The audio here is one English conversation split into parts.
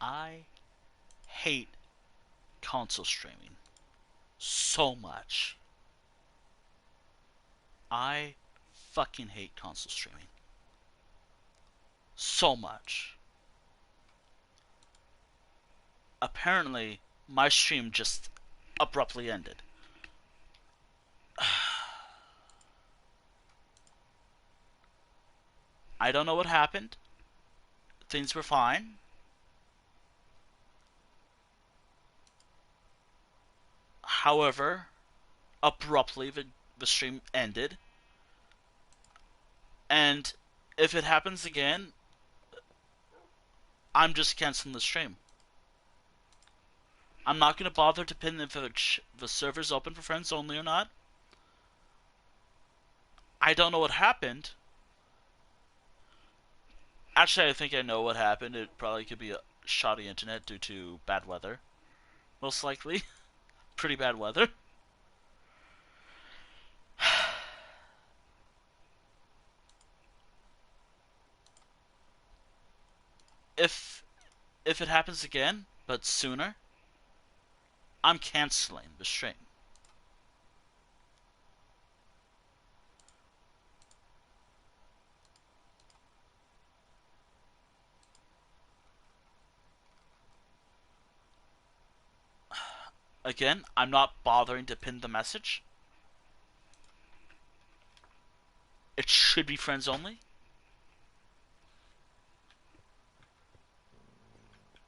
I hate console streaming so much. I fucking hate console streaming so much. Apparently, my stream just abruptly ended. I don't know what happened. Things were fine. However, abruptly the stream ended. And if it happens again, I'm just canceling the stream. I'm not going to bother to pin if the server's open for friends only or not. I don't know what happened. Actually, I think I know what happened. It probably could be a shoddy internet due to bad weather. Most likely. Pretty bad weather. If it happens again, but sooner, I'm canceling the stream. Again, I'm not bothering to pin the message. It should be friends only.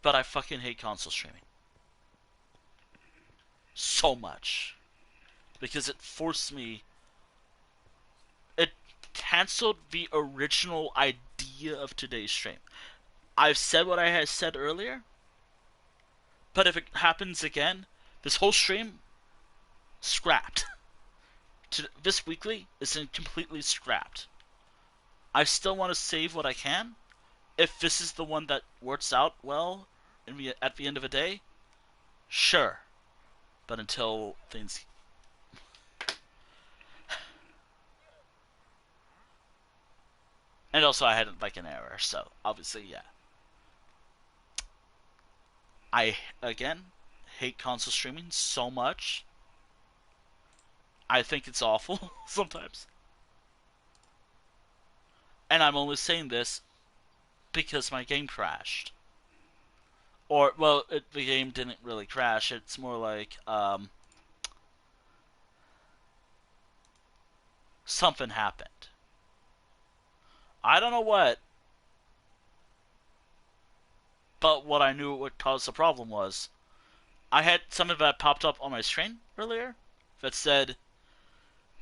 But I fucking hate console streaming. So much. Because it forced me. It canceled the original idea of today's stream. I've said what I had said earlier. But if it happens again, this whole stream, scrapped. This weekly is completely scrapped. I still want to save what I can. If this is the one that works out well at the end of the day, sure. But until things... And also I had like an error, so obviously, yeah. I, again, hate console streaming so much. I think it's awful sometimes. And I'm only saying this because my game crashed. Or, well, the game didn't really crash. It's more like, something happened. I don't know what, but what I knew what caused the problem was I had something that popped up on my screen earlier that said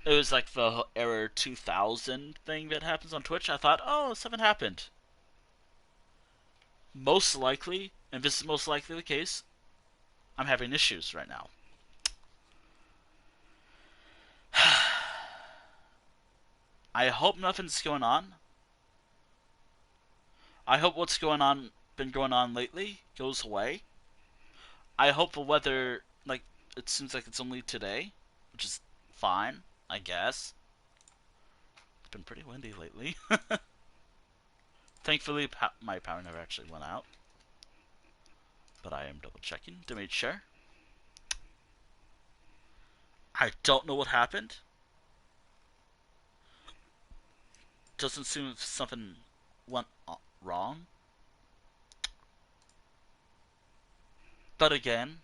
it was like the error 2000 thing that happens on Twitch. I thought, oh, something happened. Most likely, and this is most likely the case, I'm having issues right now. I hope nothing's going on. I hope what's been going on lately goes away. I hope the weather, like, it seems like it's only today, which is fine, I guess. It's been pretty windy lately. Thankfully, my power never actually went out. But I am double checking to make sure. I don't know what happened. Doesn't seem if something went wrong. But again,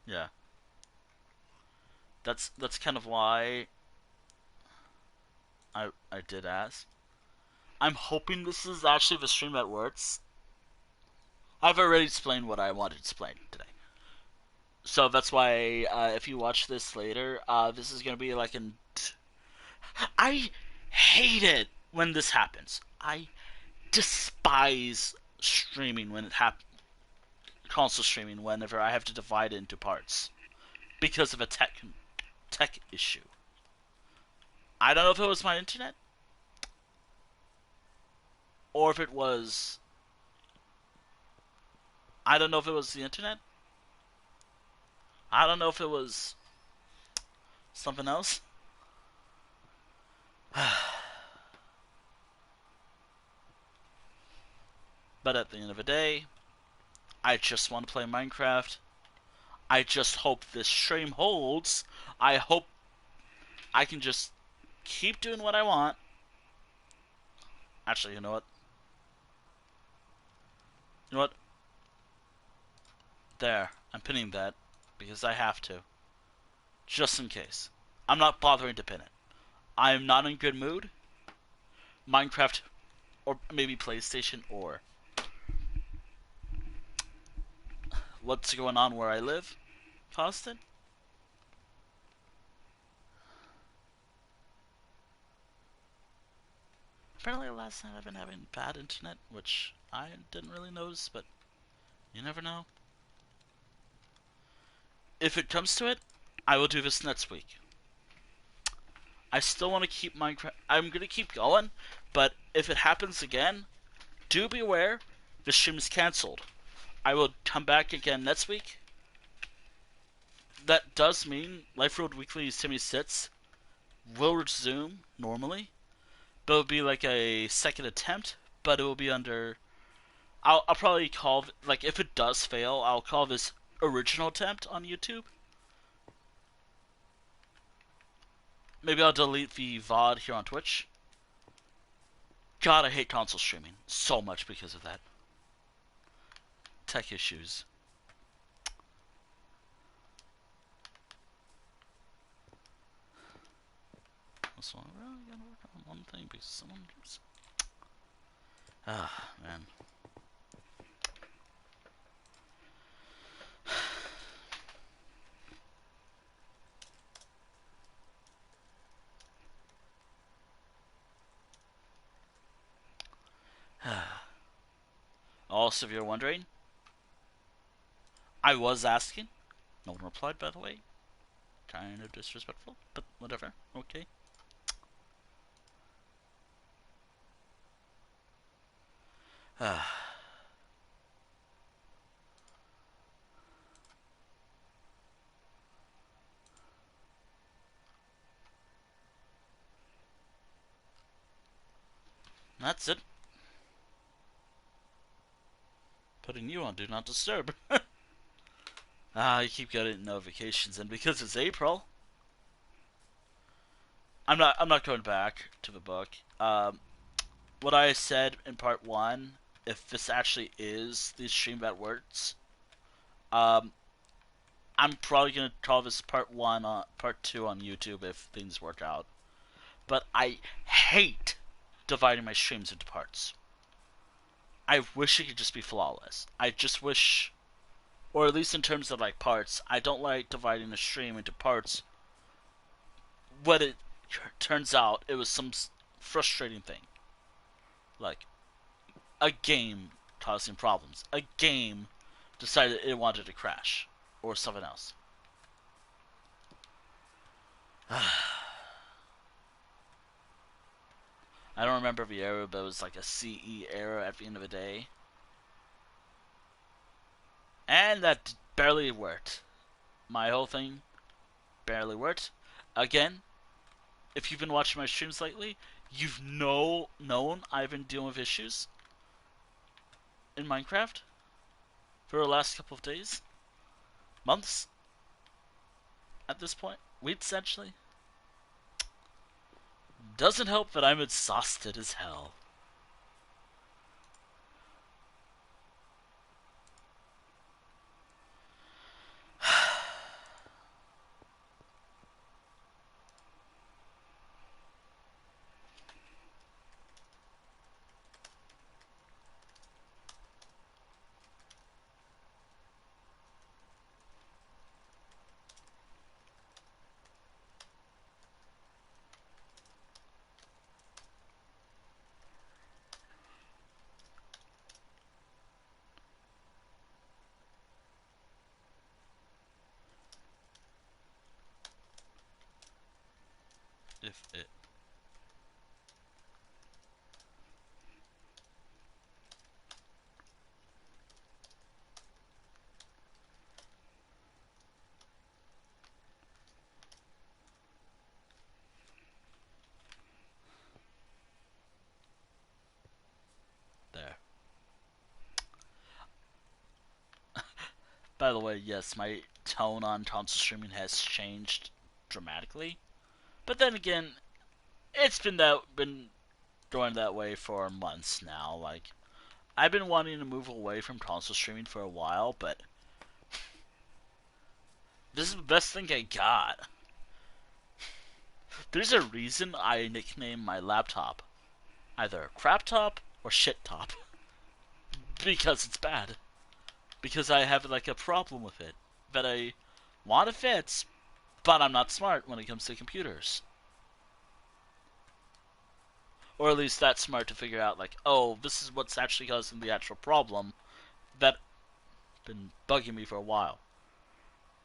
yeah. That's kind of why I did ask. I'm hoping this is actually the stream that works. I've already explained what I wanted to explain today. So that's why if you watch this later, this is gonna be like an. I hate it when this happens. I despise streaming when it happens. Console streaming whenever I have to divide it into parts because of a tech issue. I don't know if it was my internet. or if it was, I don't know if it was the internet. I don't know if it was something else. But at the end of the day, I just want to play Minecraft. I just hope this stream holds. I hope I can just keep doing what I want. Actually, you know what? You know what? There. I'm pinning that because I have to. Just in case. I'm not bothering to pin it. I am not in good mood. Minecraft or maybe PlayStation or what's going on where I live caused it. Apparently last night I've been having bad internet, which I didn't really notice, but you never know. If it comes to it, I will do this next week. I still want to keep Minecraft. I'm going to keep going, but if it happens again, do be aware the stream is cancelled. I will come back again next week. That does mean Life Road Weekly's Timmy Sits will resume normally, but it'll be like a second attempt, but it will be under. I'll probably call, like, if it does fail, I'll call this original attempt on YouTube. Maybe I'll delete the VOD here on Twitch. God, I hate console streaming so much because of that. Tech issues. So I really gotta work on one thing because someone keeps. Ah, man. Also, if you're wondering, I was asking. No one replied, by the way. Kind of disrespectful, but whatever. Okay. That's it. Putting you on Do Not Disturb. You keep getting notifications, and because it's April, I'm not going back to the book. What I said in part one, if this actually is the stream that works, um, I'm probably gonna call this part one on part two on YouTube if things work out. But I hate dividing my streams into parts. I wish it could just be flawless. I just wish, or at least in terms of like parts, I don't like dividing a stream into parts. What it turns out, it was some frustrating thing, like a game causing problems. A game decided it wanted to crash, or something else. I don't remember the error, but it was like a CE error at the end of the day. And that barely worked. My whole thing barely worked. Again, if you've been watching my streams lately, you've known I've been dealing with issues in Minecraft for the last couple of days, months at this point, weeks actually. Doesn't help that I'm exhausted as hell. If it By the way, yes, my tone on console streaming has changed dramatically. But then again, it's been going that way for months now. Like, I've been wanting to move away from console streaming for a while, but this is the best thing I got. There's a reason I nickname my laptop either Crap Top or Shit Top. Because it's bad. Because I have like a problem with it that I want to fix, but I'm not smart when it comes to computers. Or at least that smart to figure out like, oh, this is what's actually causing the actual problem that been bugging me for a while.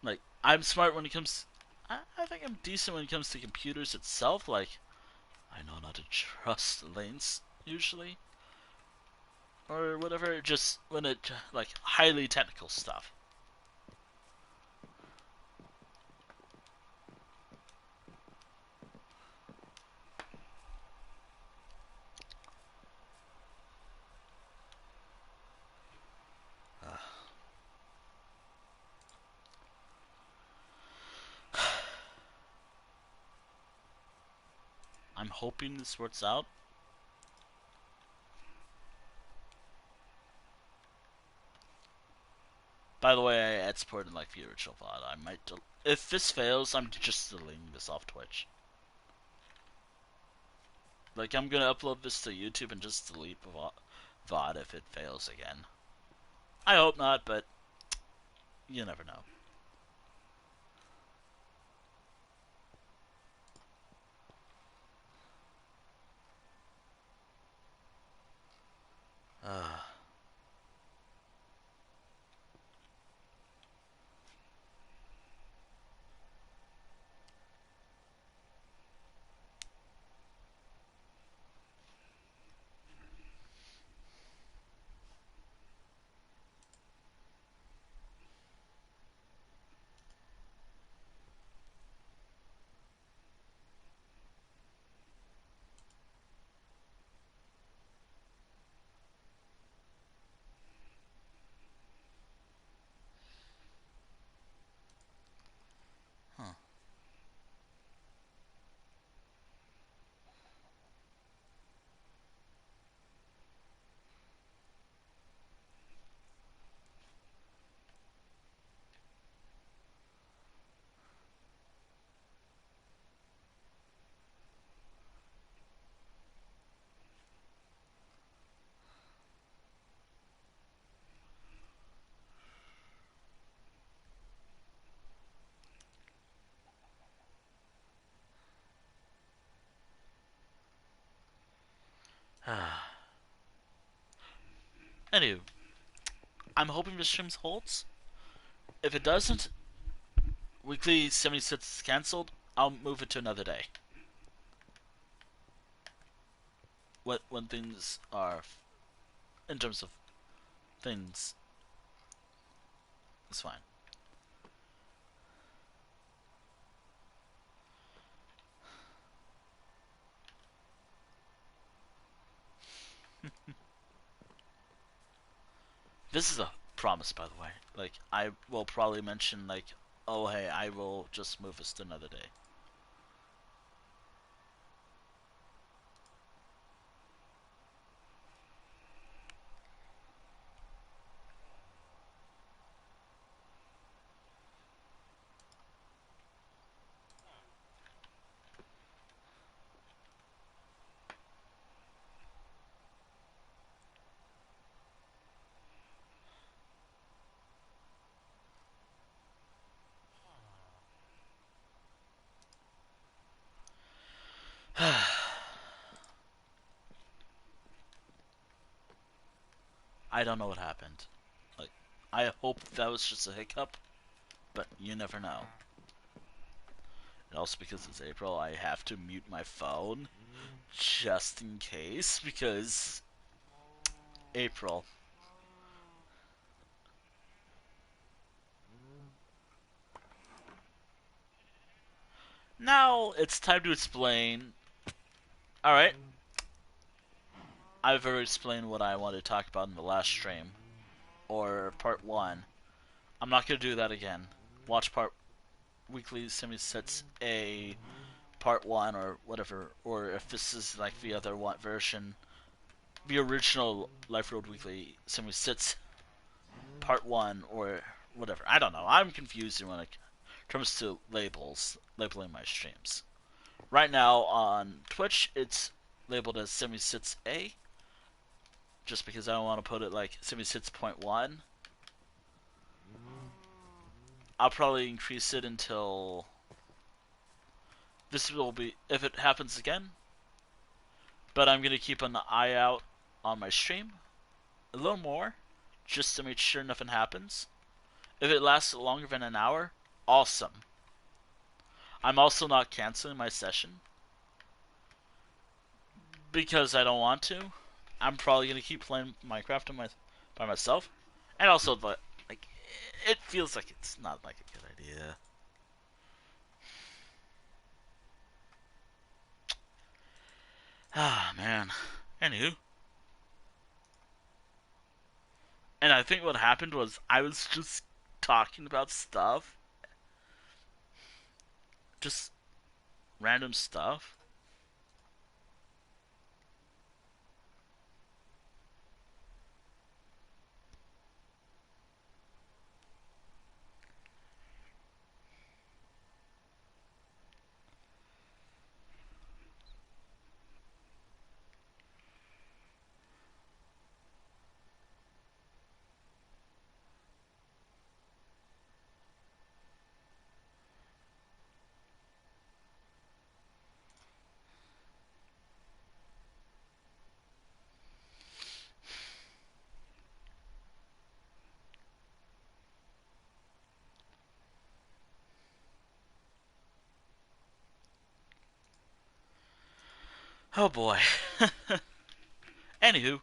Like, I'm smart when it comes. I think I'm decent when it comes to computers itself. Like, I know not to trust links usually, or whatever. Just when it like highly technical stuff. I'm hoping this works out. By the way, I add support in like the original VOD. I might, if this fails, I'm just deleting this off Twitch. Like, I'm gonna upload this to YouTube and just delete VOD if it fails again. I hope not, but you never know. Uh, huh. Anyway, I'm hoping this stream holds. If it doesn't, weekly 76 is cancelled. I'll move it to another day. When things are, in terms of things, it's fine. This is a promise, by the way. Like, I will probably mention, like, oh, hey, I will just move this to another day. I don't know what happened. Like, I hope that was just a hiccup, but you never know. And also because it's April, I have to mute my phone just in case, because April. Now it's time to explain. Alright, I've already explained what I wanted to talk about in the last stream, or part 1. I'm not gonna do that again. Watch part weekly semi sets a part one or whatever, or if this is like the other one version, the original Life Road Weekly semi sets part one or whatever. I don't know. I'm confused when it comes to labeling my streams. Right now on Twitch, it's labeled as Semi Sits A, just because I don't want to put it like Semi Sits Point One. I'll probably increase it until this will be if it happens again. But I'm gonna keep an eye out on my stream a little more, just to make sure nothing happens. If it lasts longer than an hour, awesome. I'm also not canceling my session because I don't want to. I'm probably gonna keep playing Minecraft by myself, and also like it feels like it's not like a good idea. Ah man. Anywho, and I think what happened was I was just talking about stuff, just random stuff. Oh boy. Anywho,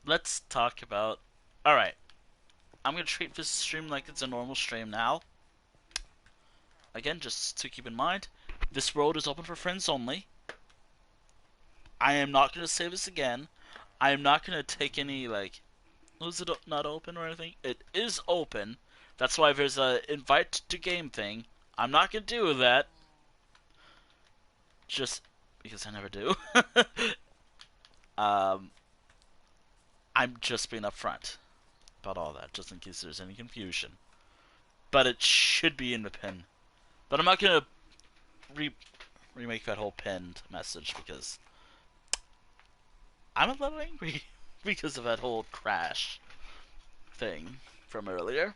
let's talk about. All right, I'm gonna treat this stream like it's a normal stream now. Again, just to keep in mind, this world is open for friends only. I am not gonna say this again. I am not gonna take any like, was it not open or anything? It is open. That's why there's a invite to game thing. I'm not gonna do that, just because I never do. um, I'm just being upfront about all that, just in case there's any confusion. But it should be in the pin. But I'm not gonna re- remake that whole pinned message because I'm a little angry because of that whole crash thing from earlier.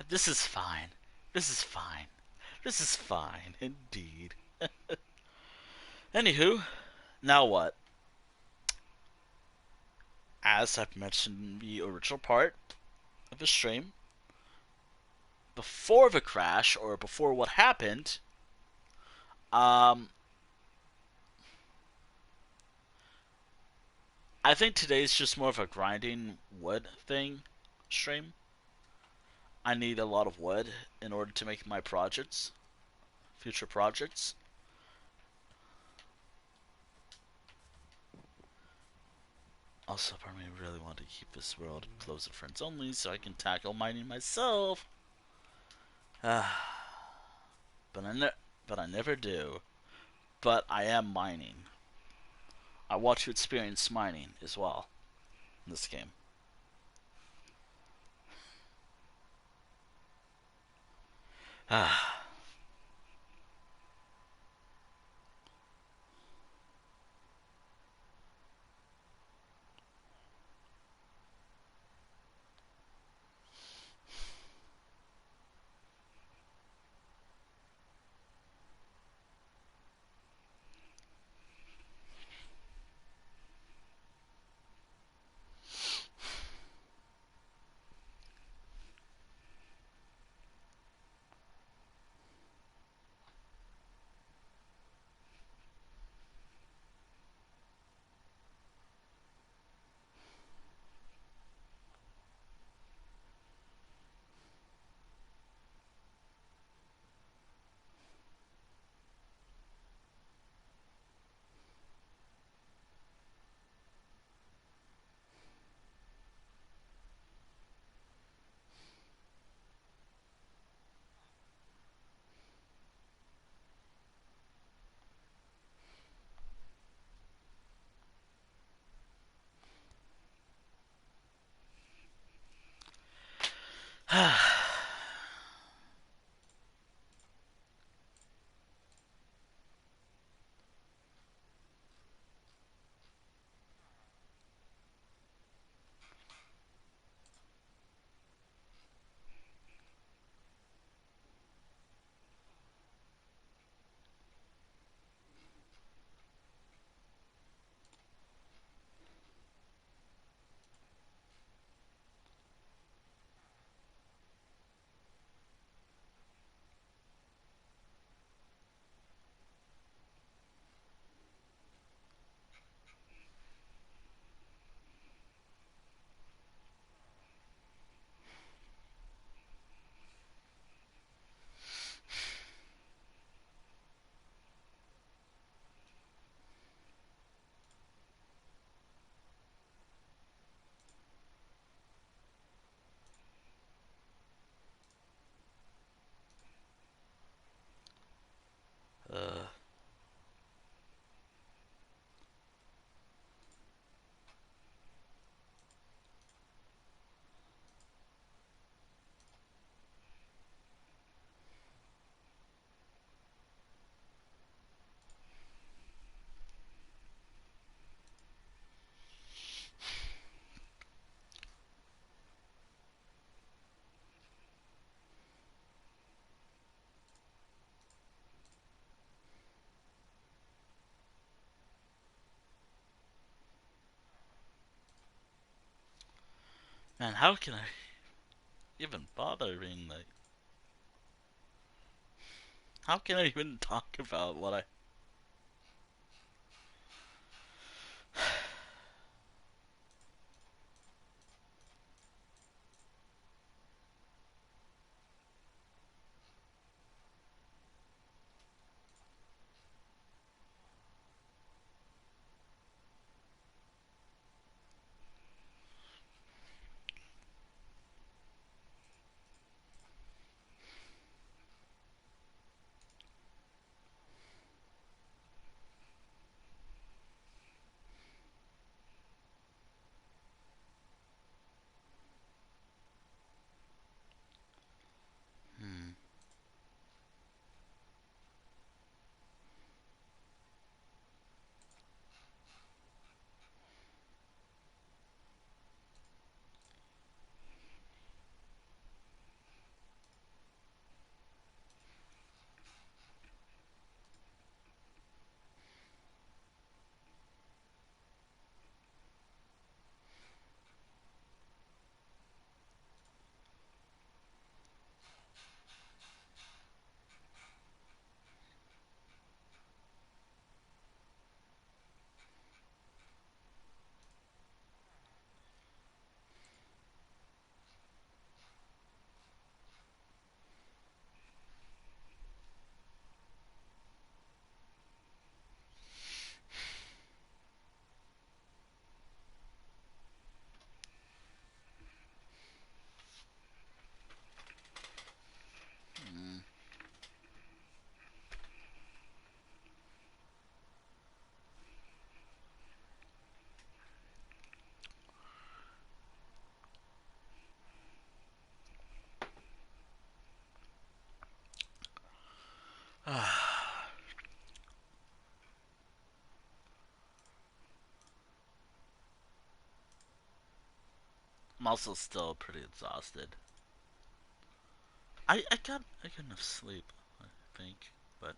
This is fine. This is fine. This is fine, indeed. Anywho, now what? As I've mentioned in the original part of the stream, before the crash, or before what happened, um, I think today's just more of a grinding wood thing stream. I need a lot of wood in order to make my projects, future projects. Also, part of me really want to keep this world closed to friends only so I can tackle mining myself. but I never do. But I am mining. I want to experience mining as well in this game. uh, man, how can I even bother being like? How can I even talk about what I? Hmm. Hmm. I'm also still pretty exhausted. I got enough sleep, I think, but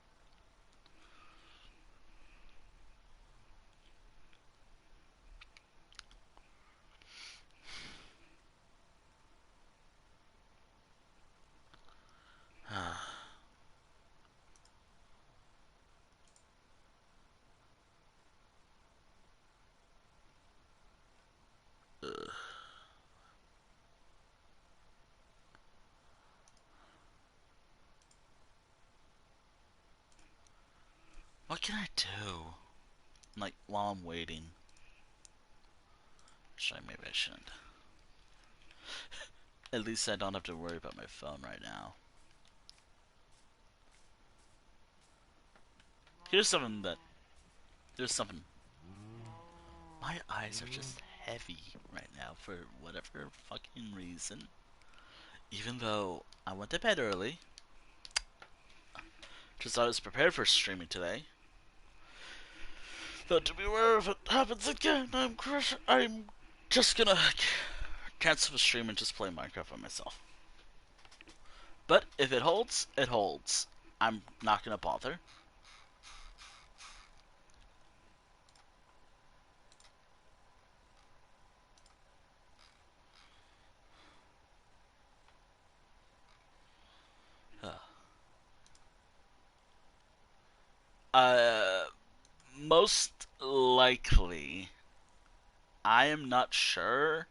what can I do? Like while I'm waiting. Maybe I shouldn't. At least I don't have to worry about my phone right now. Here's something that. Here's something. My eyes are just heavy right now for whatever fucking reason. even though I went to bed early, just I was prepared for streaming today. Though to be aware if it happens again, I'm just gonna cancel the stream and just play Minecraft by myself. But if it holds, it holds. I'm not gonna bother. Uh, most likely, I am not sure.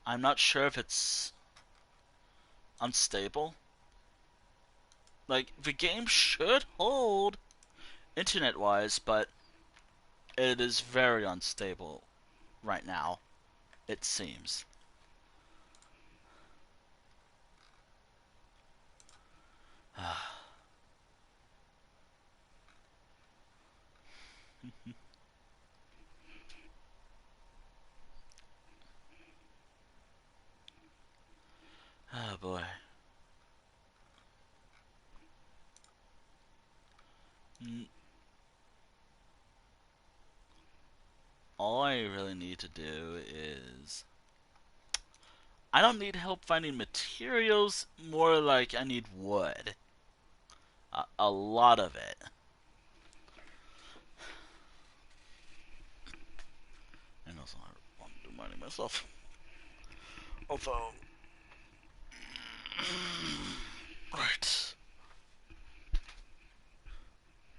I'm not sure if it's unstable. Like, the game should hold internet-wise, but it is very unstable right now, it seems. Oh boy. All I really need to do is... I don't need help finding materials, more like I need wood. A lot of it. And also, I want to do mining myself. Although... Right.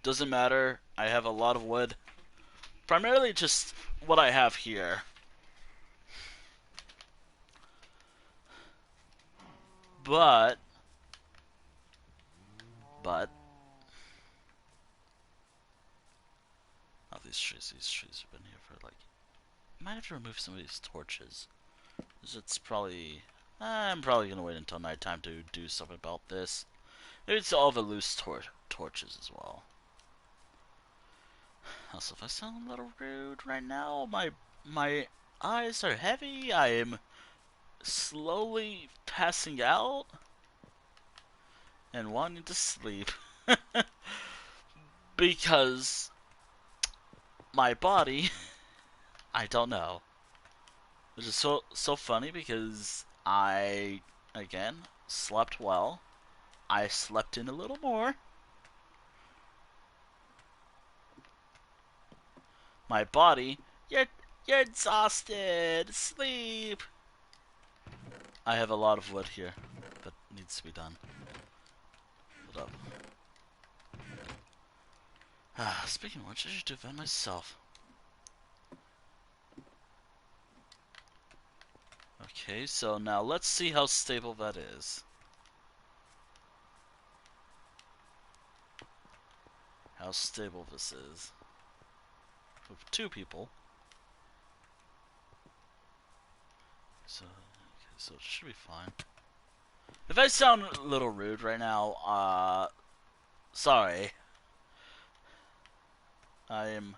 Doesn't matter. I have a lot of wood. Primarily just what I have here. But... Oh, these trees have been here for like... I might have to remove some of these torches. It's probably... I'm probably gonna wait until nighttime to do something about this. Maybe it's all the loose torches as well. Also, if I sound a little rude right now, my eyes are heavy. I am slowly passing out and wanting to sleep because my body, I don't know. Which is so funny because I again slept well. I slept in a little more. My body, you're exhausted. Sleep. I have a lot of wood here that needs to be done. Hold up. Speaking of which, I should do that myself. Okay, so now let's see how stable that is. How stable this is. With two people. So it should be fine. If I sound a little rude right now, sorry. I am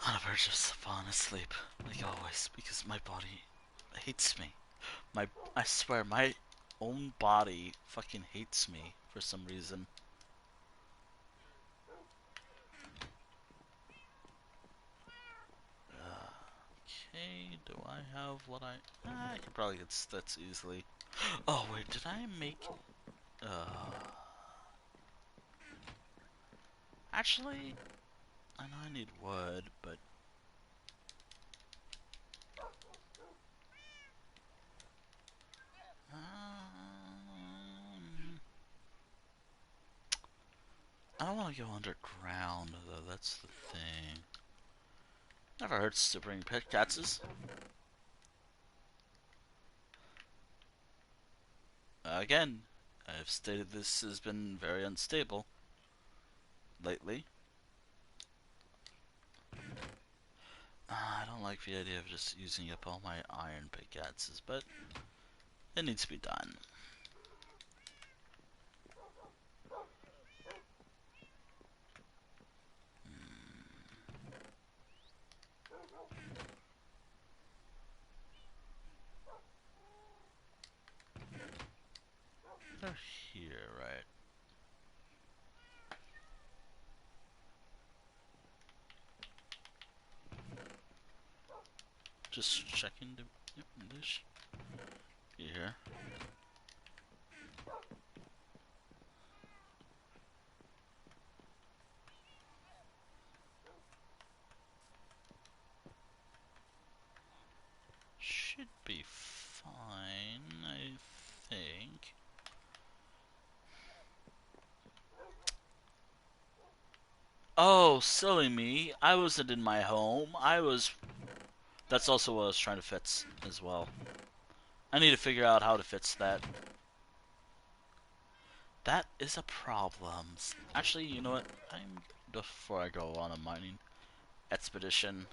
on the verge of falling asleep, like always, because my body hates me. I swear, my own body fucking hates me for some reason. Okay, do I have what I can probably get stats easily. Oh wait, did I make... Actually, I know I need wood, but... I don't want to go underground, though, that's the thing. Never hurts to bring pickaxes. Again, I've stated this has been very unstable lately. I don't like the idea of just using up all my iron pickaxes, but it needs to be done. Just checking the. Yep, this. Be here. Should be fine, I think. Oh, silly me. I wasn't in my home. I was. That's also what I was trying to fix as well. I need to figure out how to fix that. That is a problem. Actually, you know what? Before I go on a mining expedition.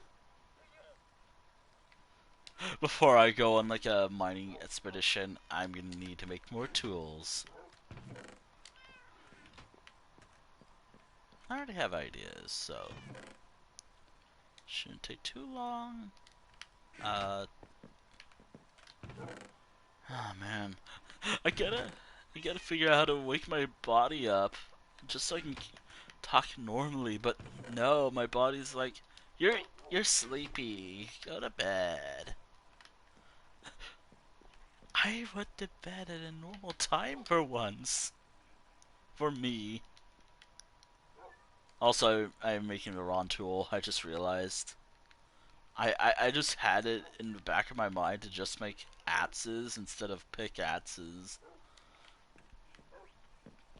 Before I go on like a mining expedition, I'm gonna need to make more tools. I already have ideas, so shouldn't take too long. Oh man, I gotta figure out how to wake my body up, just so I can talk normally. But no, my body's like, you're sleepy. Go to bed. I went to bed at a normal time for once. For me. Also, I'm making the wrong tool. I just realized. I just had it in the back of my mind to just make axes instead of pickaxes.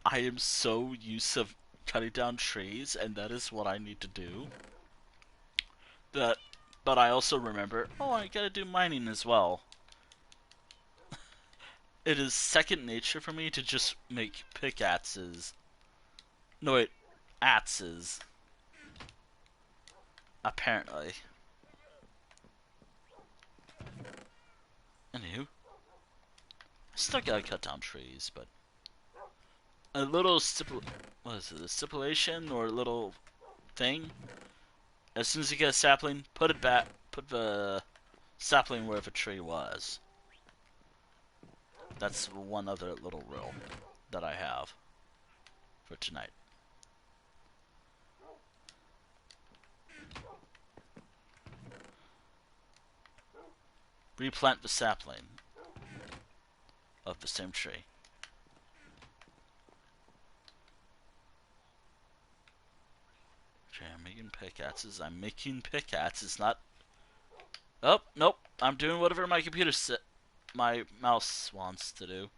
I am so used to cutting down trees, and that is what I need to do. That, but I also remember, oh, I gotta do mining as well. It is second nature for me to just make pickaxes. No, wait, axes. Apparently. Anywho, I still gotta cut down trees, but a little what is it? A stipulation or a little thing? As soon as you get a sapling, put it back. Put the sapling where the tree was. That's one other little rule that I have for tonight. Replant the sapling of the same tree. Okay, I'm making pickaxes. I'm making pickaxes, not. Oh, nope. I'm doing whatever my computer my mouse wants to do.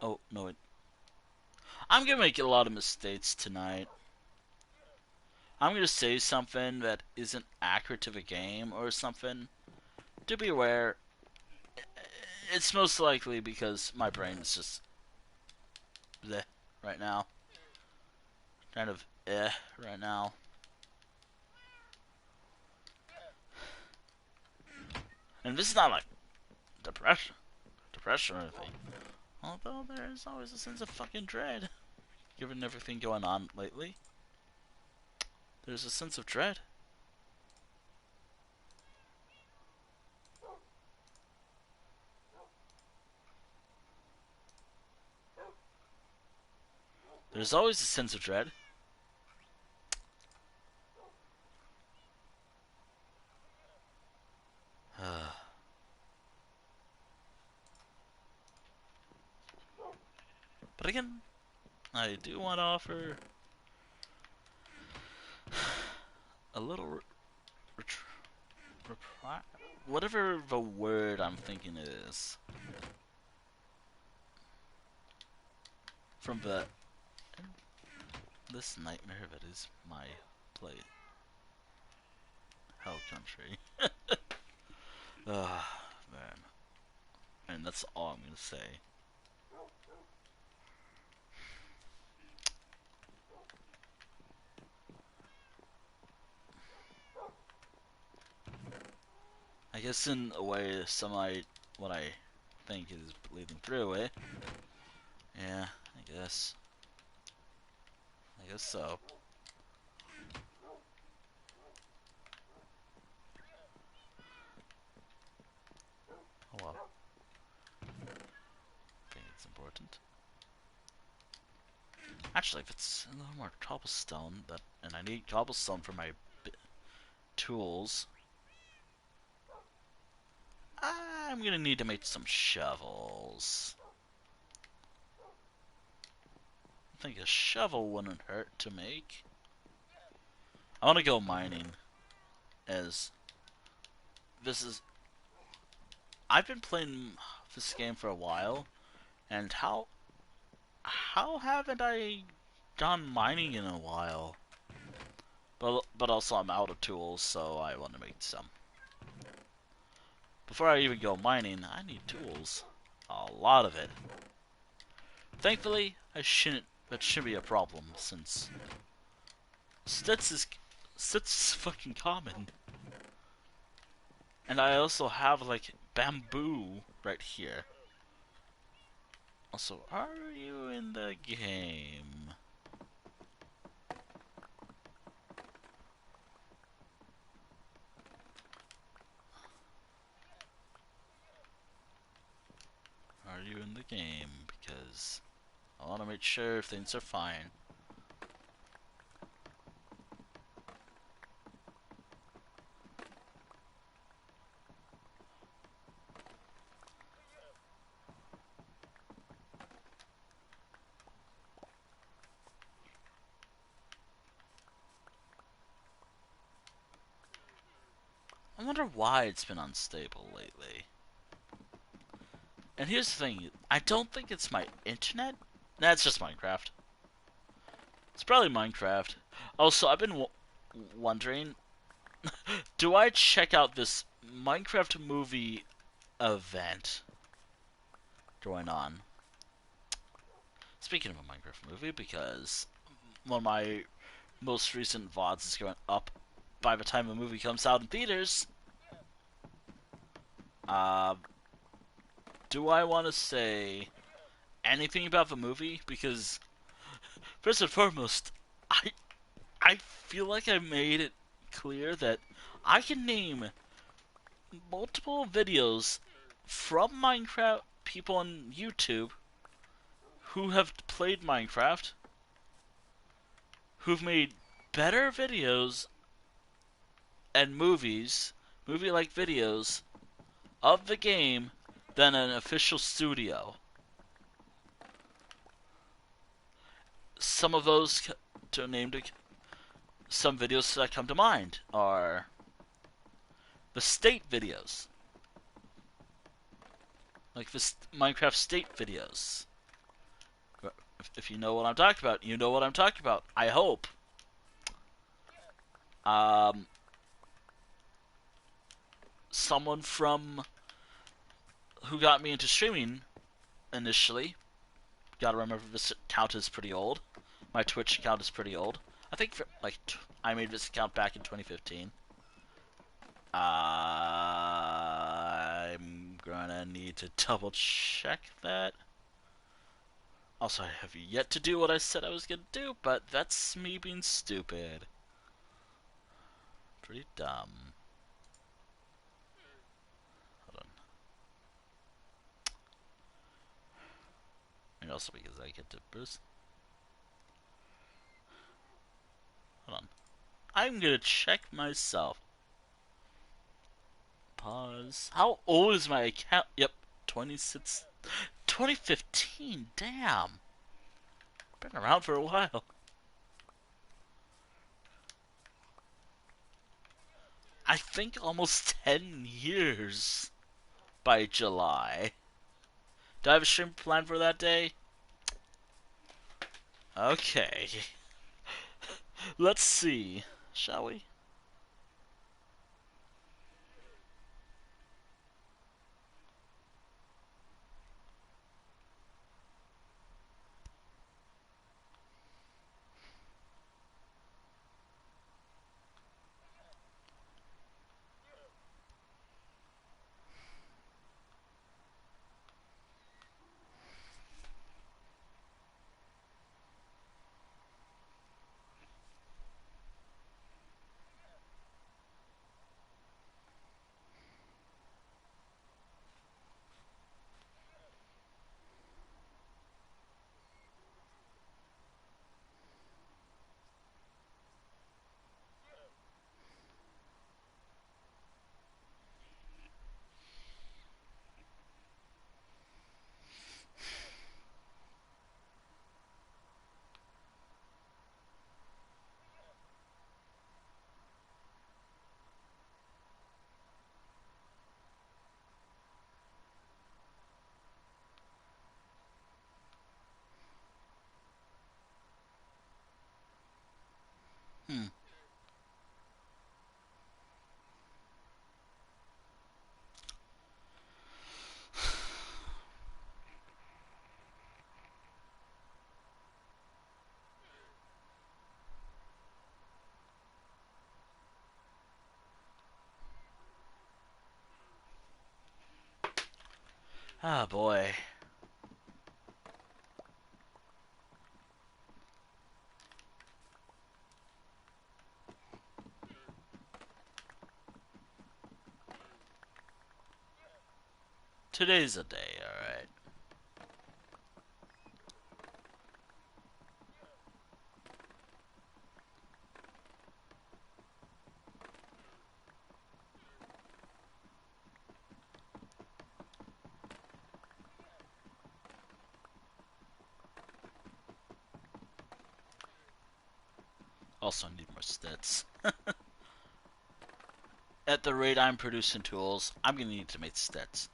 Oh, no, I'm gonna make a lot of mistakes tonight. I'm gonna say something that isn't accurate to the game or something. To be aware, it's most likely because my brain is just bleh right now. Kind of right now. And this is not like depression or anything. Although there is always a sense of fucking dread, given everything going on lately. There's a sense of dread. There's always a sense of dread. But again, I do want to offer a little whatever the word I'm thinking is from this nightmare that is my play hell country. Man, and that's all I'm gonna say. I guess in a way, what I think is leading through it. Yeah, I guess. I guess so. Oh well. I think it's important. Actually, if it's a little more cobblestone, and I need cobblestone for my tools. I'm gonna need to make some shovels. I think a shovel wouldn't hurt to make. I want to go mining, as this is... I've been playing this game for a while, and how haven't I gone mining in a while? But also I'm out of tools, so I want to make some. Before I even go mining, I need tools. A lot of it. Thankfully, that shouldn't be a problem, since Stitz is fucking common. And I also have, like, bamboo right here. Also, are you in the game? Are you in the game? Because I want to make sure things are fine. I wonder why it's been unstable lately. And here's the thing, I don't think it's my internet. That's just Minecraft. It's probably Minecraft. Also, I've been wondering, do I check out this Minecraft movie event going on? Speaking of a Minecraft movie, because one of my most recent VODs is going up by the time the movie comes out in theaters. Uh, do I want to say anything about the movie? Because first and foremost, I feel like I made it clear that I can name multiple videos from Minecraft people on YouTube who have played Minecraft, who've made better videos and movie-like videos of the game than an official studio. Some of those, to name some videos that come to mind, are the state videos. Like the Minecraft state videos. If you know what I'm talking about, you know what I'm talking about. I hope. Um, Someone from who got me into streaming initially. Gotta remember this account is pretty old. My Twitch account is pretty old. I think I made this account back in 2015. I'm gonna need to double check that. Also, I have yet to do what I said I was gonna do, but that's me being stupid. Pretty dumb. Hold on. And also because I get to Bruce. Hold on. I'm gonna check myself. Pause. How old is my account? Yep, 26. 2015. Damn. Been around for a while. I think almost 10 years by July. Do I have a stream planned for that day? Okay. Let's see. Shall we? Ah, boy. Today's a day, alright. Also need more stats. At the rate I'm producing tools, I'm gonna need to make stats.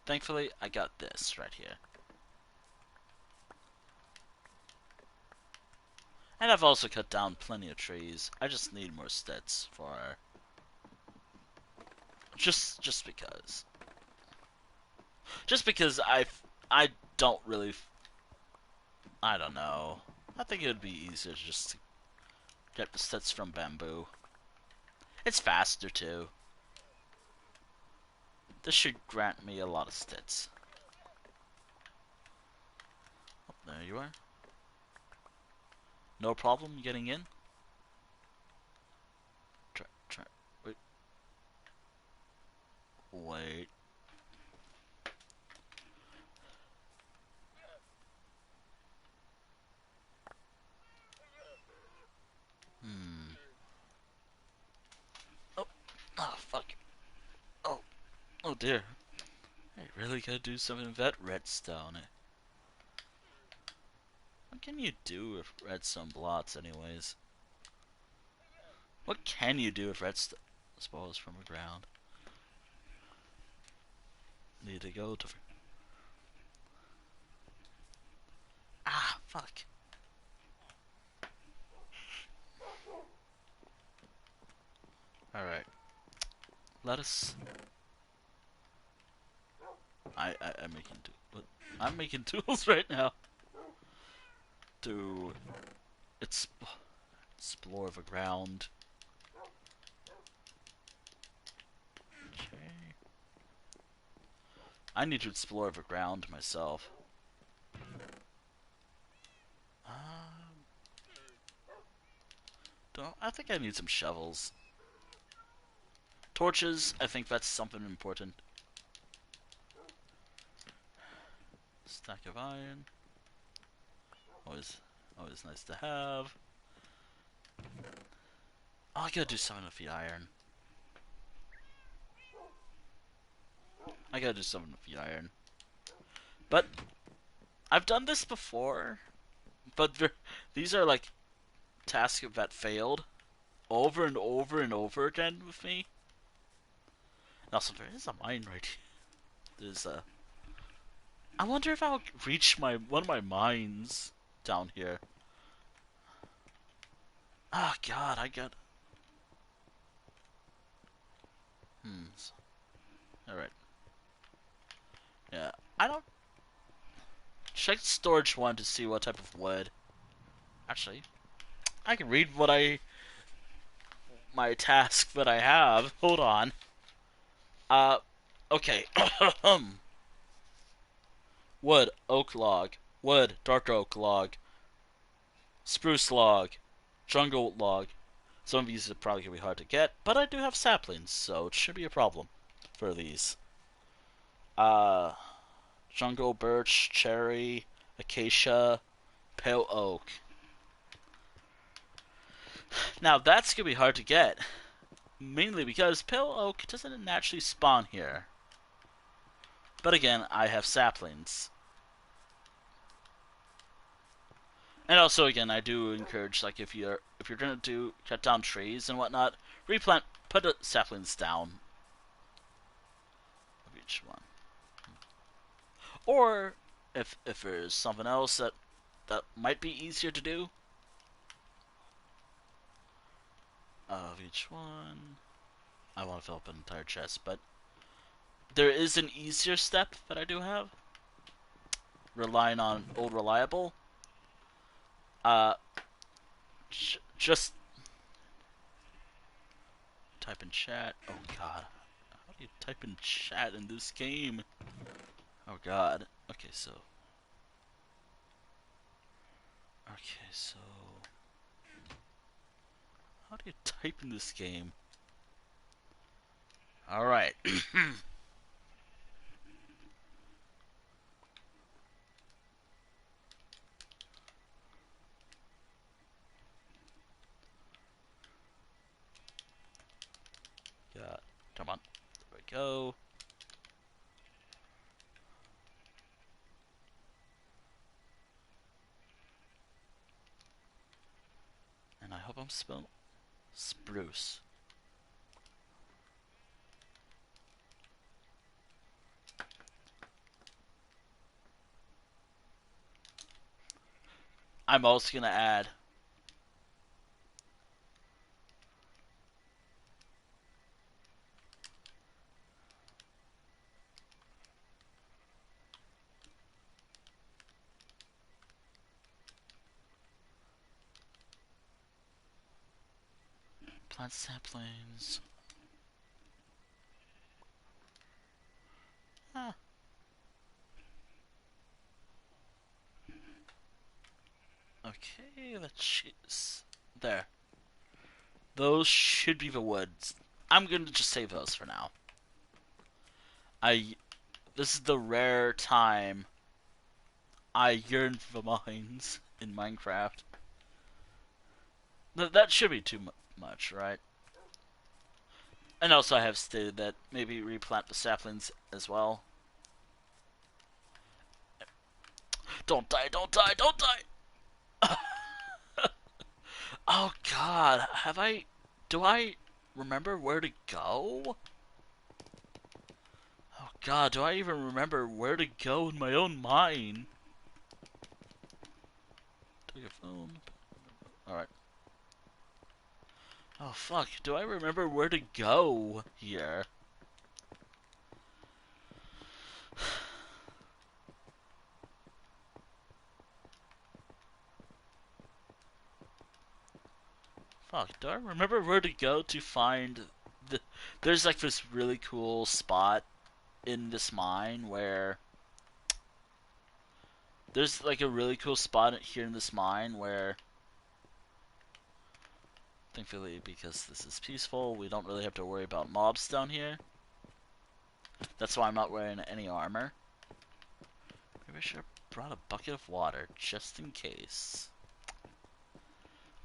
Thankfully, I got this right here. And I've also cut down plenty of trees. I just need more stats for... Just because. Just because I don't really... I don't know. I think it would be easier just to get the stats from bamboo. It's faster, too. This should grant me a lot of stats. Oh, there you are. No problem getting in. Try. Wait. Wait. Hmm. Oh. Oh, fuck. Oh. Oh, dear. I really gotta do something with that redstone. What can you do with redstone blocks, anyways? What can you do with redstone spawns from the ground? Need to go to... Ah, fuck. Alright. Let us... I'm making... I'm making tools right now. To... explore the ground. Okay. I need to explore the ground myself. I think I need some shovels. Torches, I think that's something important. Stack of iron. Always nice to have. Oh, I gotta do something with the iron. But I've done this before. But these are like tasks that failed over and over and over again with me. And also, there is a mine right here. There's a... I wonder if I'll reach one of my mines down here. Oh god, I got... Alright. Yeah, I don't... Check storage one to see what type of wood. Actually, I can read my task that I have. Hold on. Okay. Wood, oak log. Wood, dark oak log. Spruce log. Jungle log. Some of these are probably going to be hard to get, but I do have saplings, so it shouldn't be a problem for these. Jungle birch, cherry, acacia, pale oak. Now that's going to be hard to get, mainly because pale oak doesn't naturally spawn here. But again, I have saplings. And also, again, I do encourage, like, if you're gonna cut down trees and whatnot, replant, put the saplings down of each one. Or if there's something else that might be easier to do of each one. I want to fill up an entire chest, but there is an easier step that I do have, relying on old reliable. Just type in chat. Oh god, do you type in chat in this game? Oh god. Okay, so. Okay, so. How do you type in this game? Alright. Yeah. Come on. There we go. And I hope I'm spelled spruce. I'm also gonna add plant saplings. Ah. Okay, let's there. Those should be the woods. I'm gonna just save those for now. This is the rare time I yearn for the mines in Minecraft. That should be too much, right? And also I have stated that maybe replant the saplings as well. Don't die, don't die, don't die! Oh god, do I remember where to go? Oh god, do I even remember where to go in my own mine? Take a phone. Alright. Oh fuck, do I remember where to go here? Fuck, do I remember where to go to find the... There's like this really cool spot in this mine where... There's like a really cool spot here in this mine where... Thankfully, because this is peaceful, we don't really have to worry about mobs down here. That's why I'm not wearing any armor. Maybe I should have brought a bucket of water, just in case.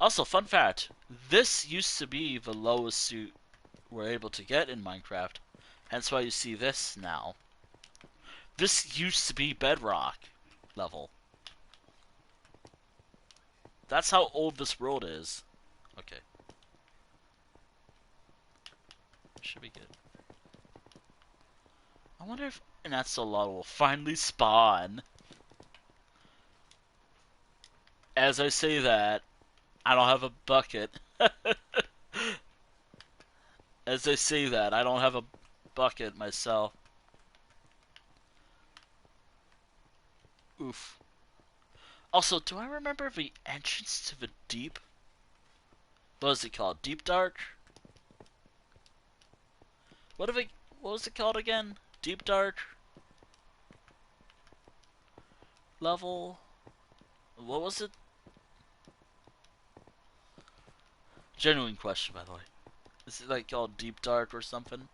Also, fun fact, this used to be the lowest suit we're able to get in Minecraft. Hence why you see this now. This used to be bedrock level. That's how old this world is. Okay. Should be good. I wonder if an axolotl will finally spawn. As I say that, I don't have a bucket. As I say that, I don't have a bucket myself. Oof. Also, do I remember the entrance to the deep? What is it called? Deep Dark? What was it called again? Deep Dark? Level? What was it? Genuine question, by the way. Is it like called Deep Dark or something?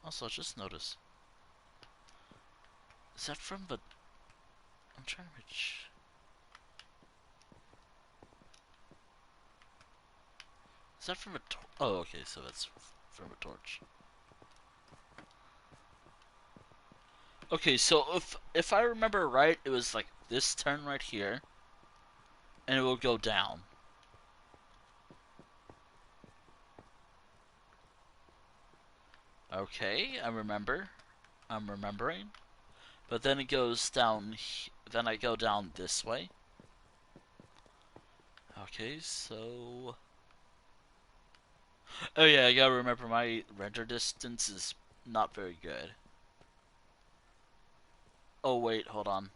Also, just notice. Is that from the... I'm trying to reach... Is that from a torch? Oh, okay, so that's from a torch. Okay, so if I remember right, it was like this turn right here, and it will go down. Okay, I remember. I'm remembering. But then it goes down, then I go down this way. Okay, so... Oh yeah, I gotta remember my render distance is not very good. Oh wait, hold on.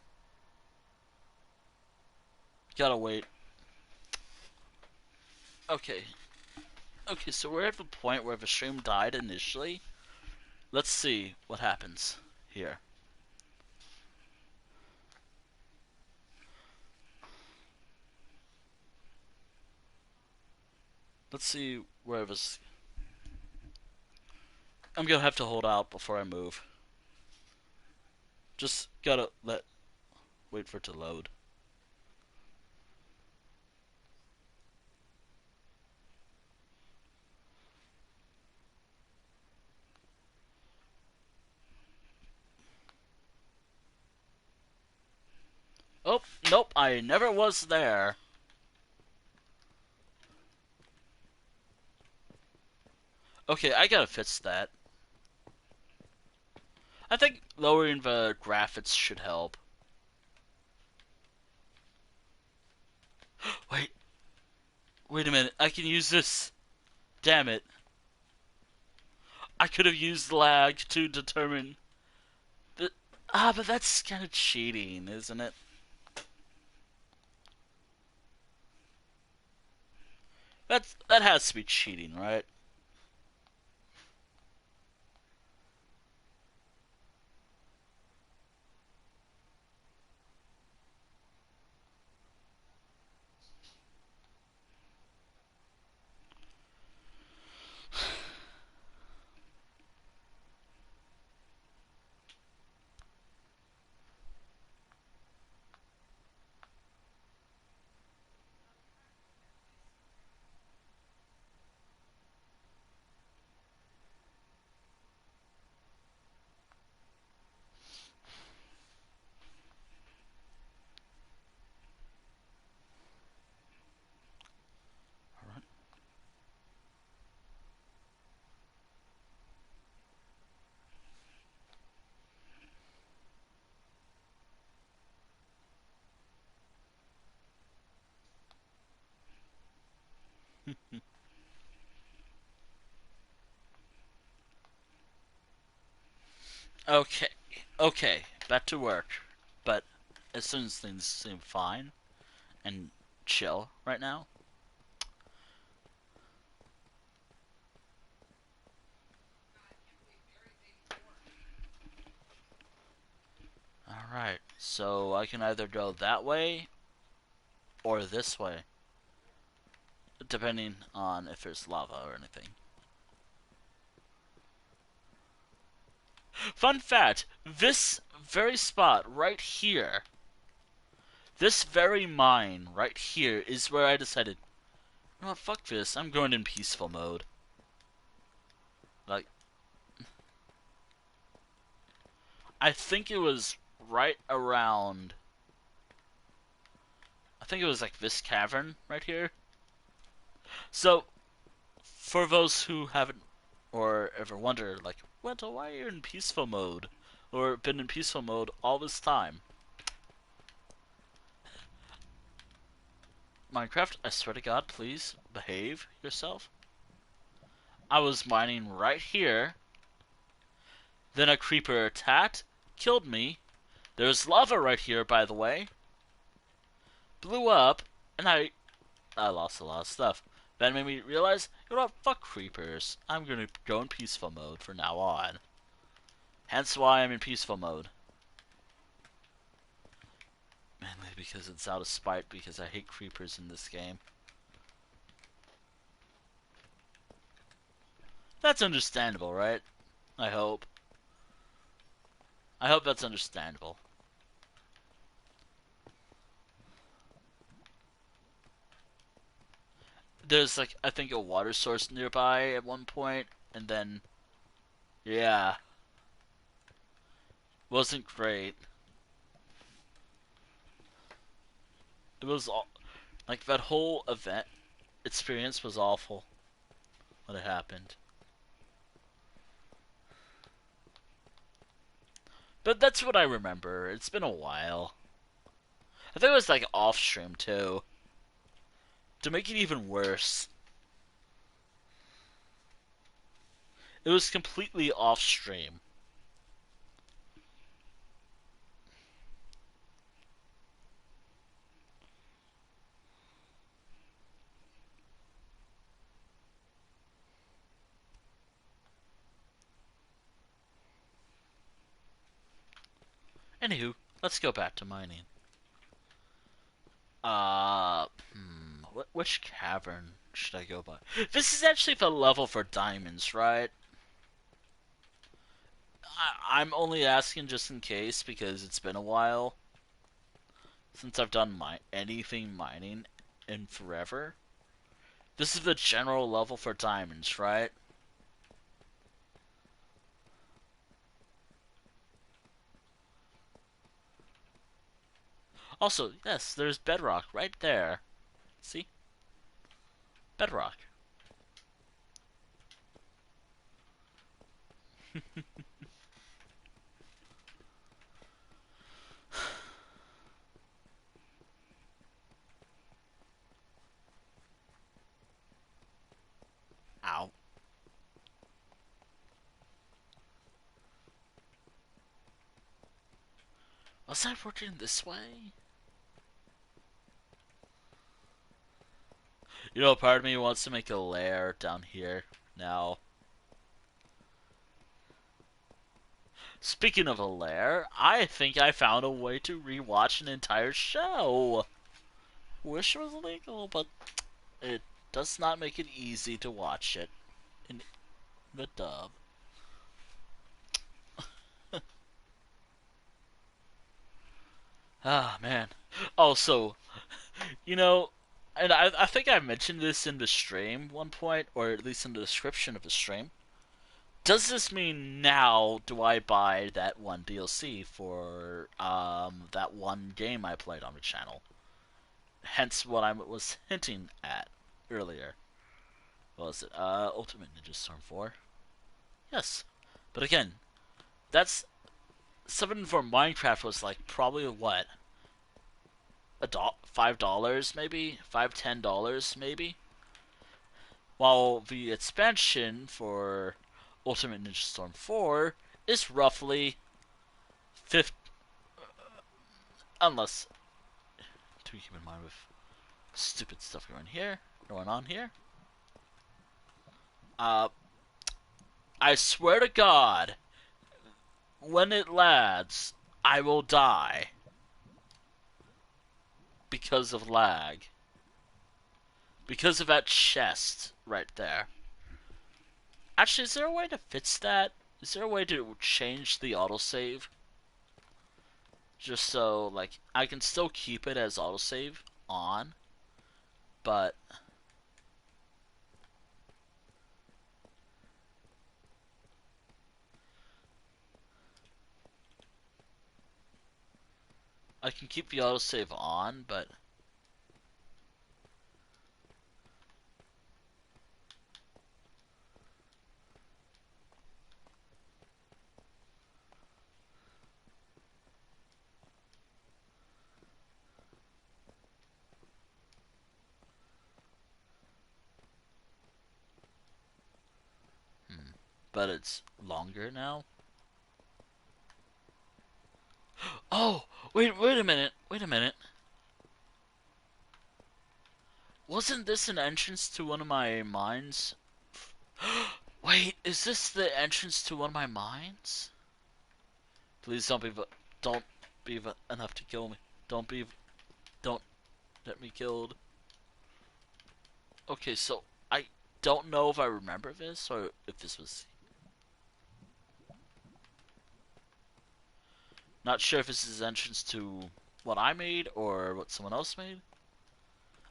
Gotta wait. Okay. Okay, so we're at the point where the stream died initially. Let's see what happens here. Let's see where this. I'm gonna have to hold out before I move. Just gotta wait for it to load. Oh, nope, I never was there. Okay, I gotta fix that. I think lowering the graphics should help. Wait, wait a minute, I can use this. Damn it. I could have used lag to determine the. But that's kind of cheating, isn't it? That has to be cheating, right? Alright. Okay, okay, back to work. But as soon as things seem fine and chill right now. Alright, so I can either go that way or this way, depending on if there's lava or anything. Fun fact, this very spot right here, this very mine right here is where I decided, you know what, fuck this, I'm going in peaceful mode. Like, I think it was right around, I think it was like this cavern right here. So, for those who haven't or ever wonder, like, Wendell, why are you in peaceful mode? Or been in peaceful mode all this time? Minecraft, I swear to God, please behave yourself. I was mining right here. Then a creeper attacked, killed me. There's lava right here, by the way. Blew up, and I lost a lot of stuff. That made me realize, you know what, fuck creepers. I'm gonna go in peaceful mode from now on. Hence why I'm in peaceful mode. Mainly because it's out of spite, because I hate creepers in this game. That's understandable, right? I hope. I hope that's understandable. There's like, I think, a water source nearby at one point, and then, yeah, wasn't great. It was all, like, that whole event experience was awful when it happened. But that's what I remember. It's been a while. I think it was like off stream too. To make it even worse, it was completely off stream. Anywho, let's go back to mining. Uh, which cavern should I go by? This is actually the level for diamonds, right? I'm only asking just in case because it's been a while since I've done anything mining in forever. This is the general level for diamonds, right? Also, yes, there's bedrock right there. See? Bedrock. Ow. Was I working this way? You know, part of me wants to make a lair down here now. Speaking of a lair, I think I found a way to rewatch an entire show. Wish it was legal, but it does not make it easy to watch it in the dub. Ah, man. Also, you know, and I think I mentioned this in the stream one point, or at least in the description of the stream. Does this mean now do I buy that one DLC for that one game I played on the channel? Hence what I was hinting at earlier. What was it? Ultimate Ninja Storm 4? Yes. But again, that's something for Minecraft was like probably what? $5 maybe? $5-10 maybe? While the expansion for Ultimate Ninja Storm 4 is roughly 50, unless to keep in mind with stupid stuff going on here. Uh, I swear to God, when it lags, I will die because of lag. Because of that chest right there. Actually, is there a way to fix that? Is there a way to change the autosave? Just so, like, I can still keep it as autosave on, but I can keep the autosave on, but it's longer now. Oh, wait a minute. Wait a minute. Wasn't this an entrance to one of my mines? Wait, is this the entrance to one of my mines? Please don't be enough to kill me. Don't get me killed. Okay, so I don't know if I remember this or if this was. Not sure if this is entrance to what I made or what someone else made.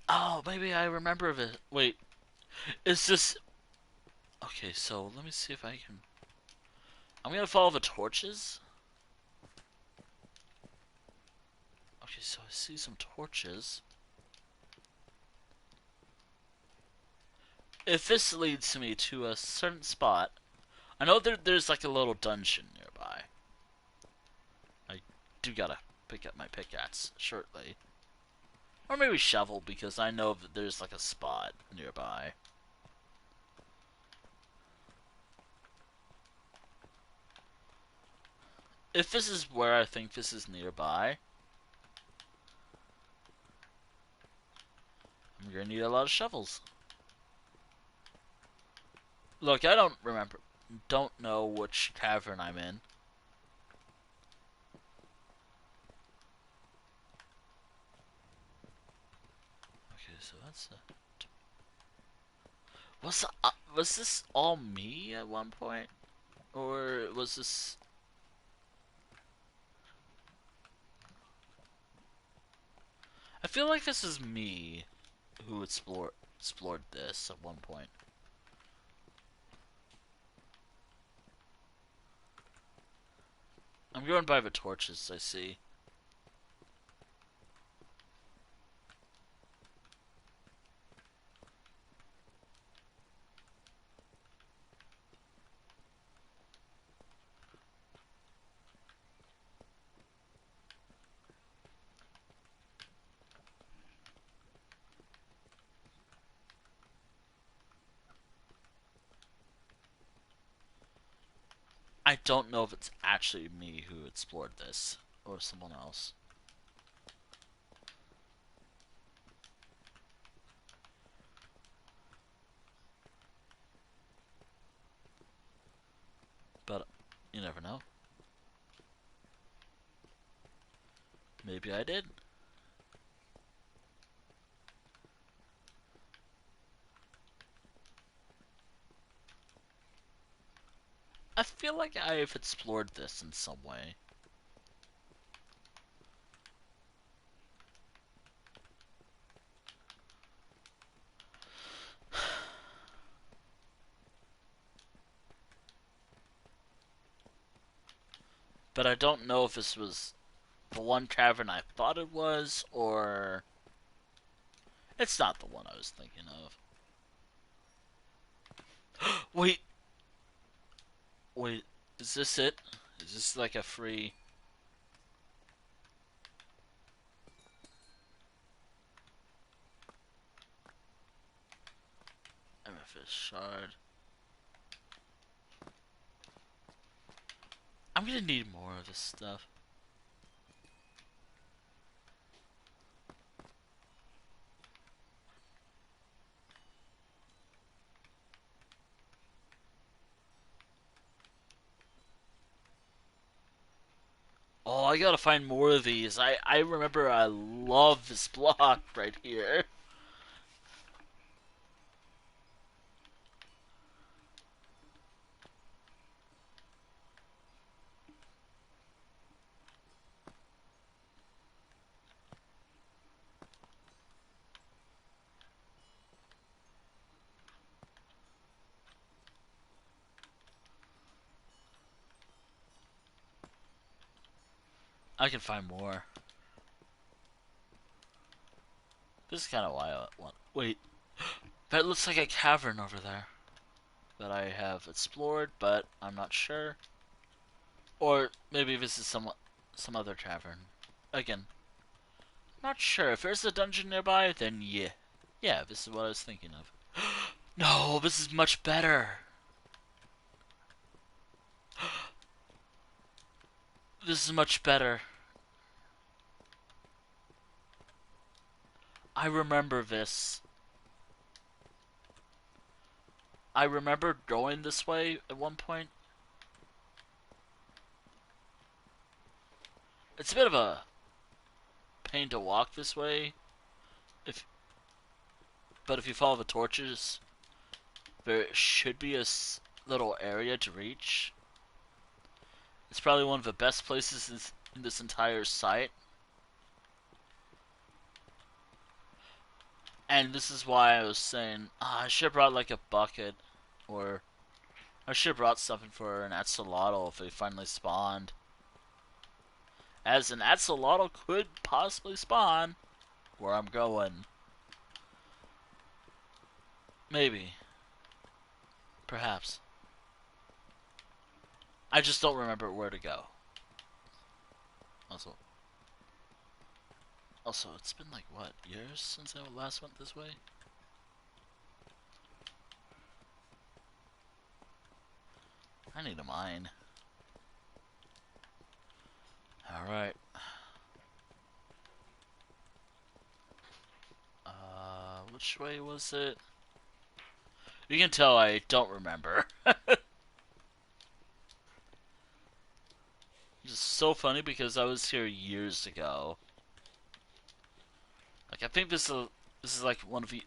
Oh, maybe I remember it. Wait, is this? Okay, so let me see if I can. I'm gonna follow the torches. Okay, so I see some torches. If this leads me to a certain spot, I know there's like a little dungeon nearby. I do gotta pick up my pickaxe shortly. Or maybe shovel, because I know that there's like a spot nearby. If this is where I think this is nearby, I'm gonna need a lot of shovels. Look, I don't know which cavern I'm in. so that's was this all me at one point, or was this? I feel like this is me who explored this at one point. I'm going by the torches I see. I don't know if it's actually me who explored this or someone else. But you never know. Maybe I did. I feel like I've explored this in some way. But I don't know if this was the one cavern I thought it was, or it's not the one I was thinking of. Wait, wait, is this it? Is this like a free? Amethyst shard. I'm gonna need more of this stuff. Oh, I gotta find more of these. I remember I love this block right here. I can find more. This is kind of why I want. Wait, that looks like a cavern over there that I have explored, but I'm not sure. Or maybe this is some other tavern. Again, not sure. If there's a dungeon nearby, then yeah. Yeah, this is what I was thinking of. No, this is much better. This is much better. I remember this. I remember going this way at one point. It's a bit of a pain to walk this way, if but if you follow the torches, there should be a little area to reach. It's probably one of the best places in this entire site. And this is why I was saying, I should have brought like a bucket, or I should have brought something for an axolotl if they finally spawned. As an axolotl could possibly spawn where I'm going. Maybe. Perhaps. I just don't remember where to go. Also, it's been like, what, years since I last went this way? I need a mine. Alright. Which way was it? You can tell I don't remember. It's so funny because I was here years ago. Like, I think this This is like one of the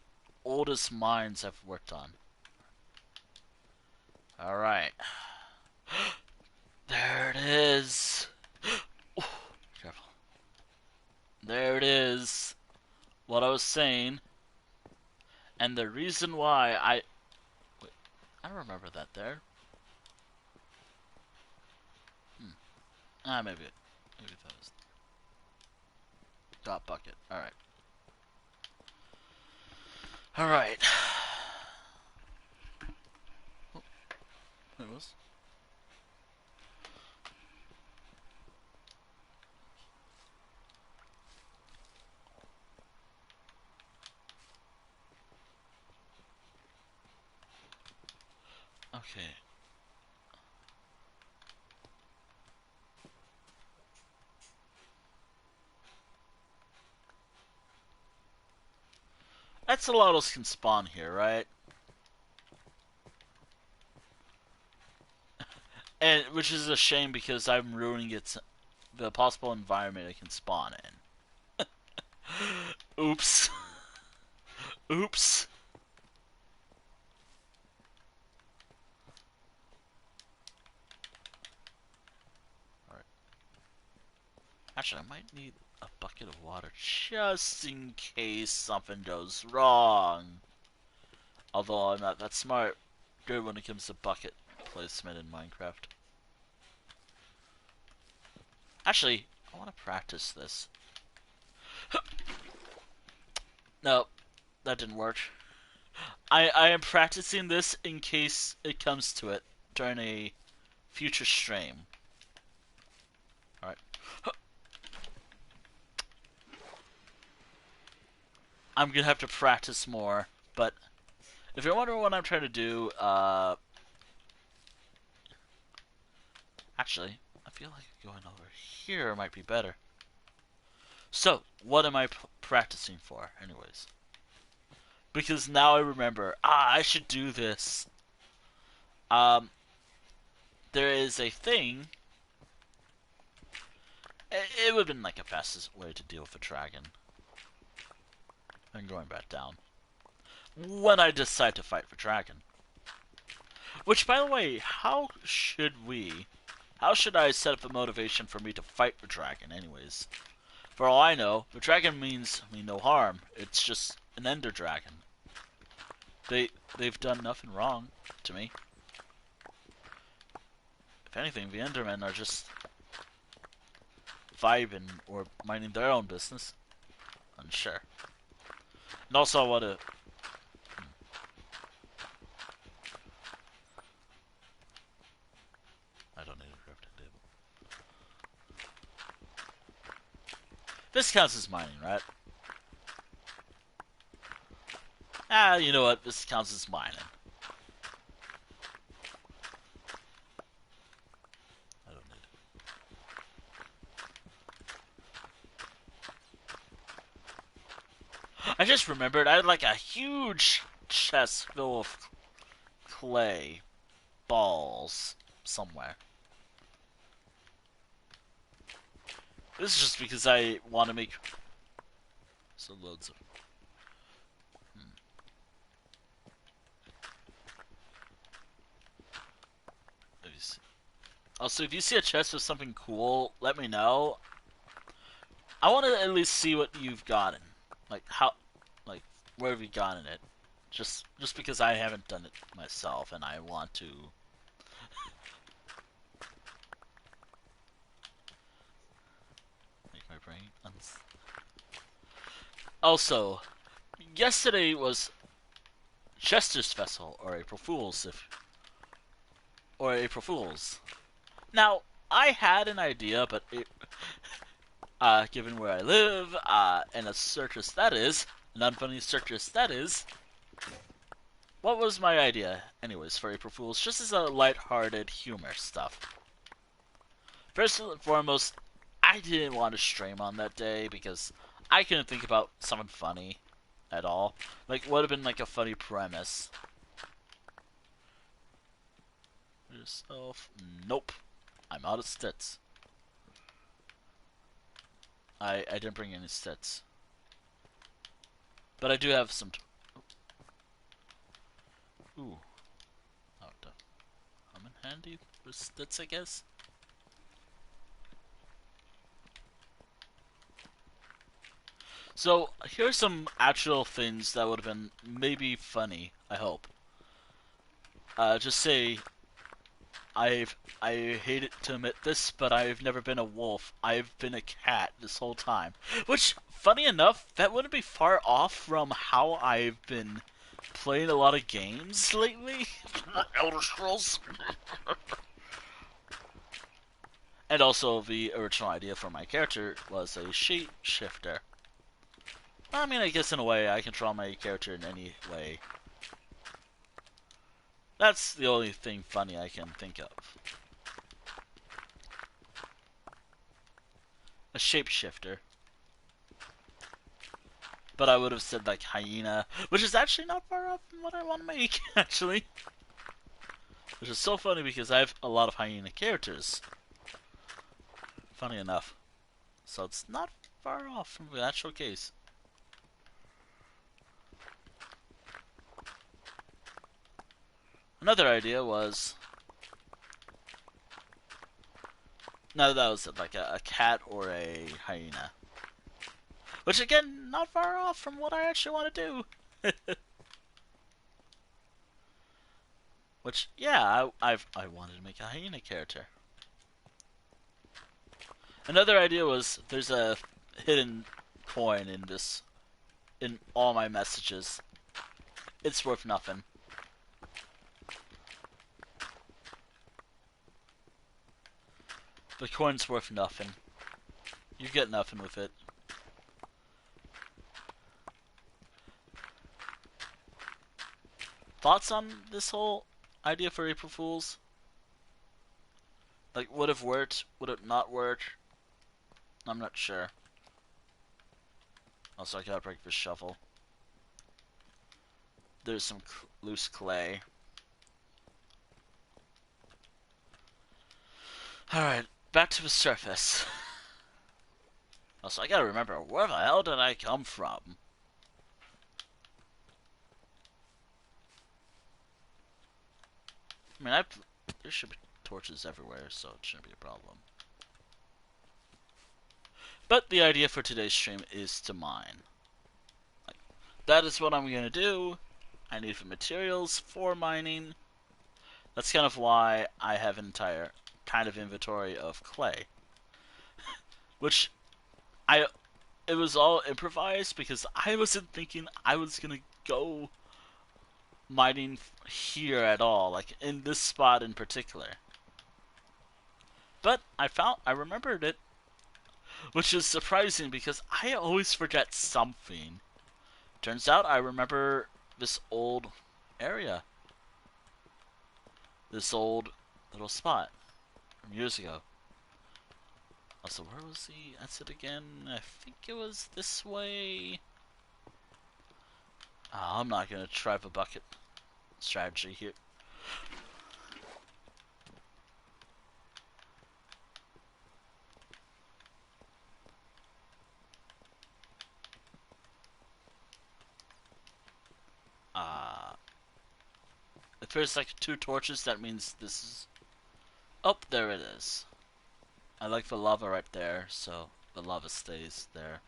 oldest mines I've worked on. Alright. There it is. Oh, careful. There it is. What I was saying. And the reason why I... Wait, I don't remember that there. Maybe that was... Dot bucket. Alright. Alright. Oh, there it was. Okay. Axolotls can spawn here, right? And which is a shame because I'm ruining the possible environment it can spawn in. Oops. Oops. Alright. Actually, I might need a bucket of water just in case something goes wrong. Although I'm not that smart good when it comes to bucket placement in Minecraft. Actually, I want to practice this. No, that didn't work. I am practicing this in case it comes to it during a future stream. Alright. I'm gonna have to practice more, but if you're wondering what I'm trying to do, actually, I feel like going over here might be better. So, what am I practicing for, anyways? Because now I remember, I should do this. There is a thing. It would have been like a fastest way to deal with a dragon. And going back down. When I decide to fight for dragon. Which, by the way, how should I set up a motivation for me to fight for dragon, anyways? For all I know, the dragon means me no harm. It's just an ender dragon. They've done nothing wrong to me. If anything, the endermen are just vibing or minding their own business. Unsure. And also I want to... I don't need a crafting table. This counts as mining, right? You know what? This counts as mining. I don't need it. I just remembered I had like a huge chest full of clay balls somewhere. This is just because I want to make so loads of... Also, if you see a chest with something cool, let me know. I want to at least see what you've gotten. Like, where have you gotten it? Just because I haven't done it myself, and I want to... make my brain... Also, yesterday was Chester's Festival, or April Fool's, or April Fool's. Now, I had an idea, but given where I live, and a circus that is, an unfunny circus that is, what was my idea, anyways, for April Fool's? Just as a light-hearted humor stuff. First and foremost, I didn't want to stream on that day because I couldn't think about something funny at all. Like, would have been like a funny premise. Yourself? Nope. I'm out of stats. I didn't bring any stats. But I do have some. Ooh, oh, I'm in handy for stats, I guess. So here's some actual things that would have been maybe funny. I hope. Just say I hate it to admit this, but I've never been a wolf. I've been a cat this whole time. Which, funny enough, that wouldn't be far off from how I've been playing a lot of games lately. Elder Scrolls. And also, the original idea for my character was a shapeshifter. I mean, I guess in a way, I can draw my character in any way. That's the only thing funny I can think of. A shapeshifter. But I would have said like hyena, which is actually not far off from what I want to make, actually. Which is so funny because I have a lot of hyena characters. Funny enough. So it's not far off from the actual case. Another idea was... No, that was it, like a cat or a hyena. Which again, not far off from what I actually want to do. Which, yeah, I wanted to make a hyena character. Another idea was there's a hidden coin in all my messages. It's worth nothing. The coin's worth nothing. You get nothing with it. Thoughts on this whole idea for April Fools? Like, would it have worked? Would it not work? I'm not sure. Also, I gotta break this shovel. There's some loose clay. Alright, back to the surface. Also, I gotta remember, where the hell did I come from? I mean, there should be torches everywhere, so it shouldn't be a problem. But the idea for today's stream is to mine. Like, that is what I'm gonna do. I need the materials for mining. That's kind of why I have an entire kind of inventory of clay. Which, it was all improvised because I wasn't thinking I was gonna go mining here at all, like in this spot in particular. But I remembered it, which is surprising because I always forget something. Turns out I remember this old area. This old little spot from years ago. Also, where was the exit again? I think it was this way. Oh, I'm not gonna try the bucket strategy here. If there's like 2 torches, that means this is... Oh, there it is. I like the lava right there, so the lava stays there.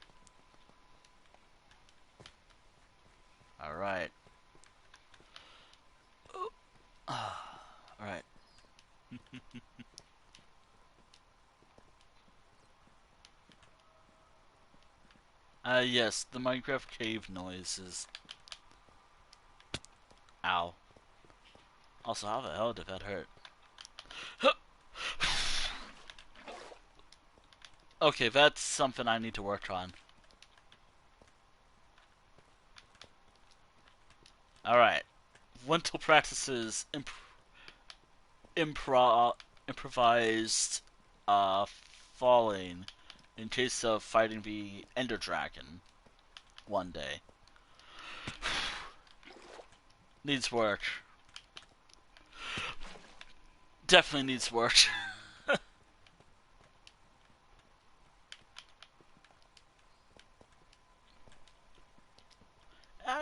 Alright. Alright. Yes, the Minecraft cave noises. Ow. Also, how the hell did that hurt? Okay, that's something I need to work on. Alright. Lentil practices improvised falling in case of fighting the Ender Dragon one day. Needs work. Definitely needs work.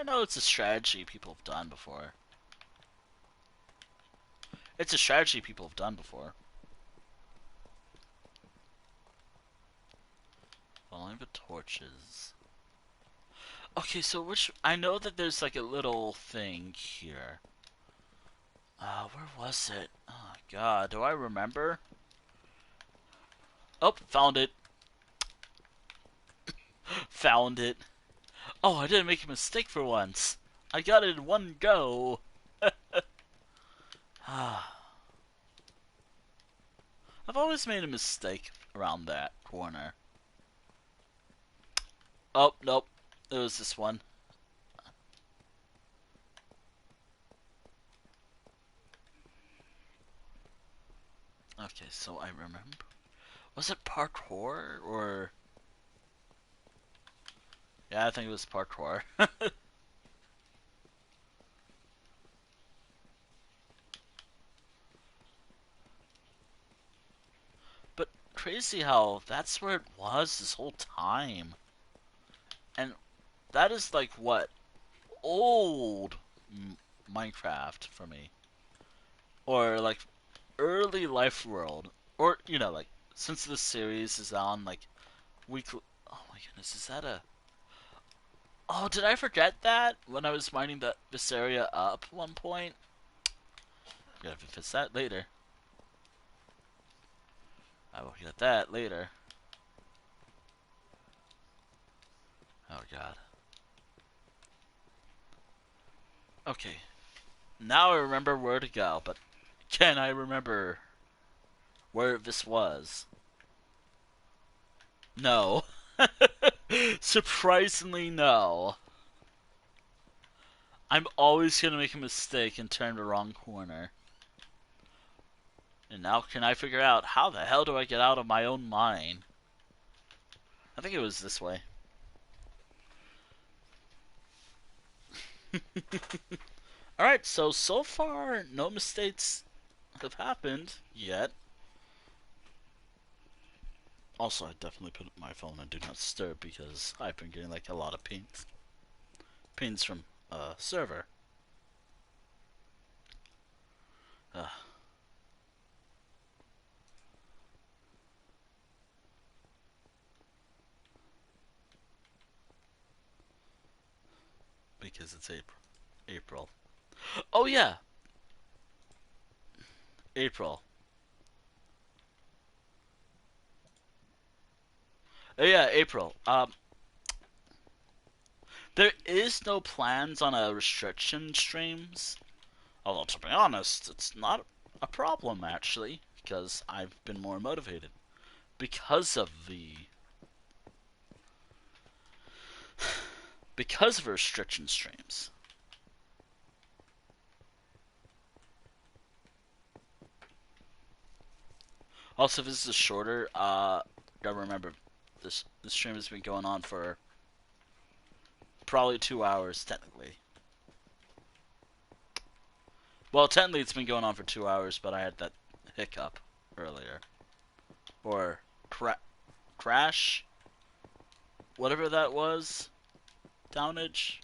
I know it's a strategy people have done before. It's a strategy people have done before. Following the torches. Okay, so which... I know that there's like a little thing here. Where was it? Oh god, do I remember? Oh, found it. Found it. Oh, I didn't make a mistake for once. I got it in one go. I've always made a mistake around that corner. Oh, nope. It was this one. Okay, so I remember. Was it parkour or... Yeah, I think it was parkour. But crazy how that's where it was this whole time. And that is like what? Old Minecraft for me. Or like early Life World. Or, you know, like since this series is on like weekly. Oh my goodness, is that a. Oh, did I forget that when I was mining this area up one point? Gotta fix that later. I will get that later. Oh god. Okay. Now I remember where to go, but can I remember where this was? No. Surprisingly, no. I'm always gonna make a mistake and turn the wrong corner. And now can I figure out how the hell do I get out of my own mine? I think it was this way. Alright, so far, no mistakes have happened yet. Also, I definitely put my phone on Do Not Disturb because I've been getting like a lot of pings. Pings from server. Uh, because it's April. Oh yeah, April. Oh yeah, April. There is no plans on a restriction streams. Although to be honest, it's not a problem actually because I've been more motivated because of the restriction streams. Also, if this is shorter, gotta remember this stream has been going on for probably 2 hours technically. Well, technically it's been going on for 2 hours, but I had that hiccup earlier. Or crash? Whatever that was. Downage?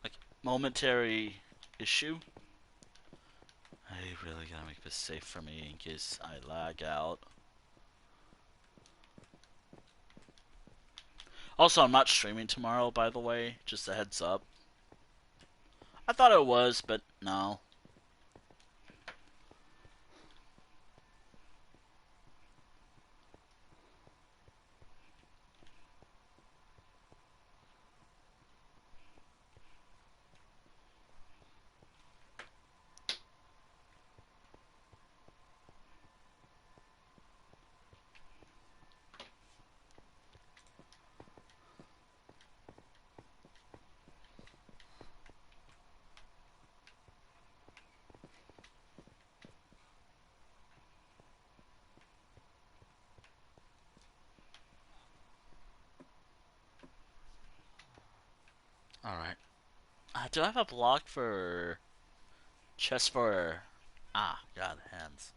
Like, momentary issue? I really gotta make this safe for me in case I lag out. Also, I'm not streaming tomorrow, by the way. Just a heads up. I thought it was, but no. Alright. Do I have a block for... chest for... Ah, god, hands.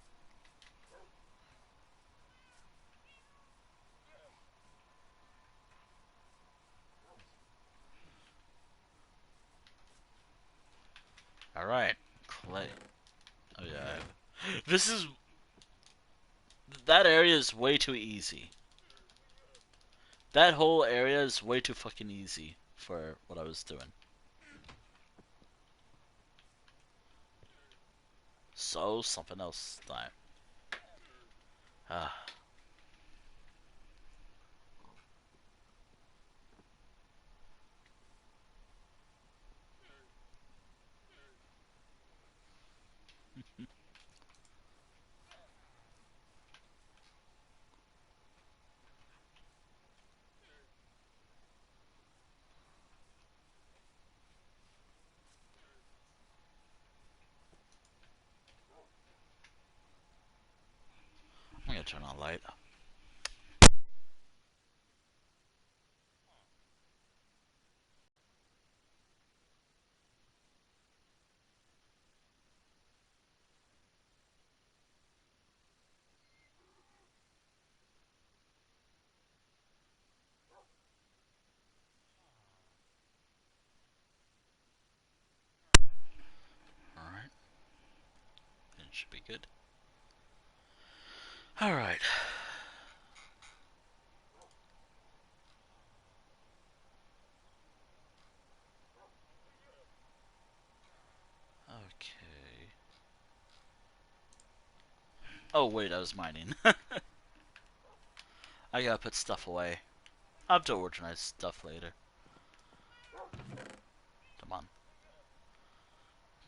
Alright. Clay. Oh yeah. This is... That area is way too easy. That whole area is way too fucking easy for what I was doing. So, something else time. Ah. I'm gonna turn on light. Alright. It should be good. Alright. Okay. Oh wait, I was mining. I gotta put stuff away. I'll have to organize stuff later. Come on.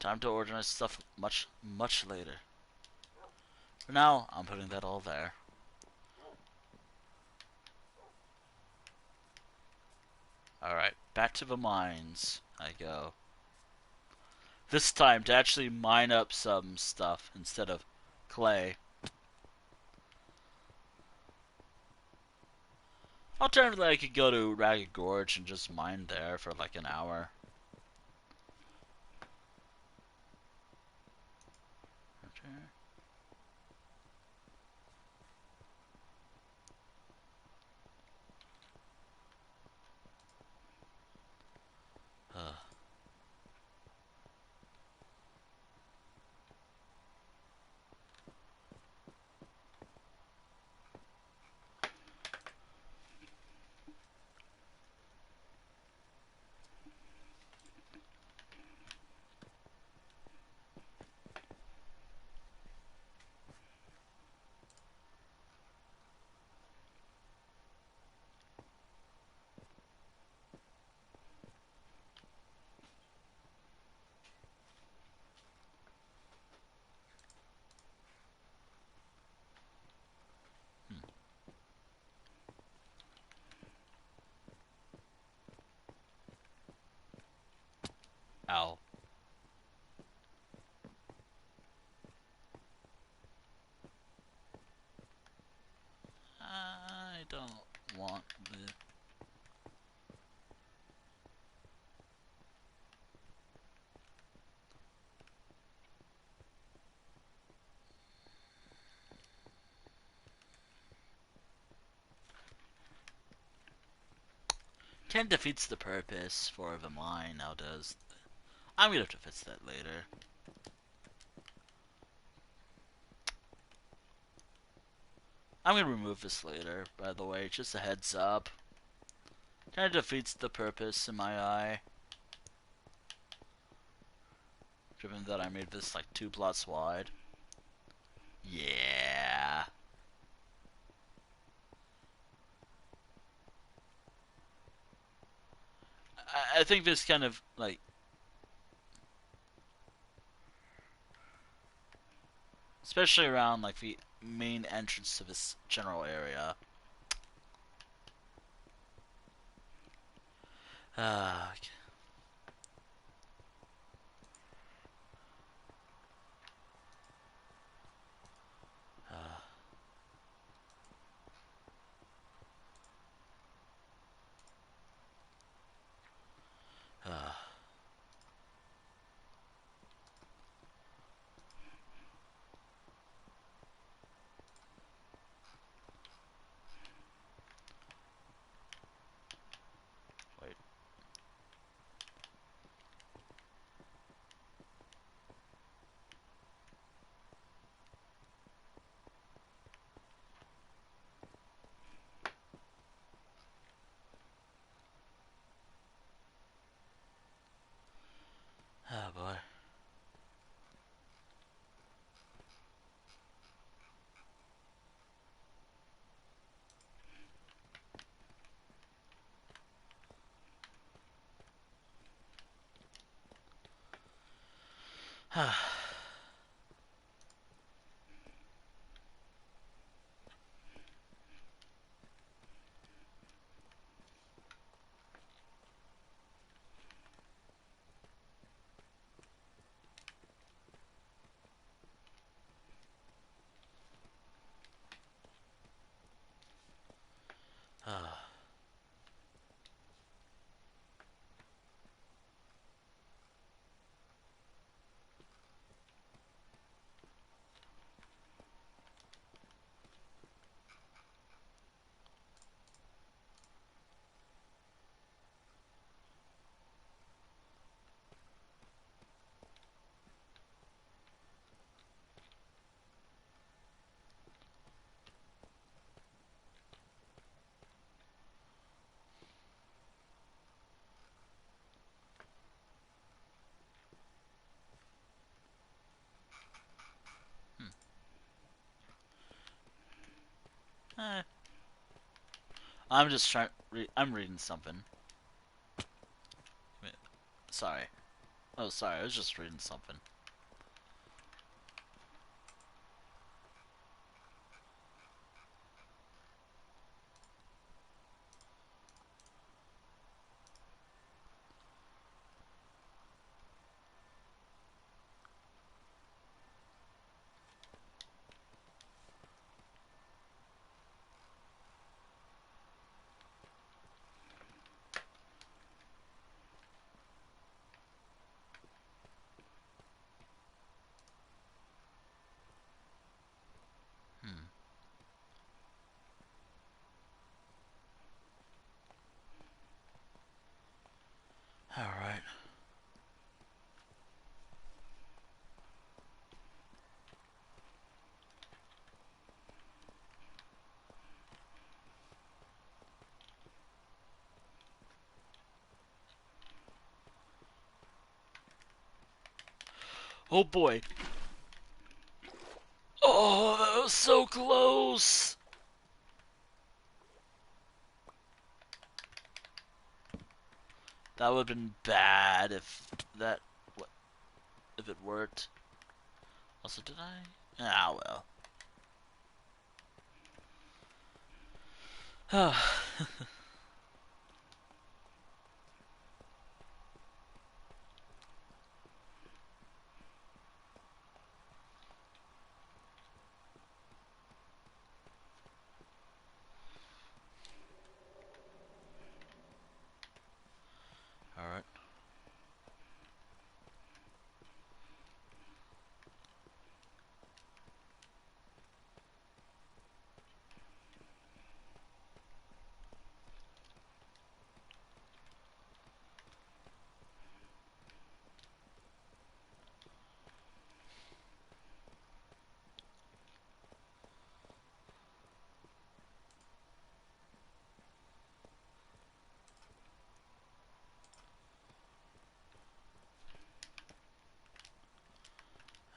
Time to organize stuff much, much later. For now, I'm putting that all there. Alright, back to the mines I go. This time to actually mine up some stuff instead of clay. Alternatively, I could go to Ragged Gorge and just mine there for like an hour. Okay. Ow. I don't want the... Kind of defeats the purpose for the mine now, does. I'm gonna have to fix that later. I'm gonna remove this later, by the way, just a heads up. Kind of defeats the purpose in my eye. Given that I made this like 2 plots wide. Yeah. I think this kind of like... Especially around like the main entrance to this general area. Okay. Uh, wait. Eh, I'm just trying. I'm reading something. Wait, sorry. Oh, sorry. I was just reading something. Hmm. All right. Oh boy. Oh, that was so close. That would have been bad if that if it worked. Also, did I? Ah, well. All right.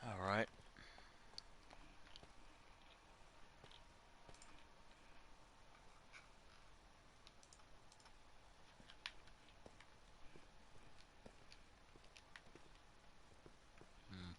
All right. Hmm.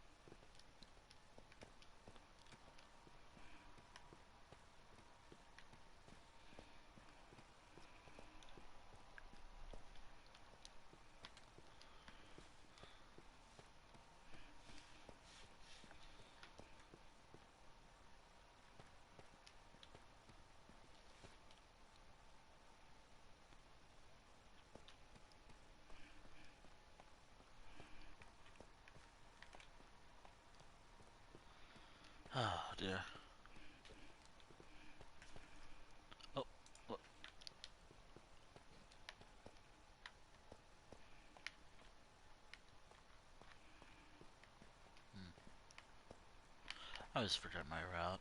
Oh dear. Oh, what? Hmm. I always forget my route.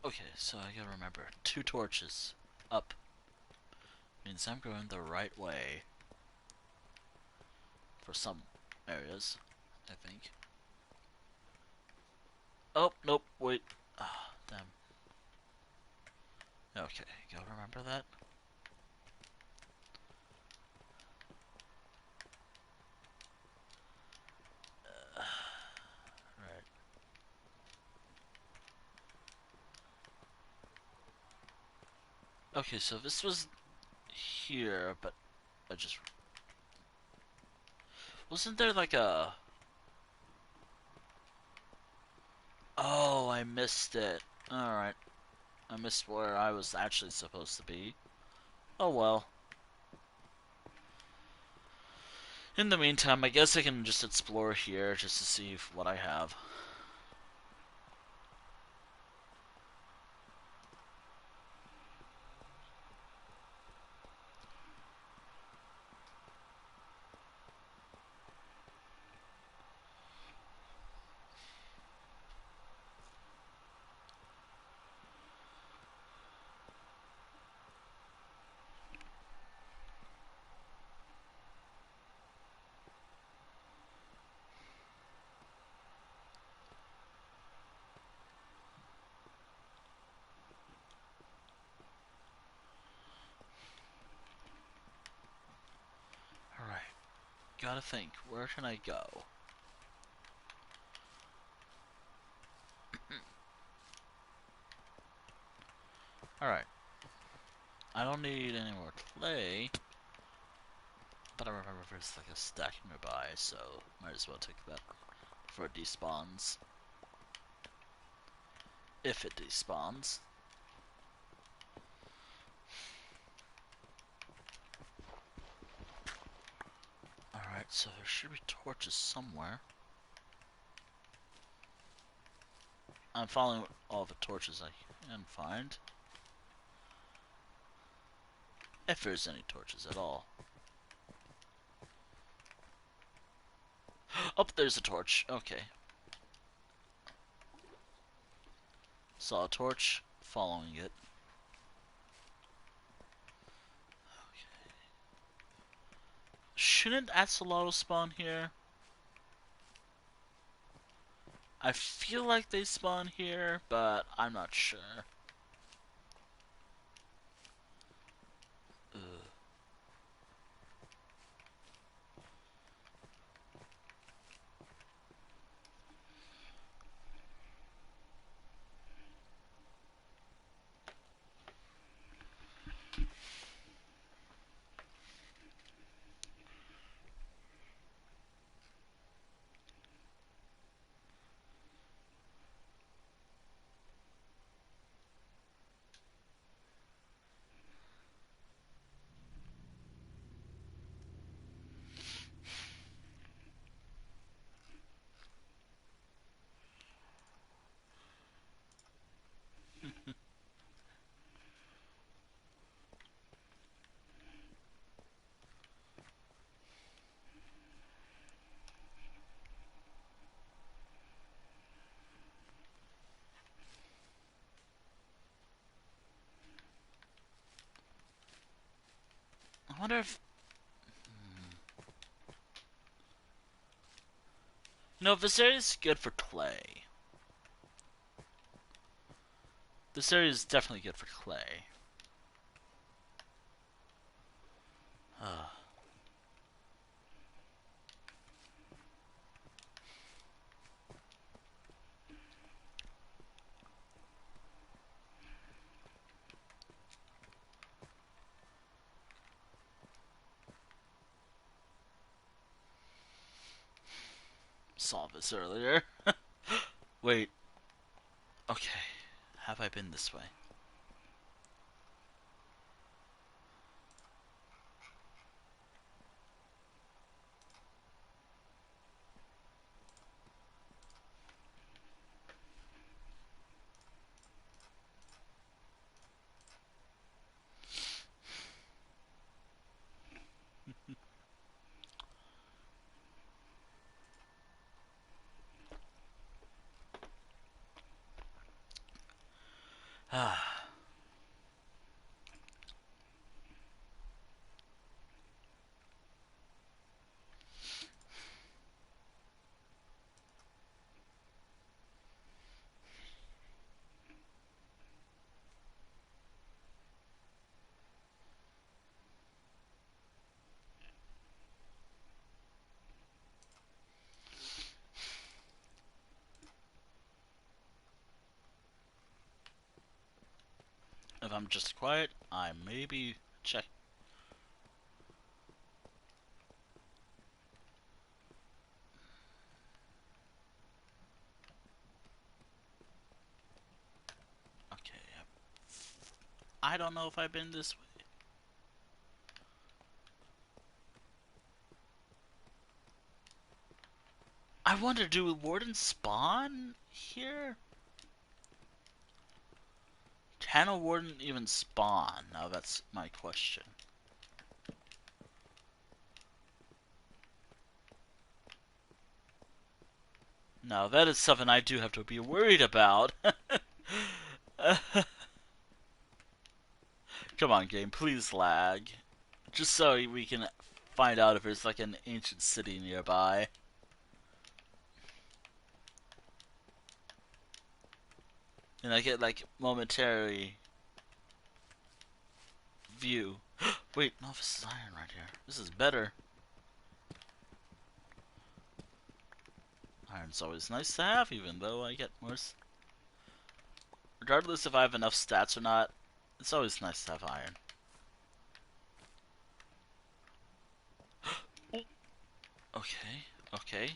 Okay, so I gotta remember. 2 torches. Up. Means I'm going the right way. For some areas, I think. Oh, nope, wait. Ah, damn. Okay, gotta remember that. Okay, so this was here, but I just wasn't there like a. Oh, I missed it. Alright. I missed where I was actually supposed to be. Oh well. In the meantime, I guess I can just explore here just to see what I have. Alright. Gotta think. Where can I go? Alright. I don't need any more clay. But I remember there's like a stack nearby, so might as well take that before it despawns. If it despawns. Alright, so there should be torches somewhere. I'm following all the torches I can find. If there's any torches at all. Oh, there's a torch. Okay. Saw a torch, following it. Shouldn't axolotl spawn here? I feel like they spawn here, but I'm not sure. Ugh. I wonder if... No, this area is good for clay. This area is definitely good for clay. Saw this earlier. Wait. Okay. Have I been this way? Ah. I'm just quiet, I may be check. Okay, I don't know if I've been this way. I wonder, do wardens spawn here? Can a warden even spawn? Now that's my question. Now that is something I do have to be worried about. Come on, game, please lag. Just so we can find out if there's like an ancient city nearby. And I get like momentary view. Wait, no, this is iron right here. This is better. Iron's always nice to have, even though I get more. Regardless if I have enough stats or not, it's always nice to have iron. Okay, okay.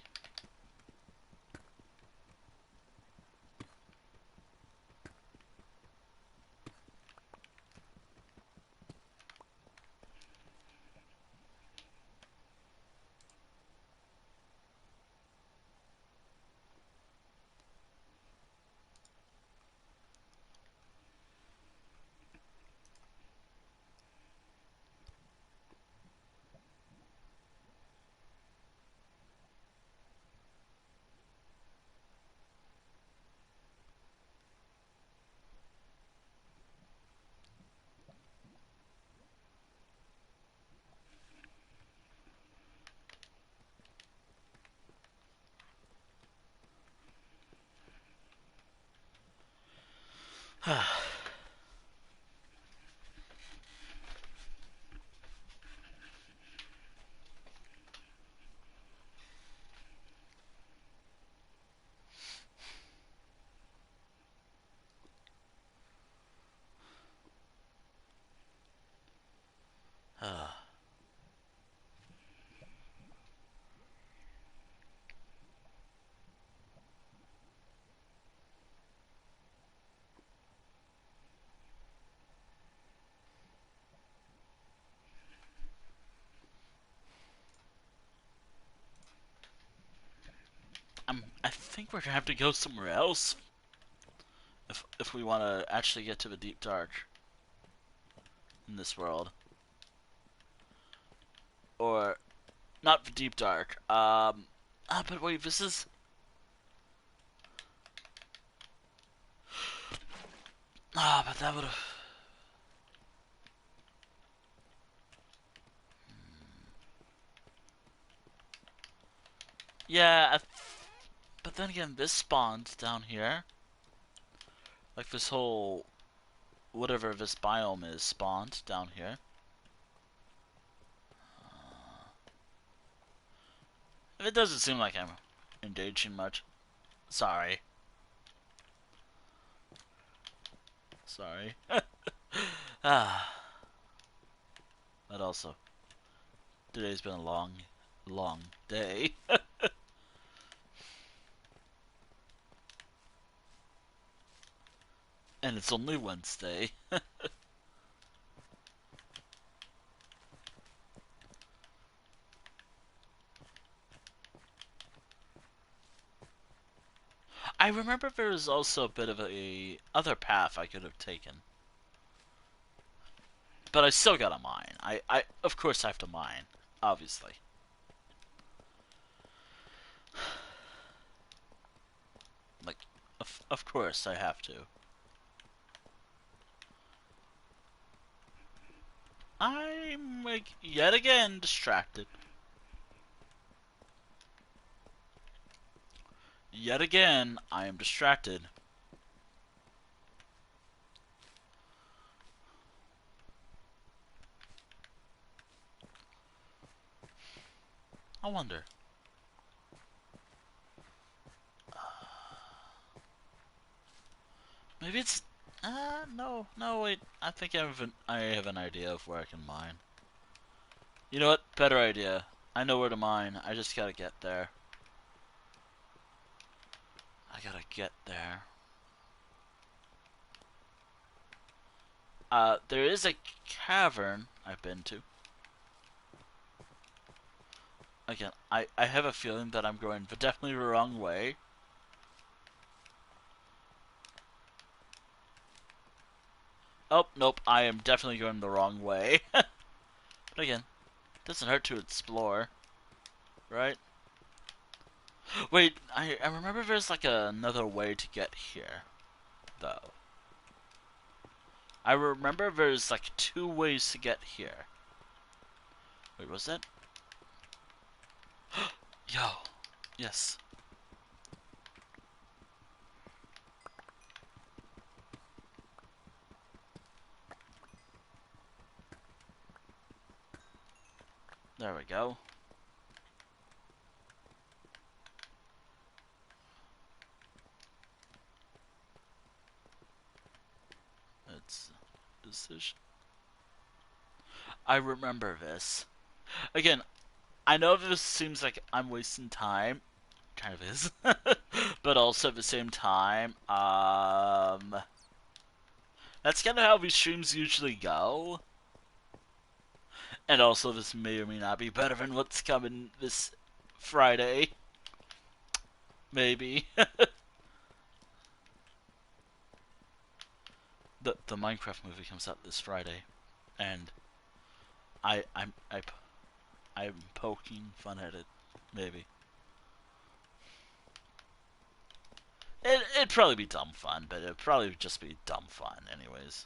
I think we're gonna have to go somewhere else if we want to actually get to the deep dark in this world, or not the deep dark. But wait, this is. But that would have. Yeah, but then again, this spawned down here. Like this whole whatever this biome is spawned down here. It doesn't seem like I'm engaging much. Sorry. Sorry. Ah. But also, today's been a long, long day. And it's only Wednesday. I remember there was also a bit of a other path I could have taken. But I still gotta mine. I of course I have to mine. Obviously. Like, of course I have to. I'm, like, yet again distracted. Yet again, I am distracted. I wonder. Maybe it's... No, no, wait. I think I have an idea of where I can mine. You know what? Better idea. I know where to mine. I just gotta get there. I gotta get there. There is a cavern I've been to. Again, I have a feeling that I'm going definitely the wrong way. Oh, nope, I am definitely going the wrong way. But again, it doesn't hurt to explore, right? Wait, I remember there's like another way to get here, though. I remember there's like two ways to get here. Wait, was that? Yo, yes. There we go. It's decision. I remember this. Again, I know this seems like I'm wasting time. Kind of is. But also at the same time, that's kind of how these streams usually go. And also, this may or may not be better than what's coming this Friday. Maybe. The Minecraft movie comes out this Friday, and I I'm I, I'm poking fun at it. Maybe it'd probably be dumb fun, but it'd probably just be dumb fun anyways.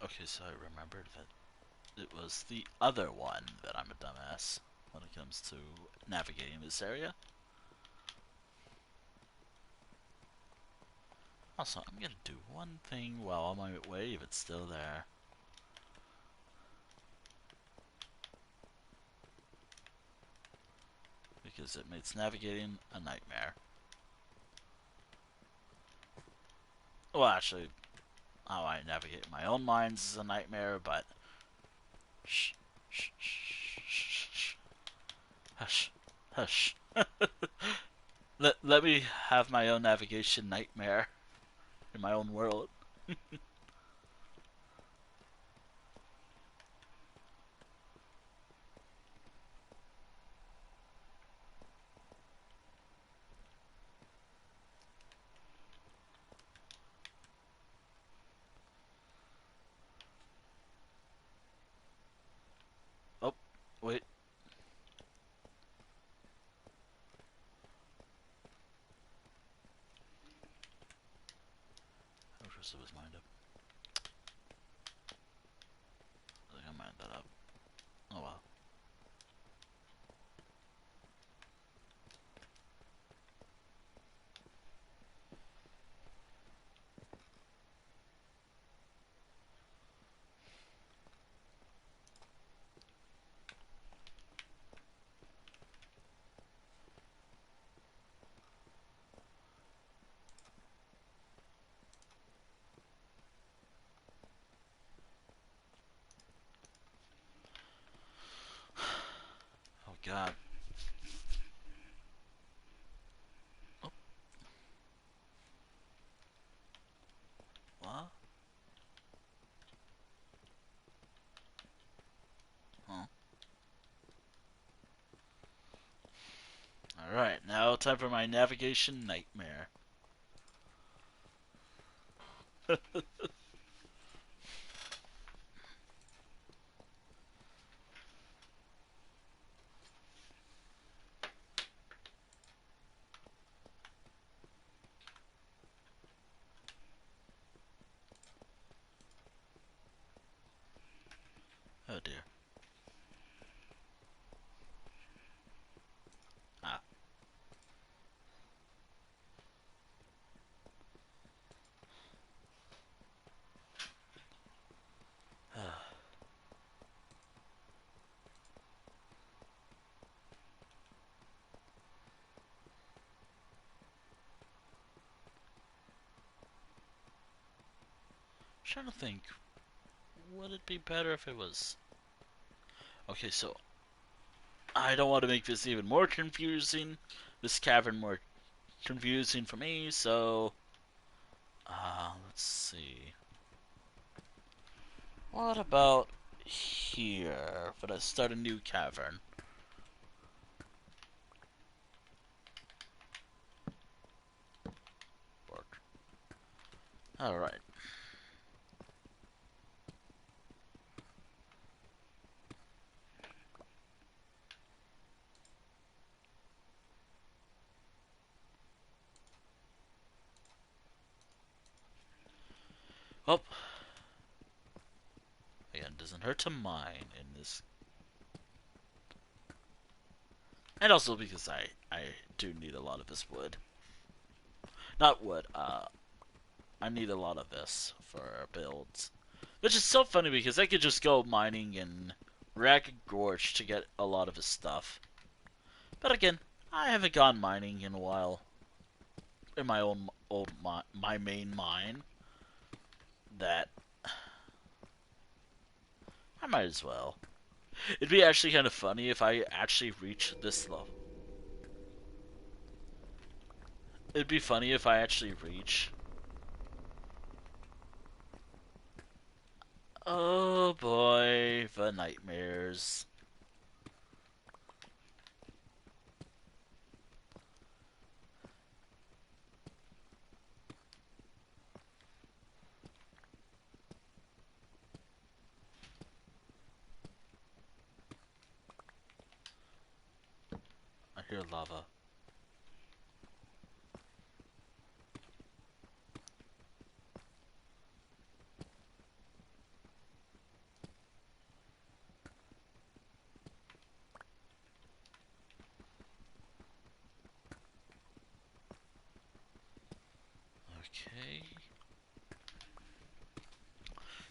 Okay, so I remembered that it was the other one that I'm a dumbass when it comes to navigating this area. Also, I'm gonna do one thing while on my way if it's still there. Because it makes navigating a nightmare. Well, actually, how I navigate my own mines is a nightmare, but... Shh, shh, shh, shh, shh. Hush, hush. Let me have my own navigation nightmare in my own world. Oh, wait. How close was mind up? time for my navigation nightmare. Oh dear. Ah. Trying to think, would it be better if it was... Okay, so I don't want to make this even more confusing, this cavern more confusing for me, so let's see. What about here? But I start a new cavern. Alright. Well, again, doesn't hurt to mine in this. And also because I do need a lot of this wood. Not wood, I need a lot of this for builds. Which is so funny because I could just go mining in Ragged Gorge to get a lot of his stuff. But again, I haven't gone mining in a while. In my my main mine. That I might as well. It'd be actually kind of funny if I actually reach this level. It'd be funny if I actually reach. Oh boy, the nightmares. I hear lava. Okay.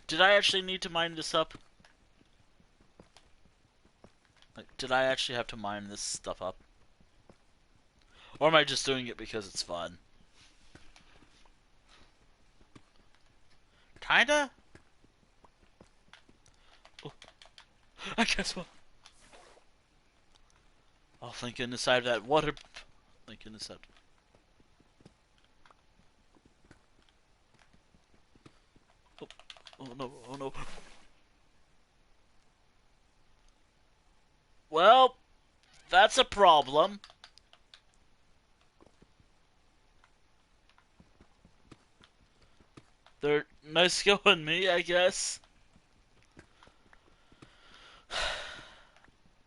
Did I actually need to mine this up? Like, did I actually have to mine this stuff up? Or am I just doing it because it's fun? Kinda? Oh, I guess what? Oh, thank goodness I have that water. Thank goodness I have... Oh, oh no, oh no. Well, that's a problem. They're nice going me, I guess.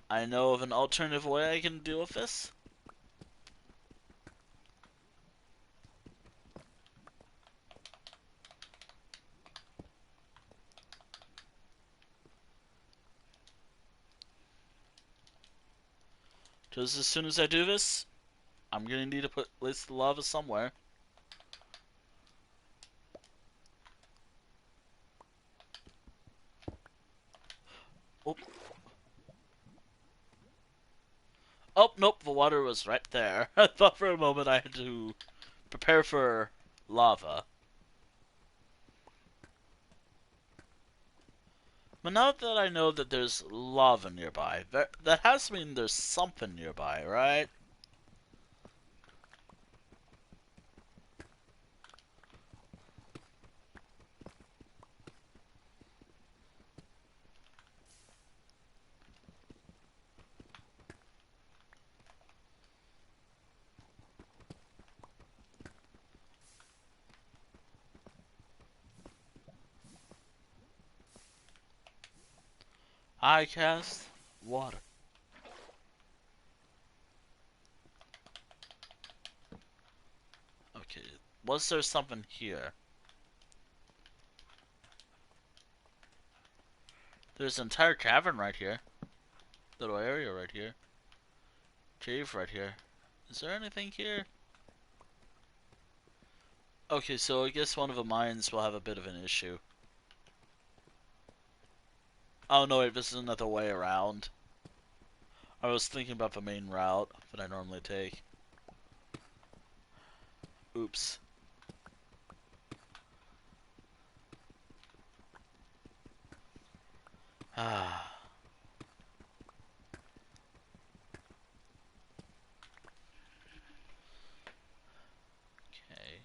I know of an alternative way I can deal with this. Because as soon as I do this, I'm gonna need to place the lava somewhere. Oh. Oh, nope, the water was right there. I thought for a moment I had to prepare for lava. But now that I know that there's lava nearby, that has to mean there's something nearby, right? I cast water. Okay, was there something here? There's an entire cavern right here. Little area right here. Cave right here. Is there anything here? Okay, so I guess one of the mines will have a bit of an issue. Oh no, wait, this is another way around. I was thinking about the main route that I normally take. Oops. Ah. Okay.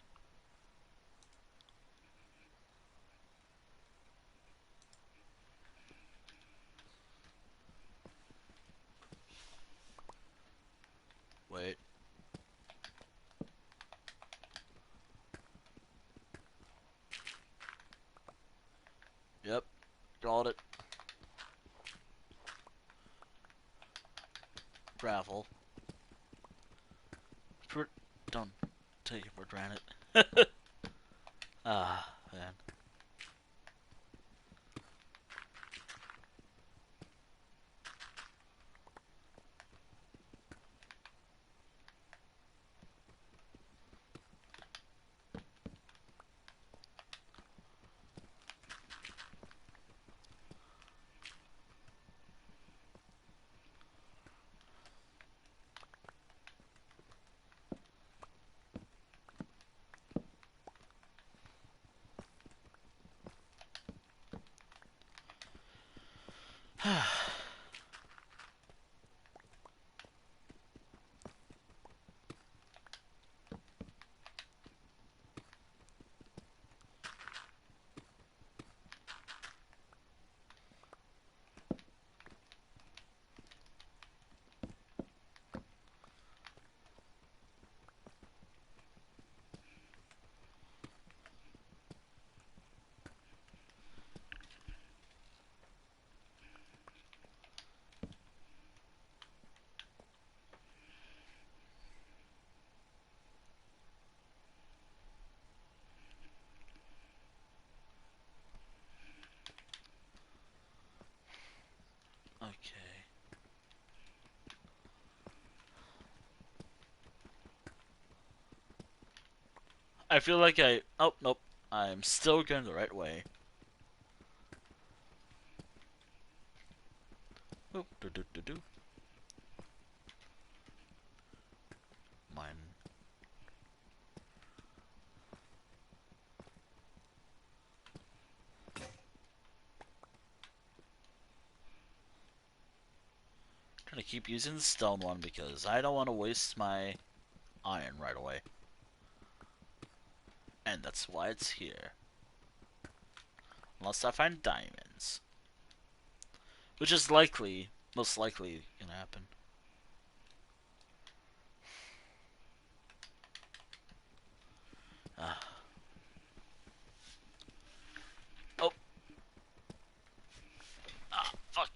Wait. Yep. Got it. Gravel. Don't take it for granted. Ah, man. Okay. I feel like oh, nope. I'm still going the right way. Oh, do do do do. Mine. Trying to keep using the stone one because I don't want to waste my iron right away. And that's why it's here. Unless I find diamonds. Which is likely, most likely, gonna happen. Ah. Oh. Ah, fuck.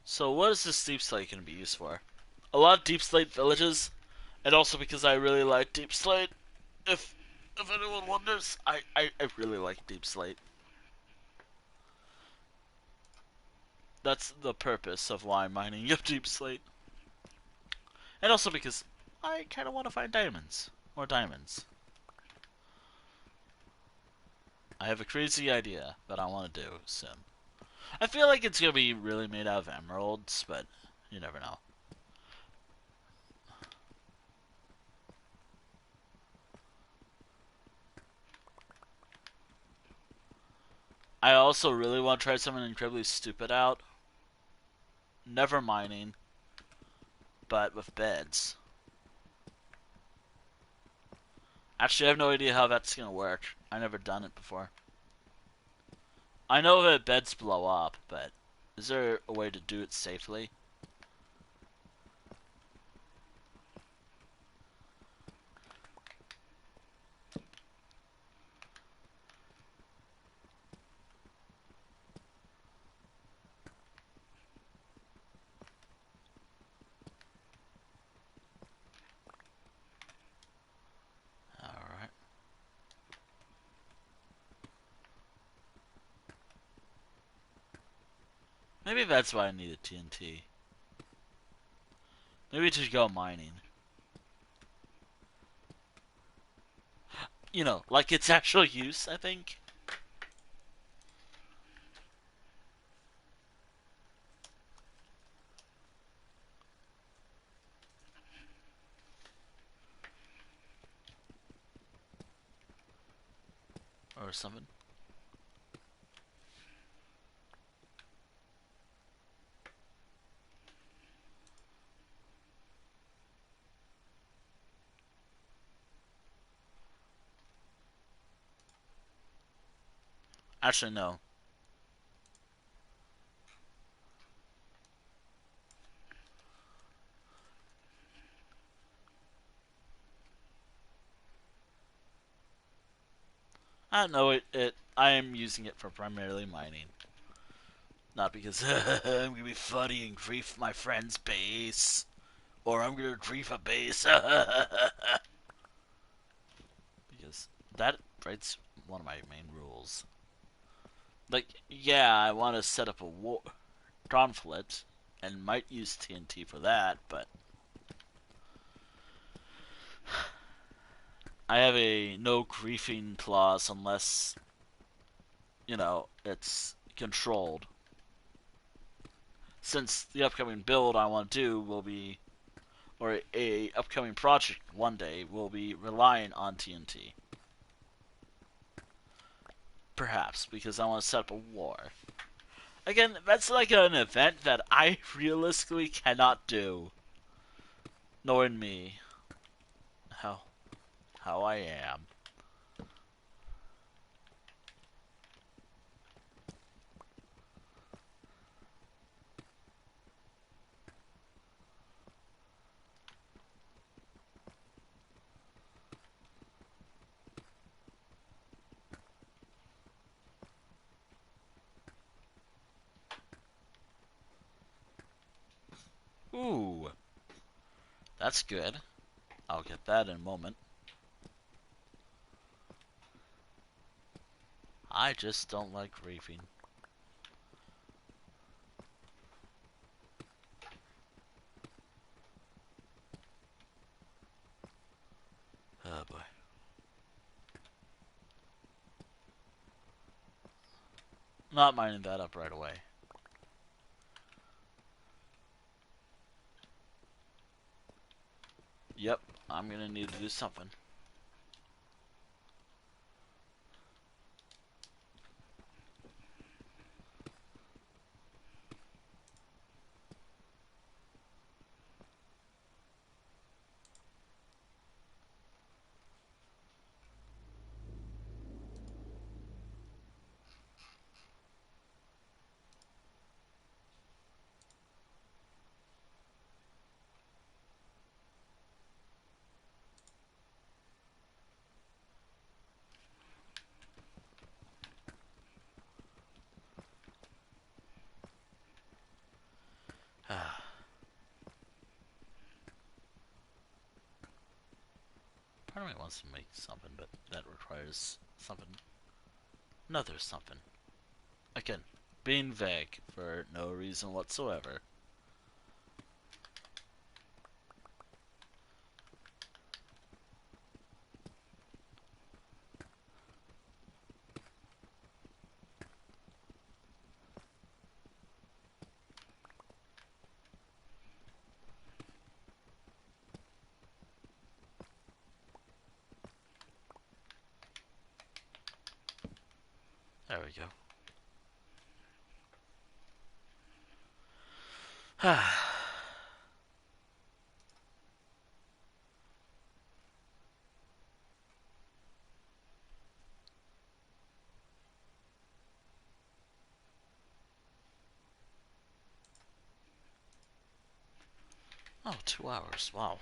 So what is this deep slate gonna be used for? A lot of deep slate villages, and also because I really like deep slate. If anyone wonders, I really like deep slate. That's the purpose of why I'm mining up deep slate. And also because I kind of want to find diamonds. More diamonds. I have a crazy idea that I want to do soon. I feel like it's going to be really made out of emeralds, but you never know. I also really want to try something incredibly stupid out. Never mining, but with beds. Actually, I have no idea how that's gonna work. I never done it before. I know that beds blow up, but is there a way to do it safely? Alright. Maybe that's why I needed TNT. Maybe to go mining. You know, like its actual use, I think. Or something. Actually, no. I don't know. I am using it for primarily mining. Not because I'm gonna be funny and grief my friend's base. Or I'm gonna grief a base. Because that breaks one of my main rules. Like, yeah, I want to set up a war conflict and might use TNT for that, but I have a no griefing clause unless, it's controlled. Since the upcoming build I want to do will be, or a upcoming project one day will be relying on TNT. Perhaps, because I want to set up a war. Again, that's like an event that I realistically cannot do. Knowing me. How how I am. Ooh, that's good. I'll get that in a moment. I just don't like griefing. Oh boy. Not mining that up right away. Yep, I'm gonna need to do something. Part of me wants to make something, but that requires something. Another something. Again, being vague for no reason whatsoever. There we go. Oh, 2 hours. Wow.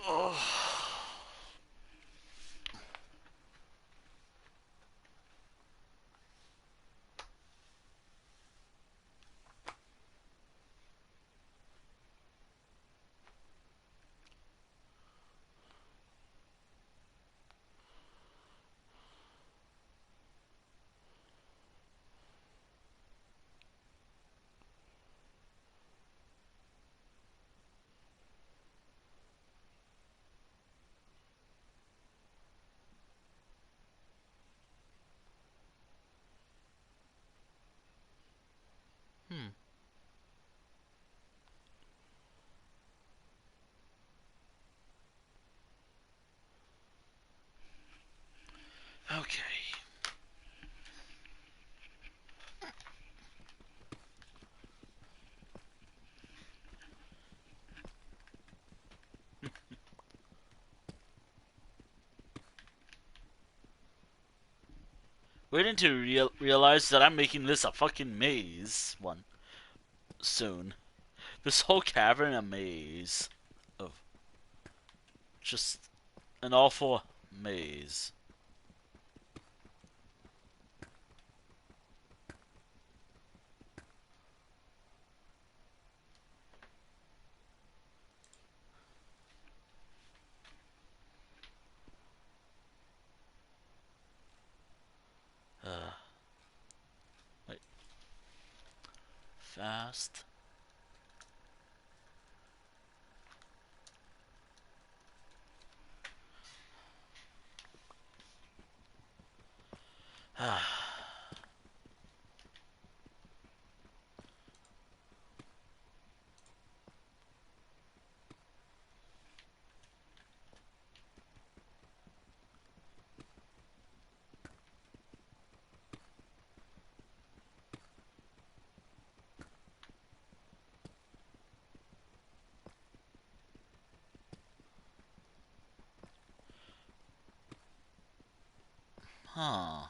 Oh. Hmm. Okay. Waiting to realize that I'm making this a fucking maze one soon. This whole cavern a maze of just an awful maze. Uh, wait, fast. Huh.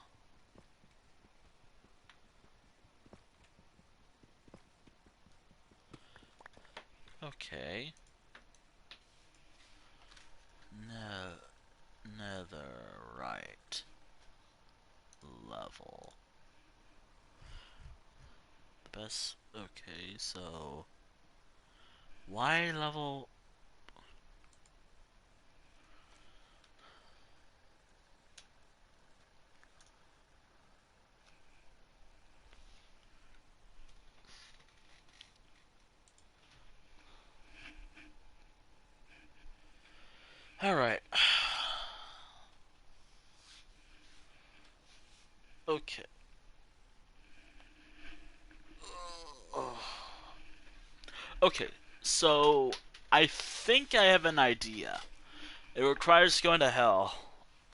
Okay. No, netherite level. The best. Okay, so why level? All right. Okay. Okay. So I think I have an idea. It requires going to hell.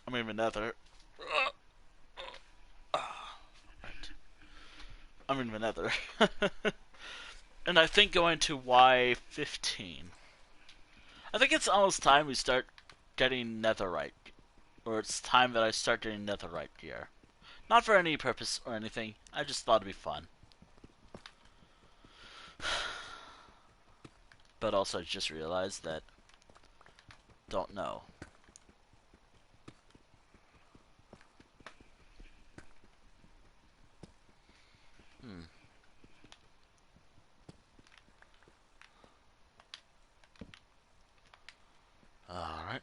I mean, nether. Right. I mean, nether. And I think going to Y15. I think it's almost time we start getting netherite. Or it's time that I start getting netherite gear. Not for any purpose or anything. I just thought it'd be fun. But also I just realized that don't know. Hmm. Alright.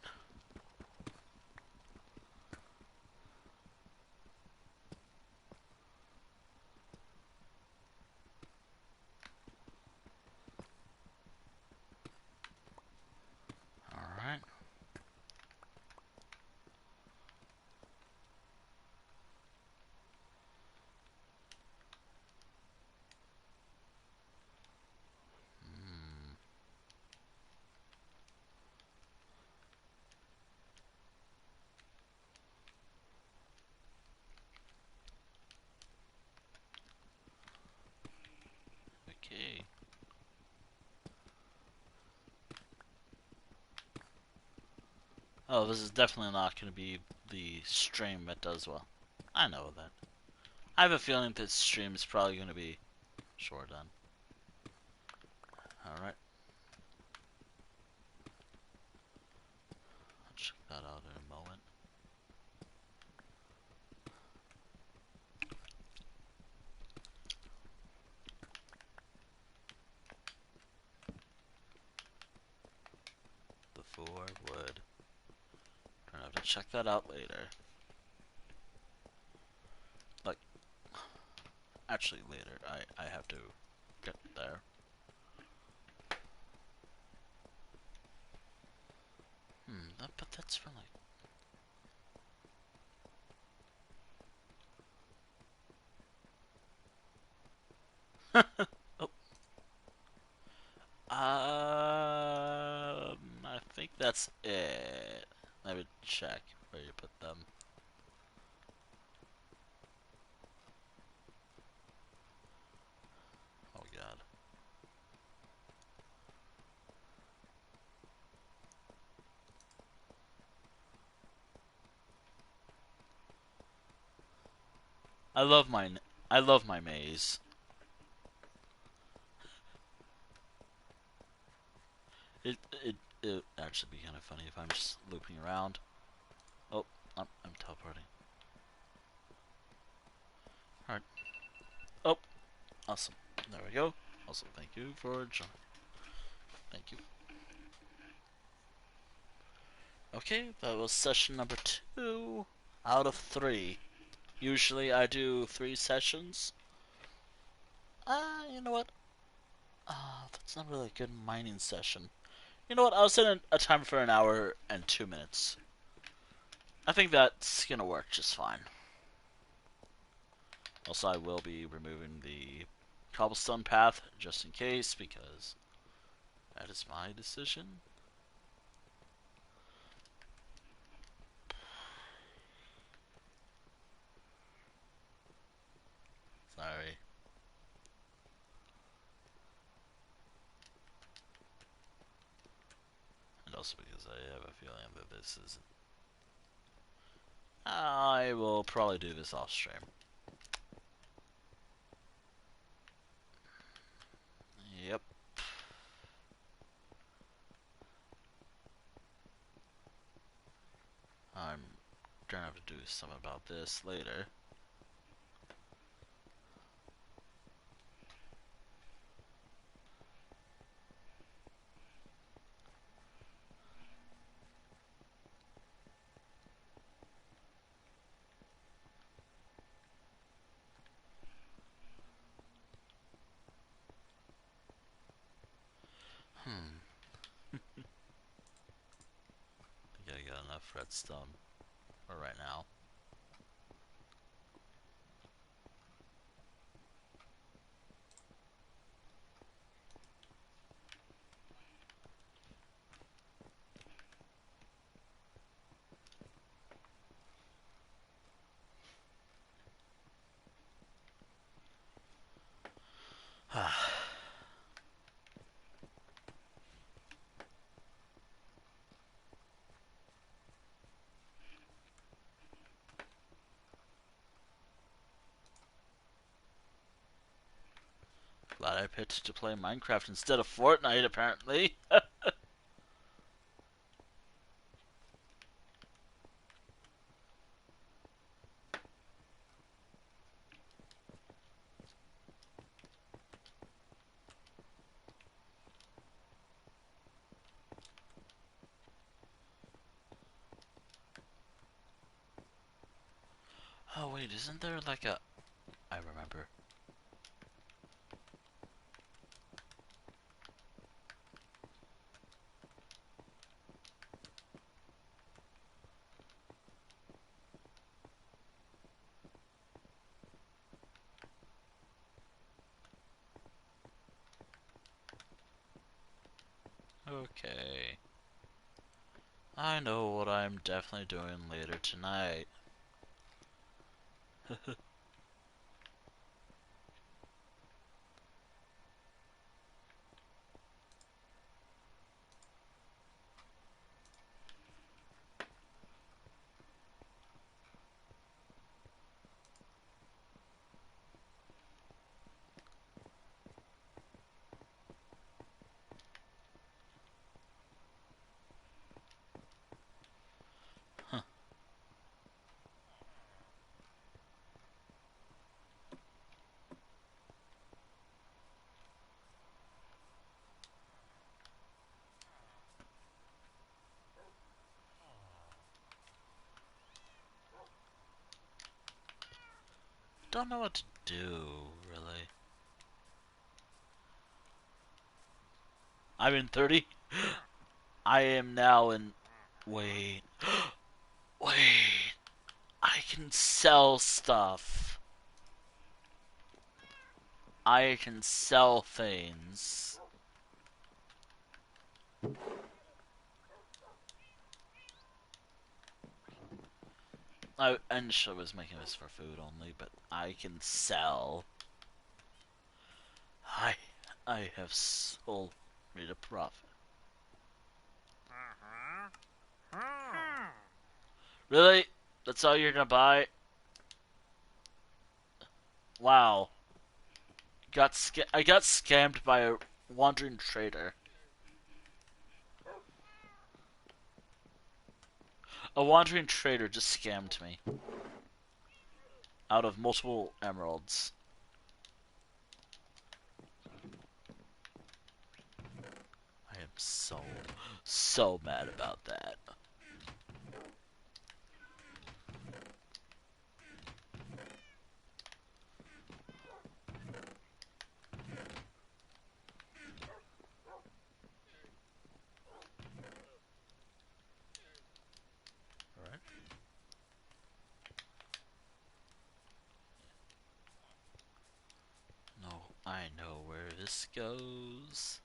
Alright. Hmm. Okay. Oh, this is definitely not going to be the stream that does well. I know that. I have a feeling this stream is probably going to be short on. 4 wood. I'm gonna have to check that out later. Like, actually later. I have to get there. But that's for like... Oh. I think that's it. Let me check where you put them. Oh god. I love my I love my maze. It it it actually be kind of funny if I'm just looping around. Oh, I'm teleporting. All right. Oh, awesome. There we go. Also, thank you for joining. Thank you. Okay, that was session number 2 out of 3. Usually I do 3 sessions. You know what? That's not really a good mining session. You know what? I'll set a timer for an hour and 2 minutes. I think that's gonna work just fine. Also, I will be removing the cobblestone path just in case because that is my decision. Sorry. And also because I have a feeling that this is... I will probably do this off stream. Yep. I'm gonna have to do something about this later. I think I got enough redstone for right now. Glad I picked to play Minecraft instead of Fortnite, apparently. Oh wait, isn't there like a... I remember. Okay. I know what I'm definitely doing later tonight. Huh. don't know what to do, really. I'm in 30. I am now in... Wait. Wait. I can sell stuff. I can sell things. I initially was making this for food only, but I can sell. I I have sold made a profit. Really? That's all you're gonna buy? Wow. I got scammed by a wandering trader. A wandering trader just scammed me out of multiple emeralds. I am so mad about that. Alright. No, I know where this goes.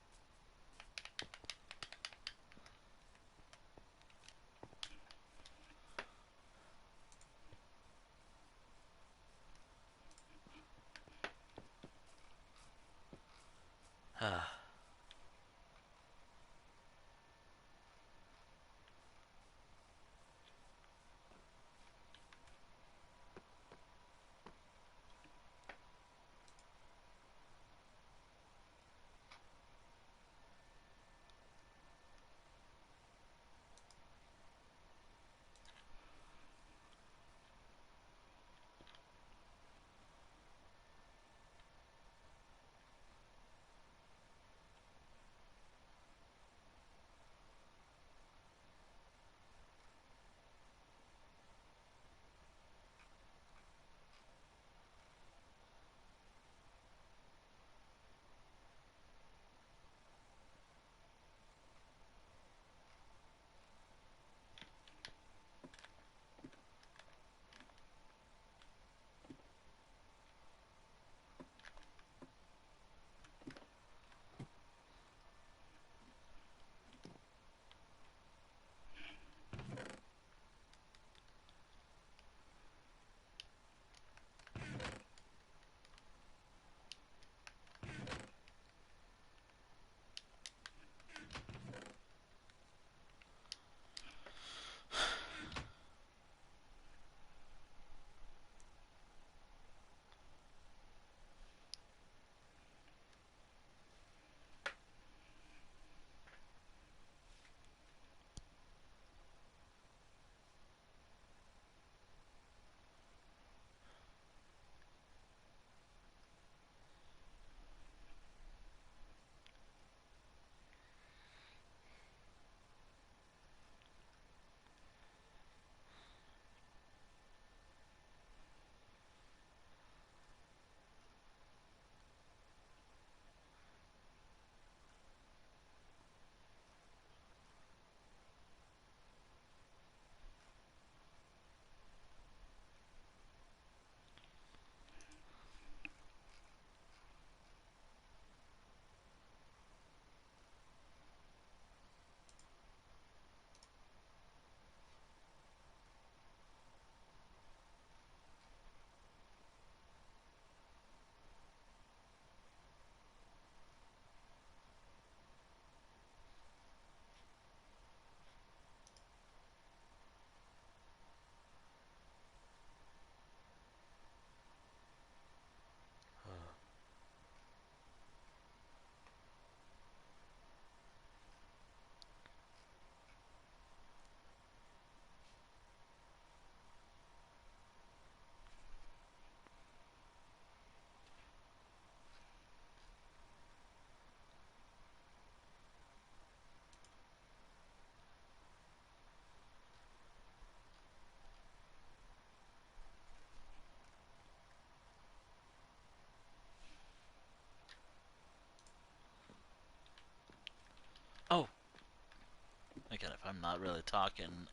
I'm not really talking.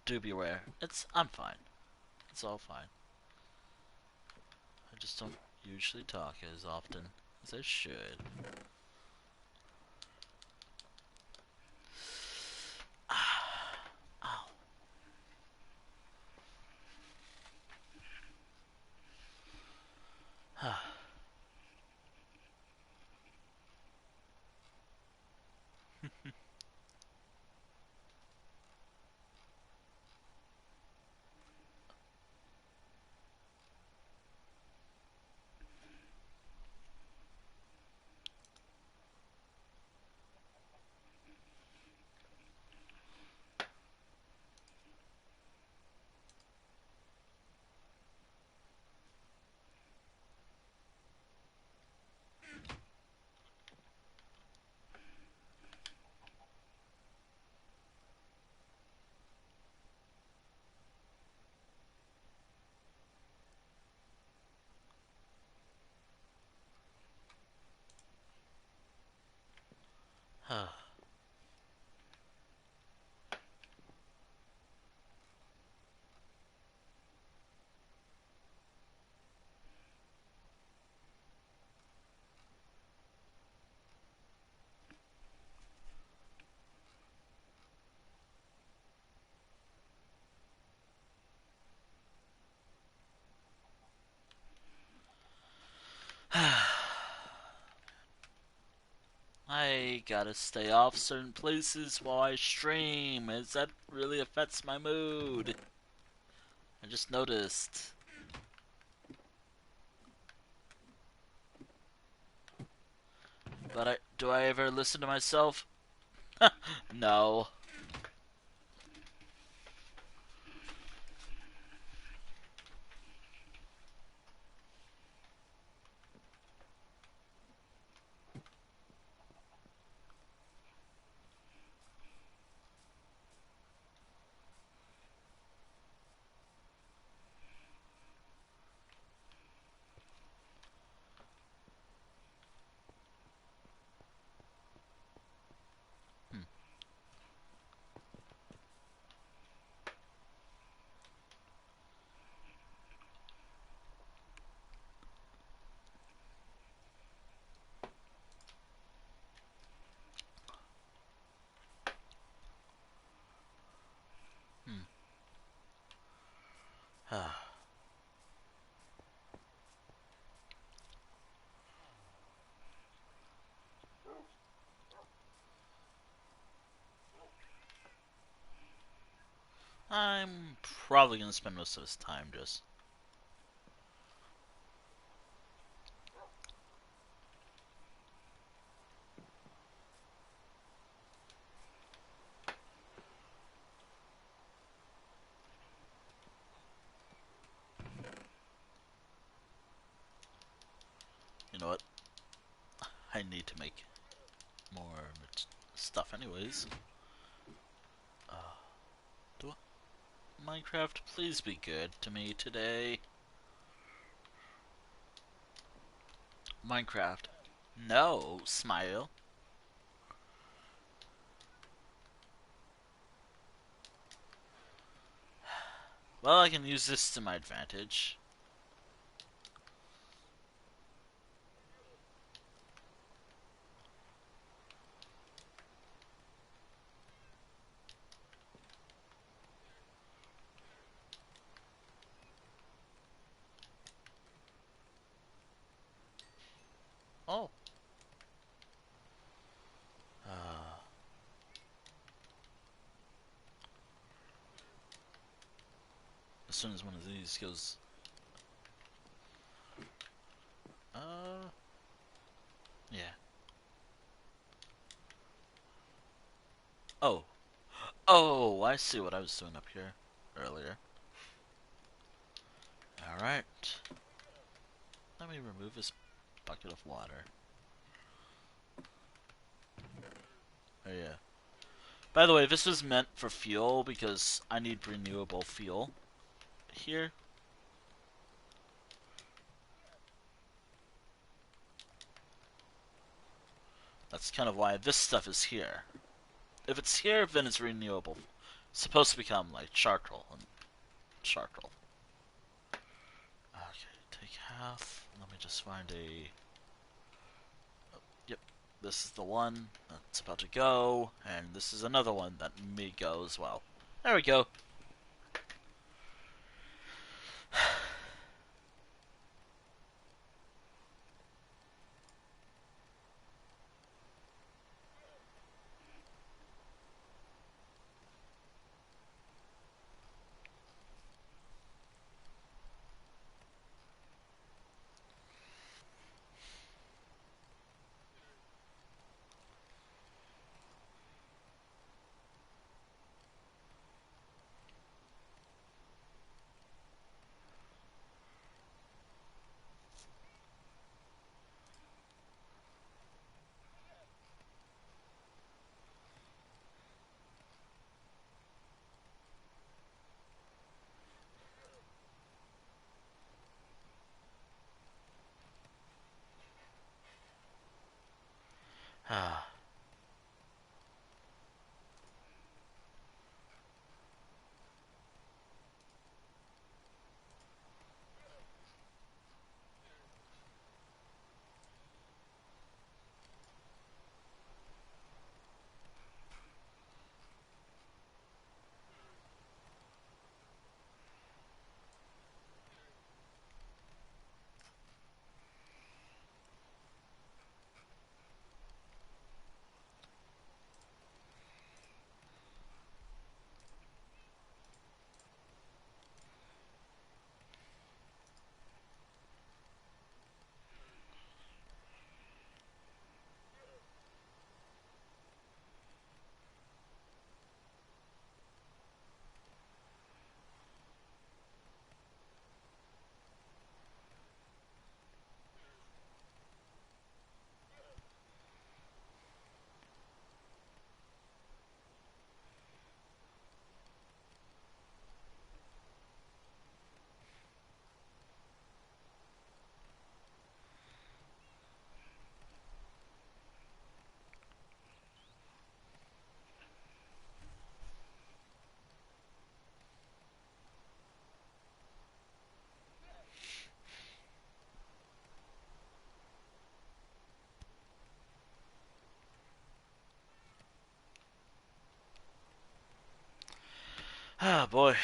Do beware. I'm fine. It's all fine. I just don't usually talk as often as I should. Ow. I gotta stay off certain places while I stream, as that really affects my mood. I just noticed. But do I ever listen to myself? No. Hmm. Hmm. I'm probably gonna spend most of this time just. You know what? I need to make more stuff, anyways. Uh, do Minecraft, please be good to me today. Minecraft. No, smile. Well, I can use this to my advantage. Oh. Uh, as soon as one of these goes... Yeah. Oh. Oh, I see what I was doing up here earlier. Alright. Let me remove this bucket of water. Oh, yeah. By the way, this was meant for fuel because I need renewable fuel here. That's kind of why this stuff is here. If it's here, then it's renewable. It's supposed to become like charcoal and charcoal. Okay, take half. Let me just find a. Oh, yep, this is the one that's about to go, and this is another one that may go as well. There we go. Ah. Ah, boy.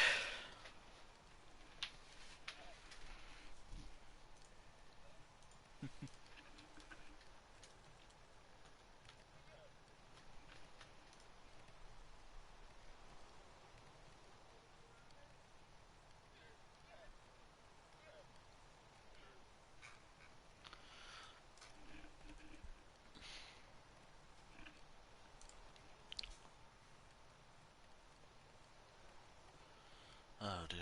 Oh dear.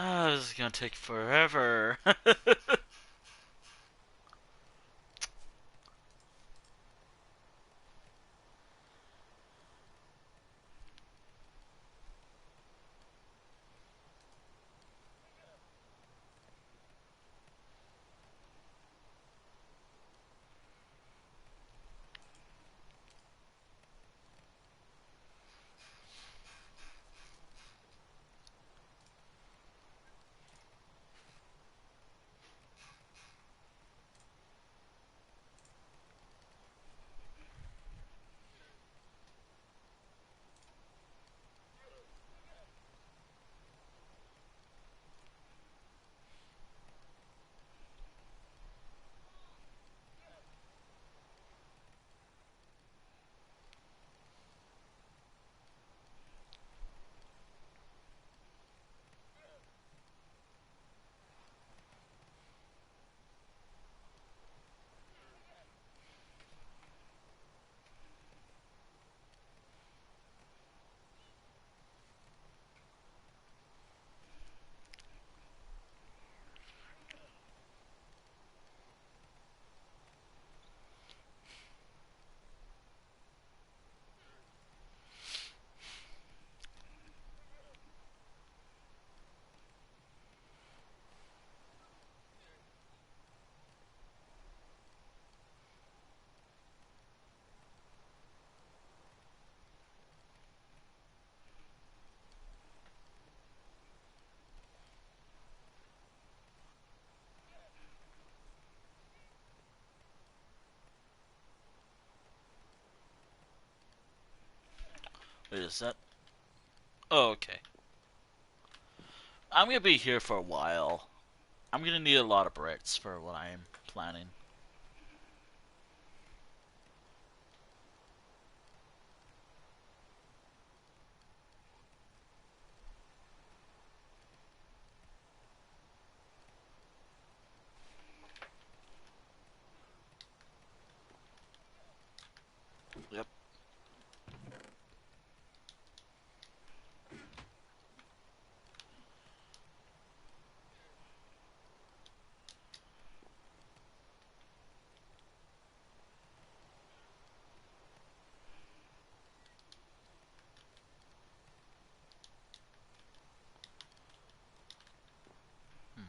Ah, this is gonna take forever. Wait, is that? Oh, okay. I'm gonna be here for a while. I'm gonna need a lot of bricks for what I am planning. Yep. Hmm.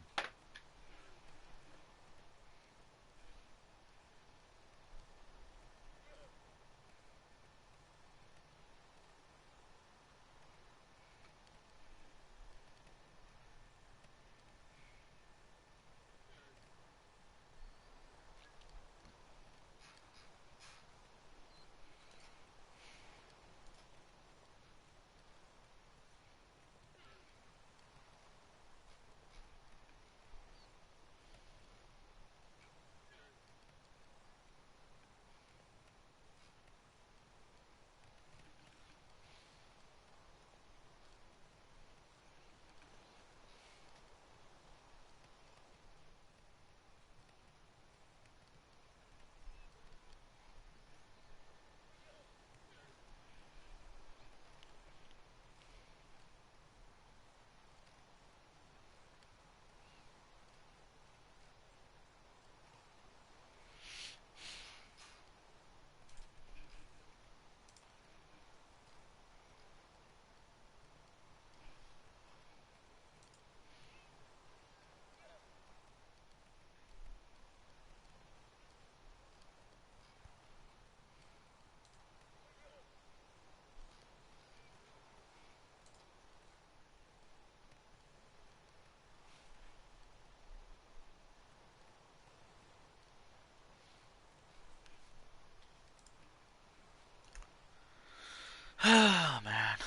Oh man.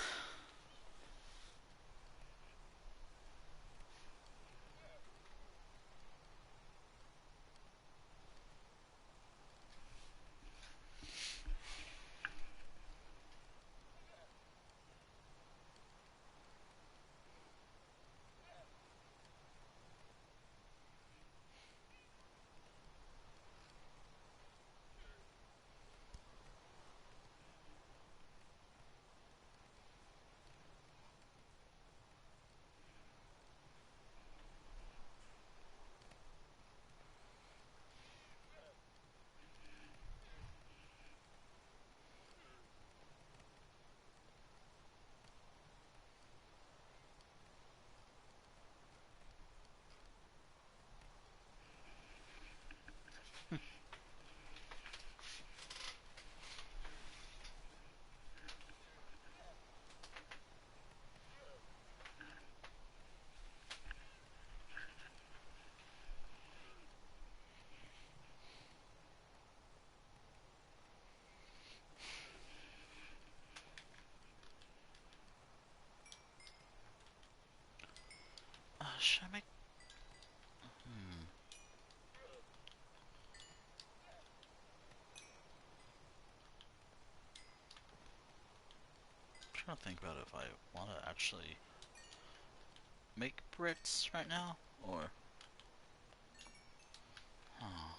Should I make? Hmm. I'm trying to think about if I want to actually make bricks right now, or. Huh.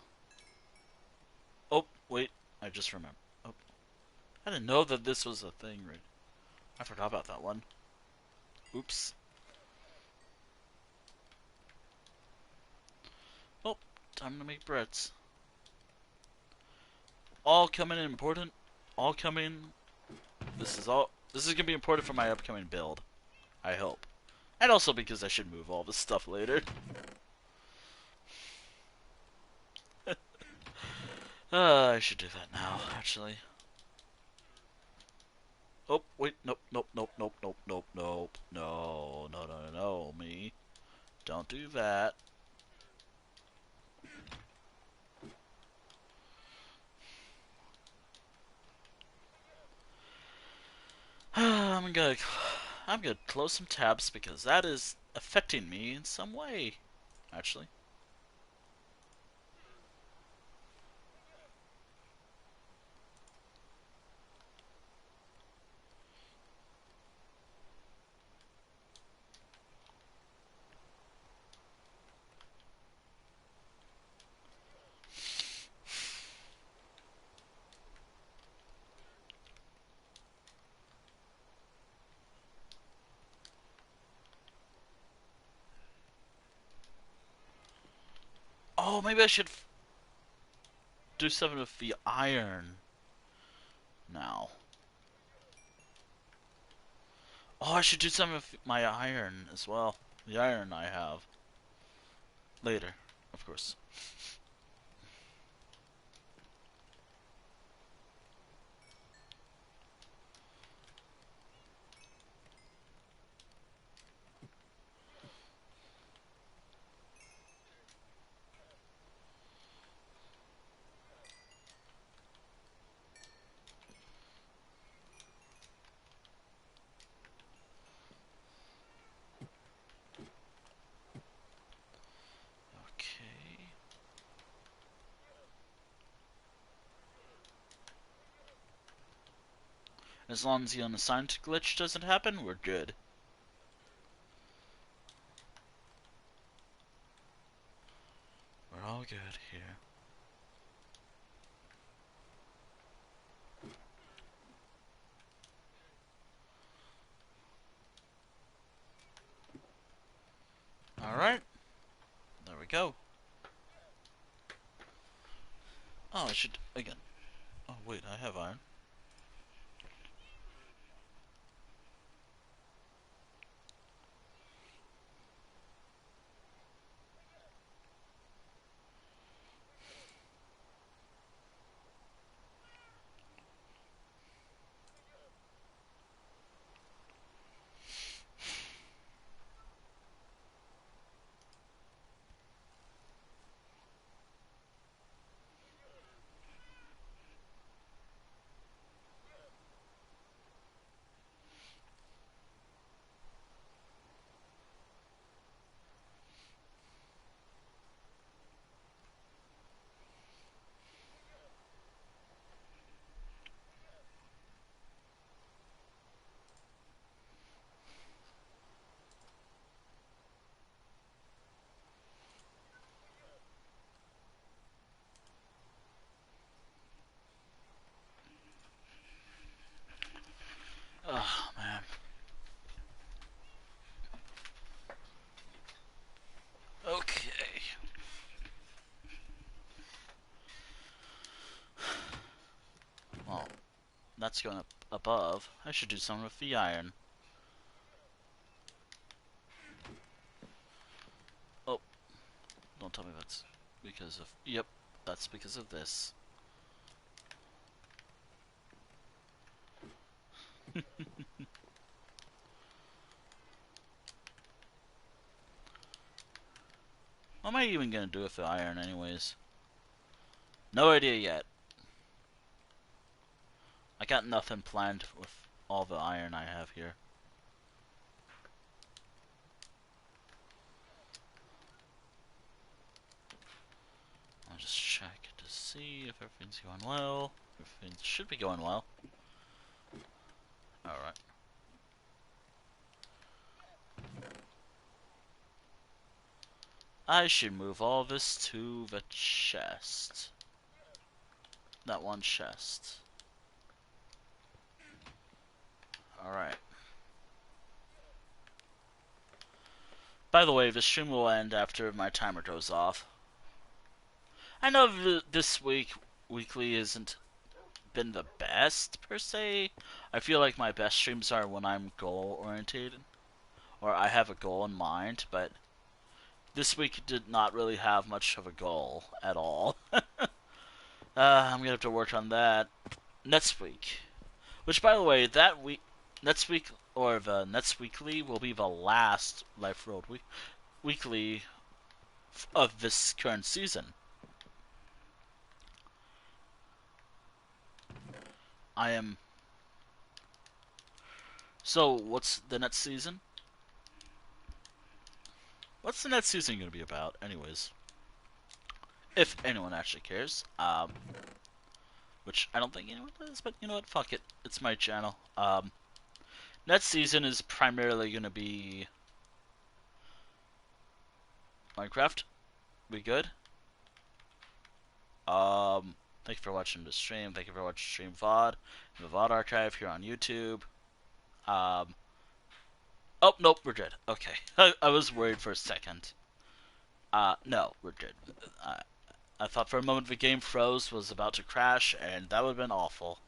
Oh, wait. I just remembered. Oh, I didn't know that this was a thing. Right. I forgot about that one. Oops. Oh, time to make bricks. All coming in important. All coming. This is all. This is gonna be important for my upcoming build. I hope. And also because I should move all this stuff later. I should do that now, actually. Oh, wait, nope, nope, nope, nope, nope, nope, nope. No, no, no, no, no, me. Don't do that. I'm gonna close some tabs because that is affecting me in some way. Actually. Oh, maybe I should do something with the iron now. Oh, I should do something with my iron as well. The iron I have. Later, of course. Okay. As long as the unassigned glitch doesn't happen, we're good. We're all good here. Alright. There we go. Oh, I should, again. Oh, wait, I have iron. Oh, man. Okay. Well, that's going up above. I should do something with the iron. Oh, don't tell me that's because of... Yep, that's because of this. What am I even gonna do with the iron anyways? No idea yet. I got nothing planned with all the iron I have here. I'll just check to see if everything's going well. Everything should be going well. Alright. I should move all this to the chest. That one chest. Alright. By the way, the stream will end after my timer goes off. I know this weekly isn't been the best, per se. I feel like my best streams are when I'm goal-oriented. Or I have a goal in mind, but this week did not really have much of a goal at all. I'm gonna have to work on that next week. Which, by the way, that week, next week or the next weekly will be the last Life Road weekly of this current season. I am So, what's the next season? What's the next season gonna be about, anyways? If anyone actually cares. Which I don't think anyone does, but you know what? Fuck it. It's my channel. Next season is primarily gonna be Minecraft. We good? Thank you for watching the stream. Thank you for watching Stream VOD. The VOD archive here on YouTube. Um, oh, nope, we're good. Okay. I was worried for a second. No, we're good. I thought for a moment the game froze, was about to crash, and that would have been awful.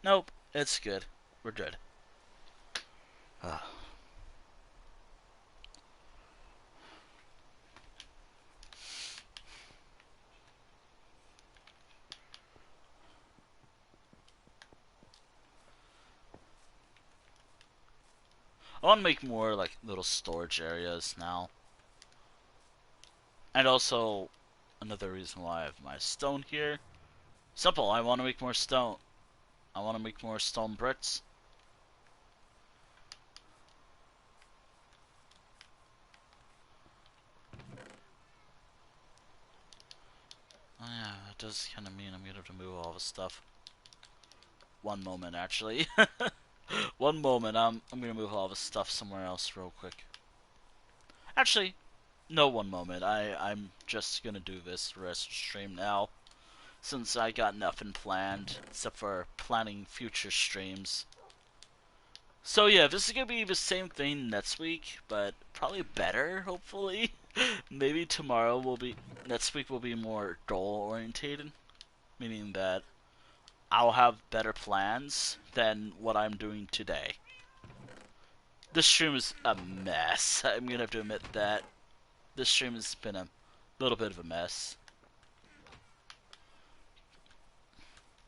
Nope, it's good. We're good. Uh, I want to make more, like, little storage areas now. And also, another reason why I have my stone here. Simple, I want to make more stone. I want to make more stone bricks. Oh yeah, that does kind of mean I'm gonna have to move all this stuff. One moment, actually. One moment, I'm gonna move all this stuff somewhere else real quick. Actually, no one moment. I'm just gonna do this the rest of the stream now. Since I got nothing planned, except for planning future streams. So yeah, this is gonna be the same thing next week, but probably better, hopefully. Maybe tomorrow will be, next week will be more goal orientated, meaning that I'll have better plans than what I'm doing today. This stream is a mess. I'm gonna have to admit that. This stream has been a little bit of a mess.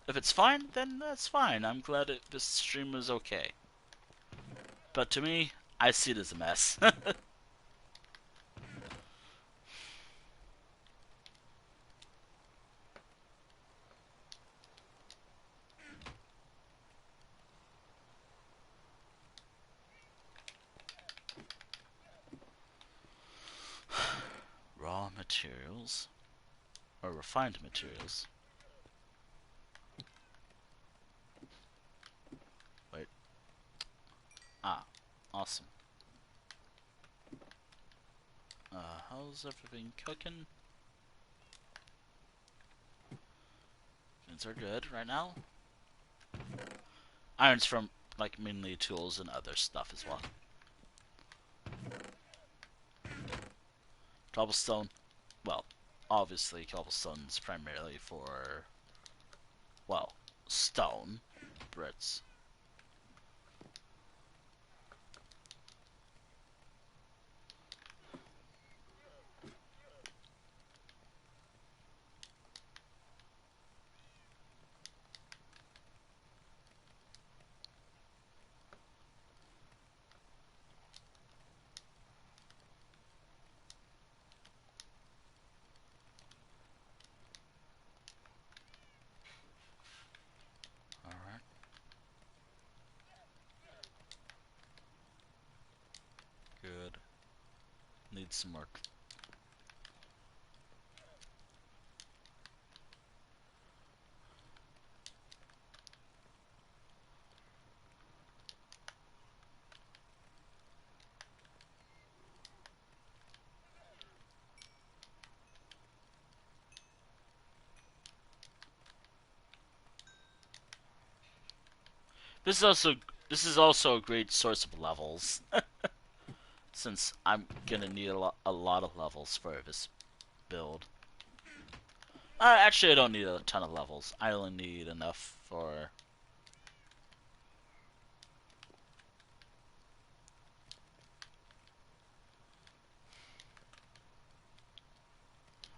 If it's fine, then that's fine. I'm glad this stream was okay. But to me, I see it as a mess. Raw materials. Or refined materials. Wait. Ah, awesome. How's everything cooking? Things are good right now. Iron's from, like, mainly tools and other stuff as well. Cobblestone. Well, obviously cobblestone's primarily for, well, stone. Bricks. Alright. Good. Need some more. This is also a great source of levels, since I'm gonna need a lot of levels for this build. Actually, I don't need a ton of levels. I only need enough for.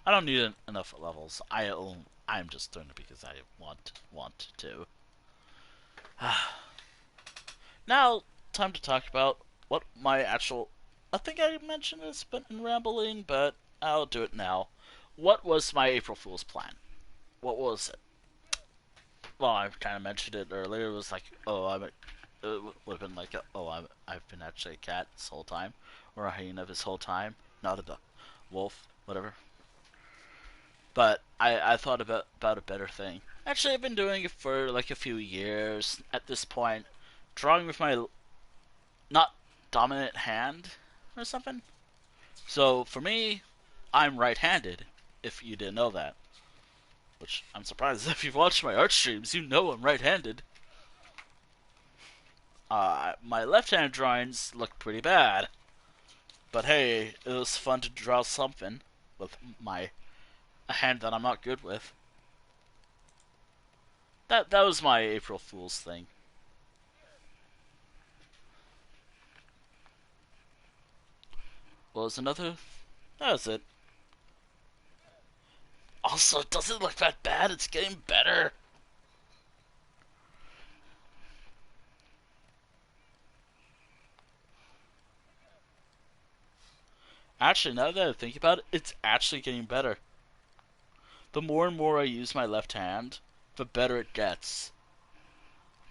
I don't need enough levels. I'm just doing it because I want to. Now, time to talk about what my actual. I think I mentioned this, but in rambling, but I'll do it now. What was my April Fool's plan? What was it? Well, I kind of mentioned it earlier. It was like, oh, it would have been like, oh, I've been actually a cat this whole time, or a hyena this whole time, not a wolf, whatever. But I thought about a better thing. Actually, I've been doing it for like a few years at this point, drawing with my not dominant hand or something. So for me, I'm right-handed. If you didn't know that, which I'm surprised if you've watched my art streams, you know I'm right-handed. My left-hand drawings look pretty bad, but hey, it was fun to draw something with my a hand that I'm not good with. That was my April Fool's thing. What was another? That was it. Also, it doesn't look that bad. It's getting better. Actually, now that I think about it, it's actually getting better. The more and more I use my left hand, the better it gets.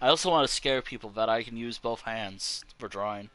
I also want to scare people that I can use both hands for drawing.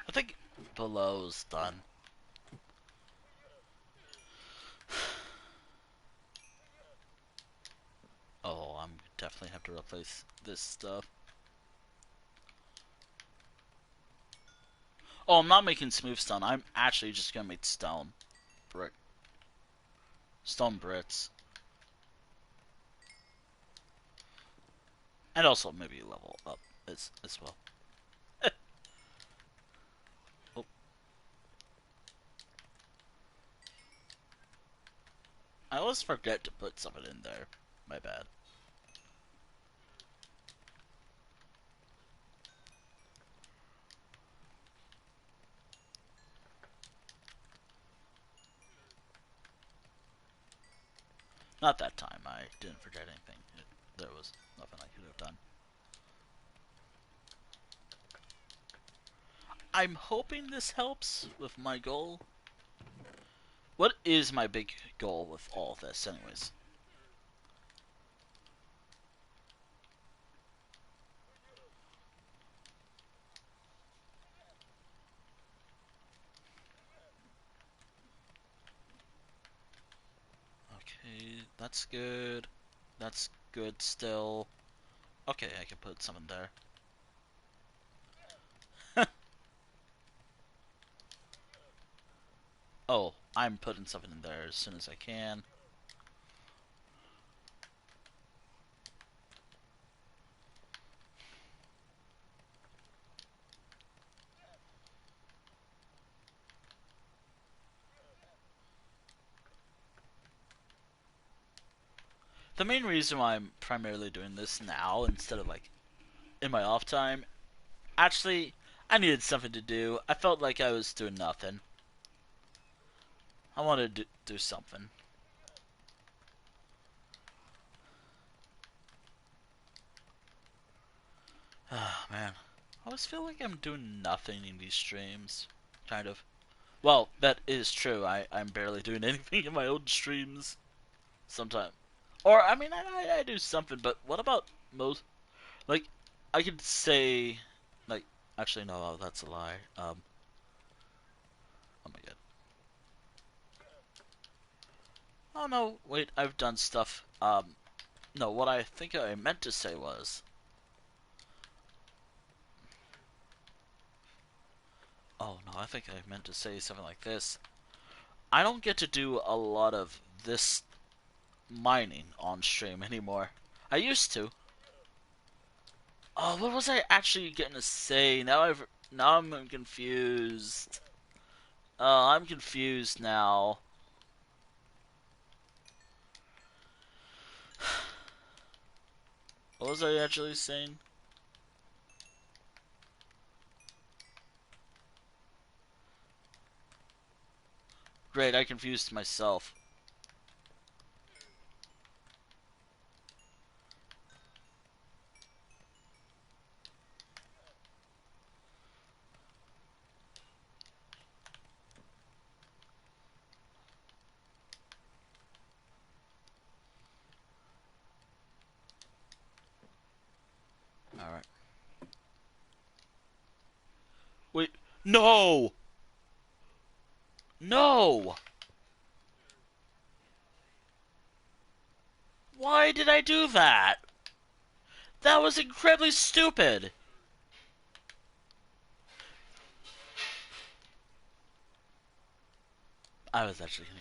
I think below's done. Oh, I'm definitely have to replace this stuff. Oh, I'm not making smooth stone. I'm actually just gonna make brick, stone bricks, and also maybe level up as well. Oh, I always forget to put something in there. My bad. Not that time. I didn't forget anything. There was nothing I could have done. I'm hoping this helps with my goal. What is my big goal with all of this, anyways? Okay, that's good. That's good still. Okay, I can put some in there. Oh, I'm putting something in there as soon as I can. The main reason why I'm primarily doing this now instead of like in my off time, actually, I needed something to do. I felt like I was doing nothing. I wanted to do something. Ah, man. I always feel like I'm doing nothing in these streams. Kind of. Well, that is true. I'm barely doing anything in my own streams. Sometimes. Or, I mean, I do something, but what about most. Like, I could say. Like, actually, no, that's a lie. Oh my god. Oh no, wait, I've done stuff. No, what I think I meant to say was. Oh no, I think I meant to say something like this. I don't get to do a lot of this mining on stream anymore. I used to. Oh, what was I actually getting to say? Now I'm confused. I'm confused now. What was I actually saying? Great, I confused myself. Alright. Wait, no! No! Why did I do that? That was incredibly stupid! I was actually gonna...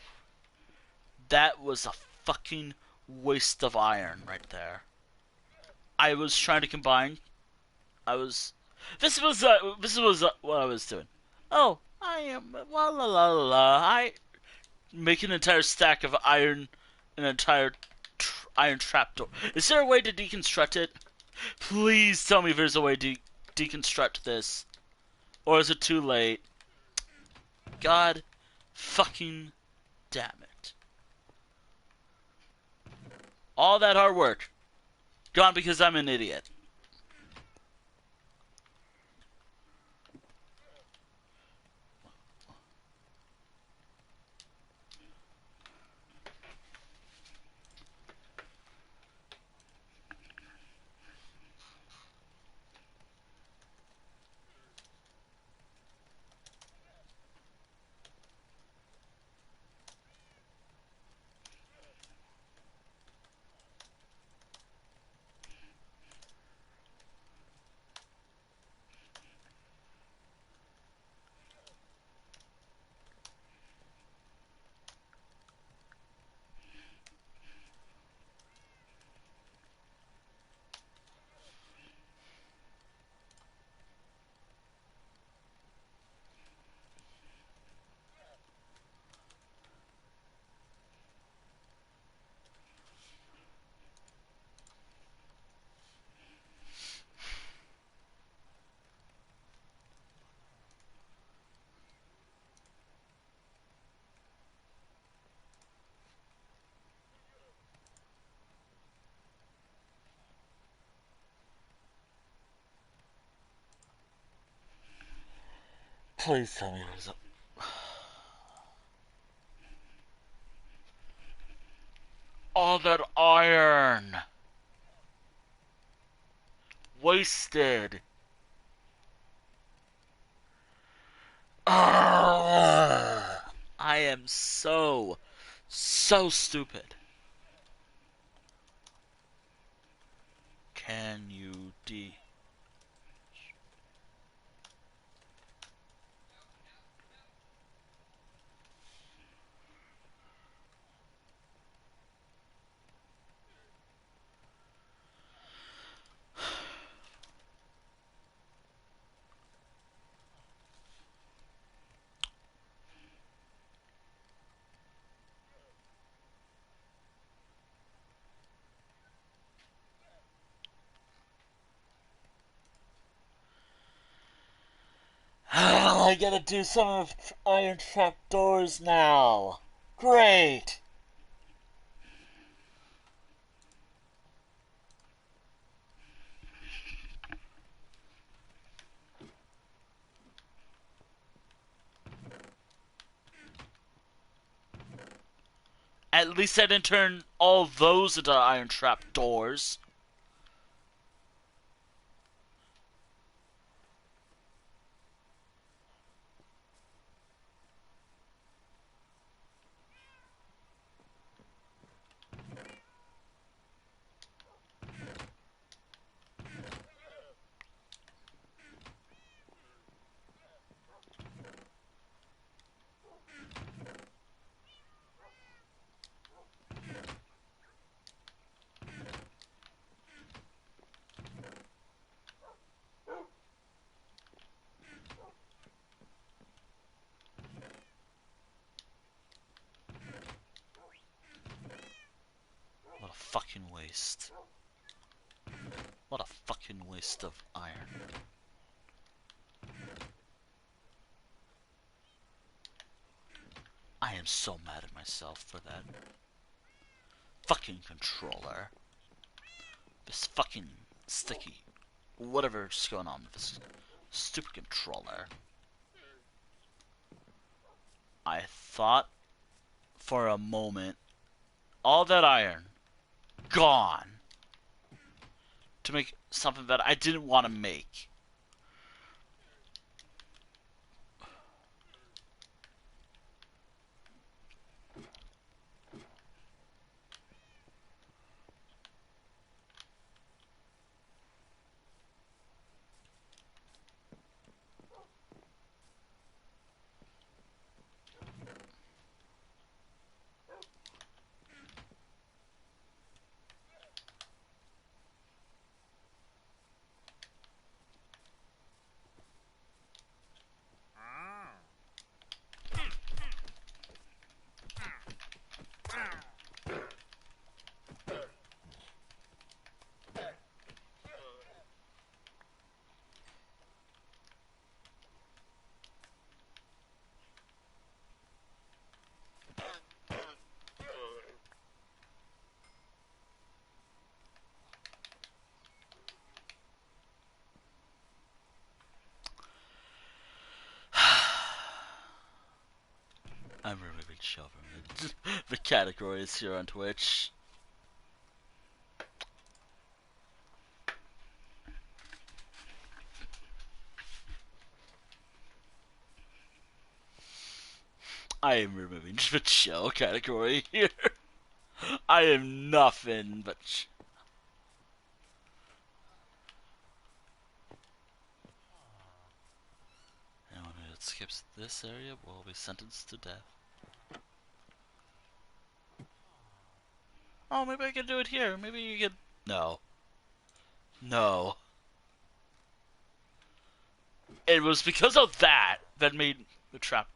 That was a fucking waste of iron right there. I was trying to combine. I was. This was what I was doing. Oh, I am. La la la la. I make an entire stack of iron, an entire iron trapdoor. Is there a way to deconstruct it? Please tell me there's a way to deconstruct this, or is it too late? God, fucking damn it! All that hard work gone because I'm an idiot. Please tell me there's a... All that iron! Wasted! Ugh. I am so stupid. Can you de... I gotta do some of Iron Trap doors now. Great! At least I didn't turn all those into Iron Trap doors. What a fucking waste. What a fucking waste of iron. I am so mad at myself for that. Fucking controller. This fucking sticky. Whatever's going on with this stupid controller. I thought for a moment all that iron gone to make something that I didn't want to make. I'm removing show from the categories here on Twitch. I am removing the show category here. I am nothing but. Anyone who skips this area will be sentenced to death. Oh, maybe I could do it here. Maybe you could. No. No. It was because of that that made the trap.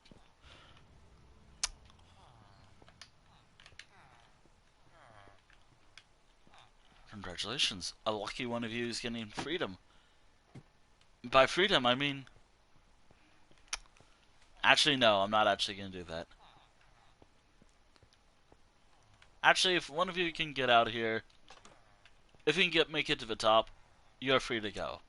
Congratulations. A lucky one of you is getting freedom. By freedom, I mean... Actually, no, I'm not actually going to do that. Actually, if one of you can get out of here, if you can make it to the top, you're free to go.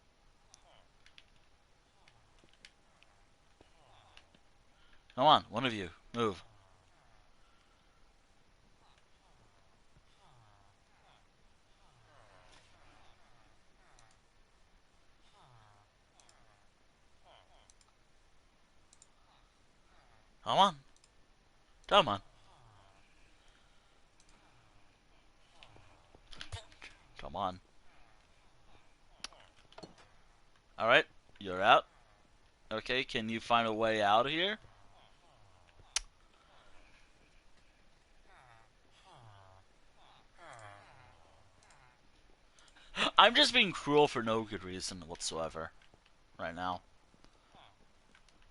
Come on, one of you, move. Come on. Come on. Come on. Alright, you're out. Okay, can you find a way out of here? I'm just being cruel for no good reason whatsoever. Right now.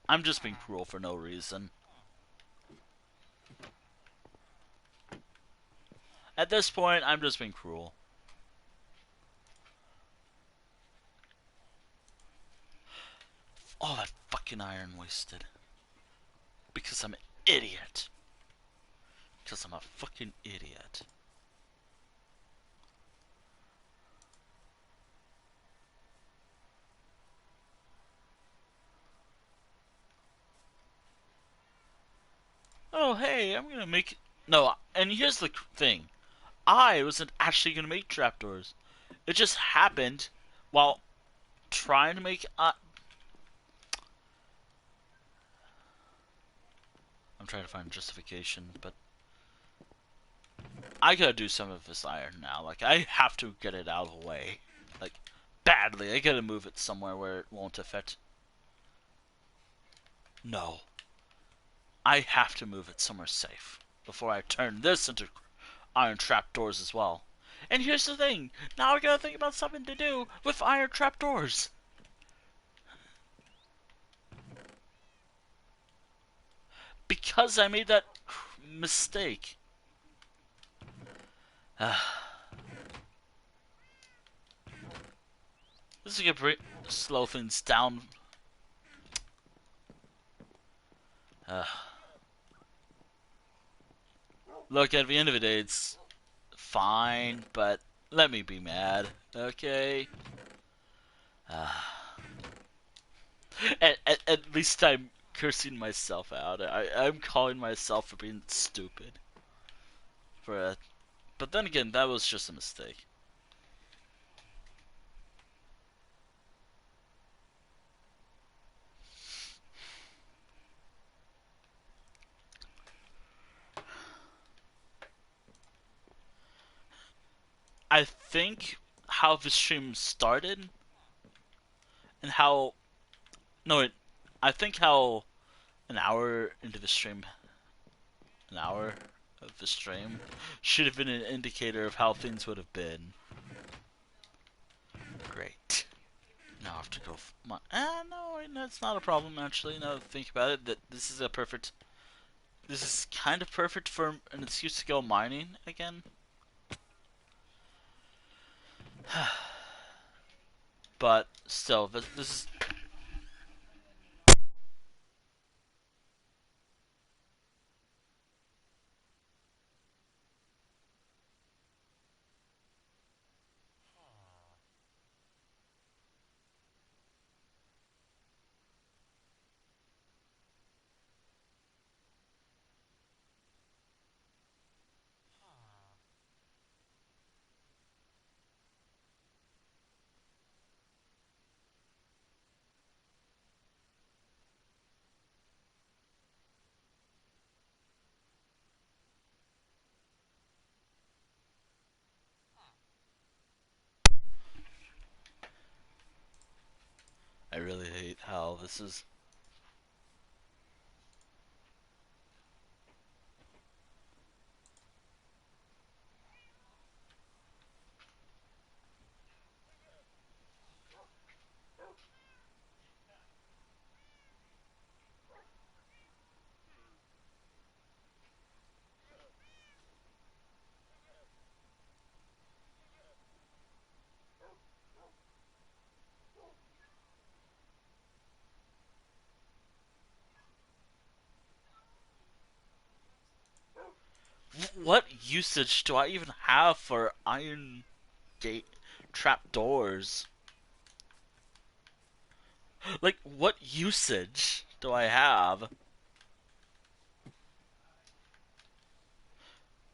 I'm just being cruel for no reason. At this point, I'm just being cruel. Oh, that fucking fucking iron wasted. Because I'm an idiot. Because I'm a fucking idiot. Oh, hey, I'm gonna make... No, and here's the thing. I wasn't actually gonna make trapdoors. It just happened while trying to make... I'm trying to find justification, but... I gotta do some of this iron now. Like, I have to get it out of the way. Like, badly. I gotta move it somewhere where it won't affect... No. I have to move it somewhere safe before I turn this into iron trapdoors as well. And here's the thing. Now I gotta think about something to do with iron trapdoors. Because I made that mistake. This is gonna slow things down. Look, at the end of the day, it's fine, but let me be mad, okay? At least I'm cursing myself out. I'm calling myself for being stupid. But then again, that was just a mistake. I think how the stream started and how... No, I think how an hour into the stream... An hour of the stream should have been an indicator of how things would have been. Great. Now I have to go... no, that's not a problem, actually. Now that I think about it, that this is a perfect... This is kind of perfect for an excuse to go mining again. But still, this is... I really hate how this is... What usage do I even have for iron gate trapdoors? Like, what usage do I have?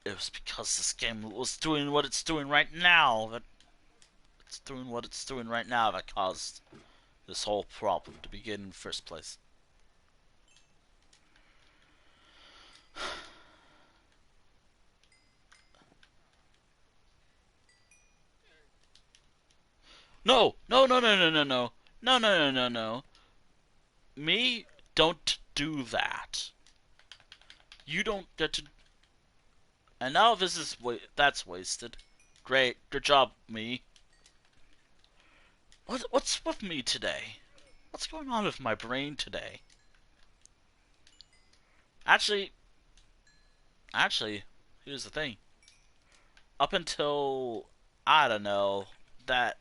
It was because this game was doing what it's doing right now. That it's doing what it's doing right now that caused this whole problem to begin in the first place. No! No, no, no, no, no, no. No, no, no, no, no. Me, don't do that. You don't get to... And now this is... that's wasted. Great. Good job, me. What's with me today? What's going on with my brain today? Actually, here's the thing. Up until, I don't know, that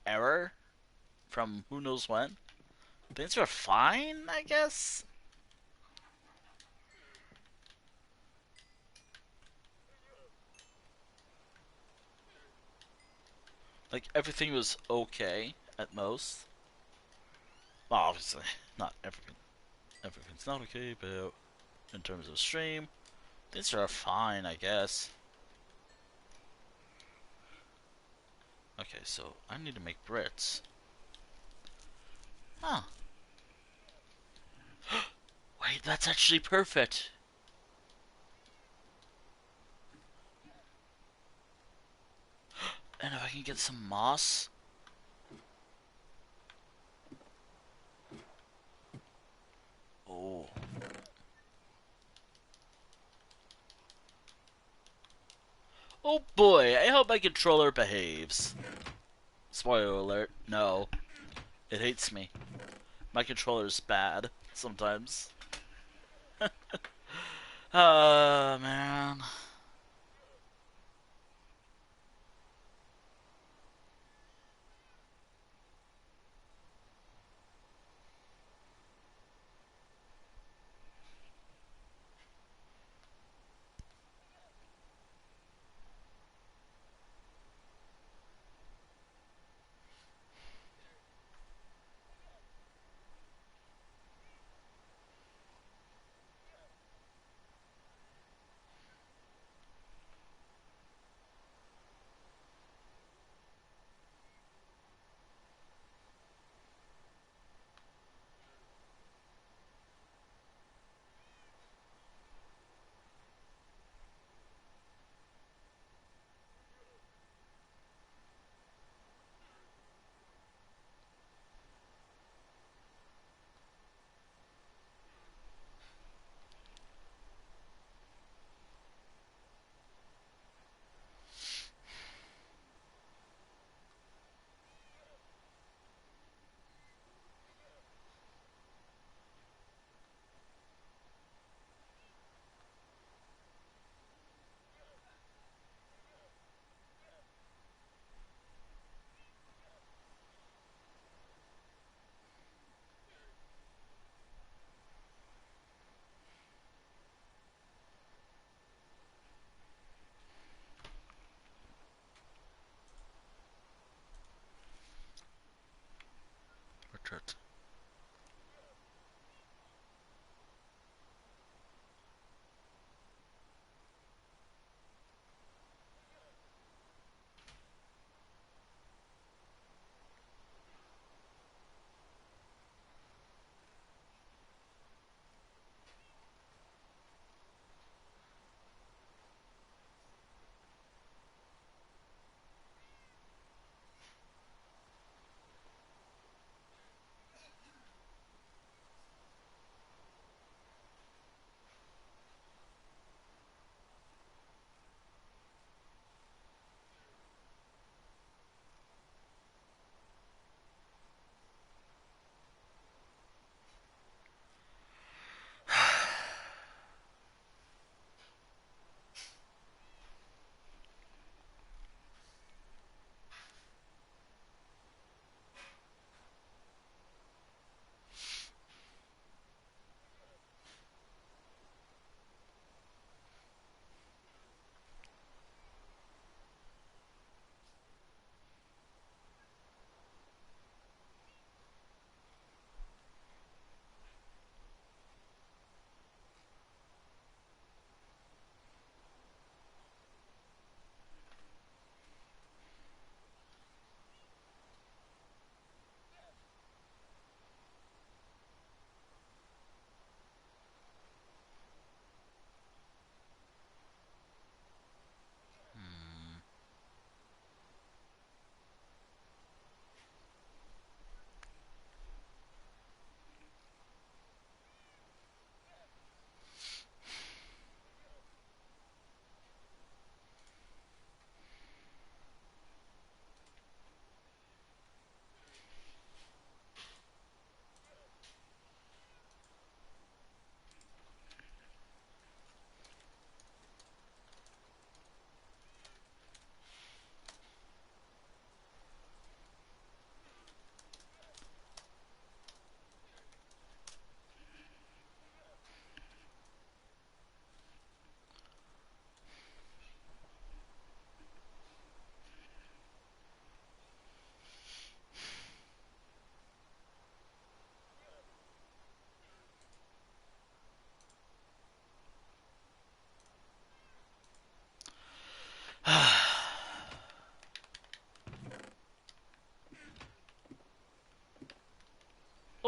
error from who knows when, Things are fine, I guess. Like everything was okay at most. Well, obviously, not everything. Everything's not okay, but in terms of stream, things are fine, I guess. Okay, so I need to make Brits. Huh. Wait, that's actually perfect. And if I can get some moss. Oh. Oh boy, I hope my controller behaves. Spoiler alert, no. It hates me. My controller's bad sometimes. Man.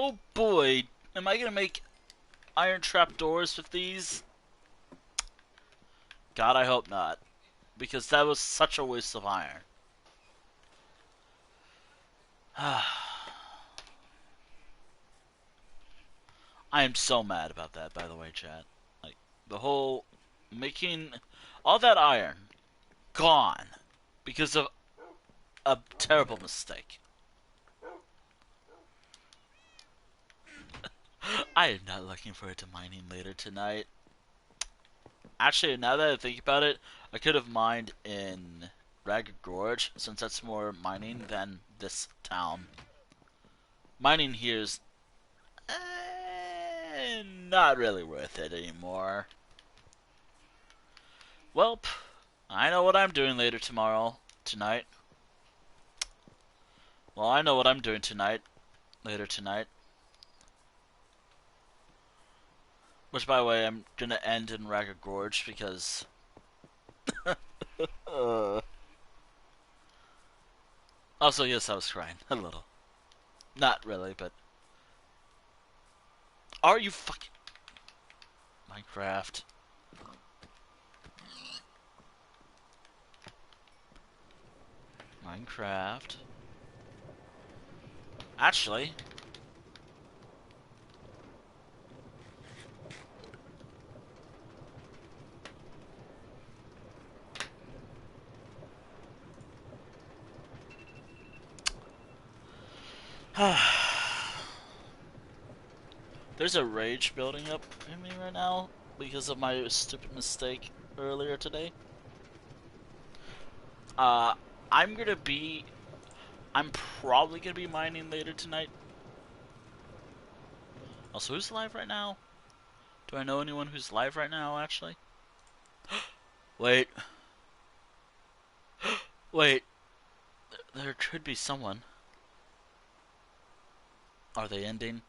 Oh boy, am I gonna make iron trap doors with these? God, I hope not. Because that was such a waste of iron. I am so mad about that, by the way, chat. Like, the whole making all that iron gone because of a terrible mistake. I am not looking forward to mining later tonight. Actually, now that I think about it, I could have mined in Ragged Gorge, since that's more mining than this town. Mining here is not really worth it anymore. Welp, I know what I'm doing tonight. Well, I know what I'm doing later tonight. Which, by the way, I'm gonna end in Ragged Gorge because... Also, yes, I was crying. A little. Not really, but... Are you fucking... Minecraft. Minecraft. Actually... There's a rage building up in me right now because of my stupid mistake earlier today. Uh, I'm gonna be... I'm probably gonna be mining later tonight. Also, who's live right now? Do I know anyone who's live right now, actually? Wait. Wait. There could be someone. Are they ending?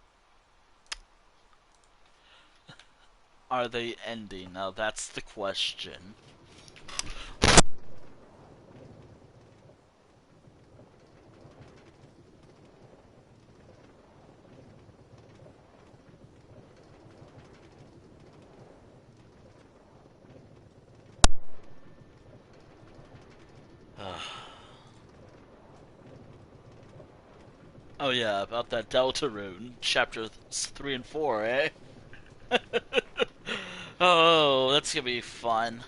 Are they ending? Now that's the question. Oh yeah, about that Deltarune, chapter 3 and 4, eh? Oh, that's gonna be fun.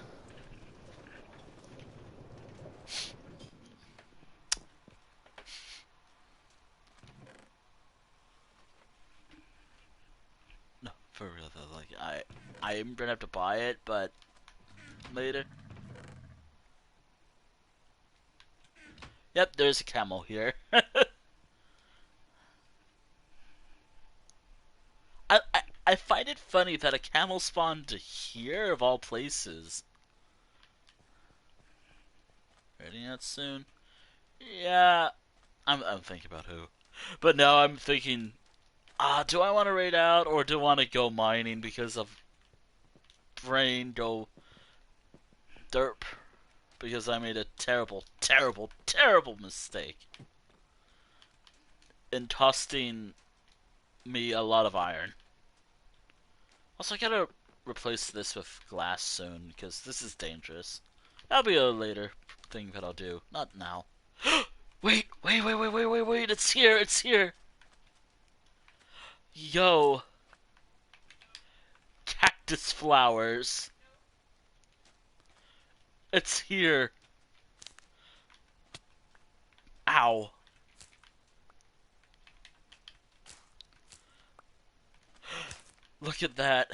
No, for real though, like, I'm gonna have to buy it, but later. Yep, there's a camel here. I find it funny that a camel spawned here of all places. Ready out soon? Yeah, I'm thinking about who, but now I'm thinking, do I want to raid out or do I want to go mining because of brain go derp because I made a terrible, terrible, terrible mistake in costing me a lot of iron. Also, I gotta replace this with glass soon because this is dangerous. That'll be a later thing that I'll do, not now. Wait, wait, wait, wait, wait, wait, wait! It's here! It's here! Yo, cactus flowers. It's here. Ow. Look at that.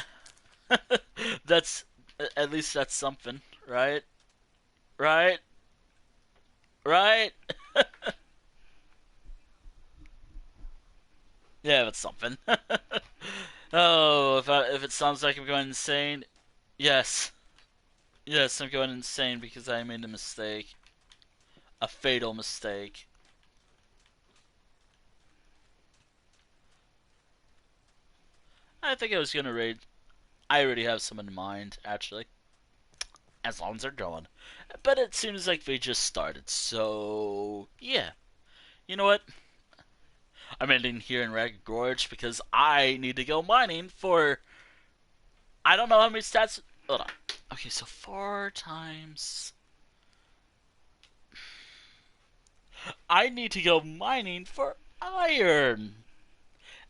That's at least that's something, right? Right? Right? Yeah, that's something. Oh, if it sounds like I'm going insane, yes, yes, I'm going insane because I made a mistake, a fatal mistake. I think I was gonna raid. I already have some in mind, actually. As long as they're going, but it seems like they just started. So yeah, you know what? I'm ending here in Ragged Gorge because I need to go mining for I don't know how many stats. Hold on. Okay, so 4 times. I need to go mining for iron.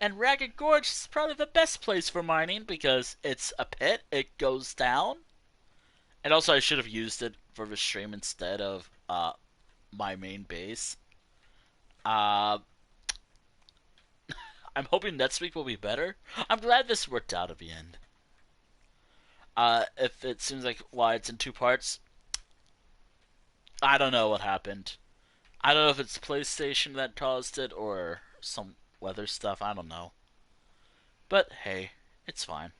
And Ragged Gorge is probably the best place for mining because it's a pit, it goes down. And also, I should have used it for the stream instead of my main base. Uh, I'm hoping next week will be better. I'm glad this worked out at the end. If it seems like why it's in 2 parts, I don't know what happened. I don't know if it's PlayStation that caused it or some weather stuff. I don't know. But hey, it's fine.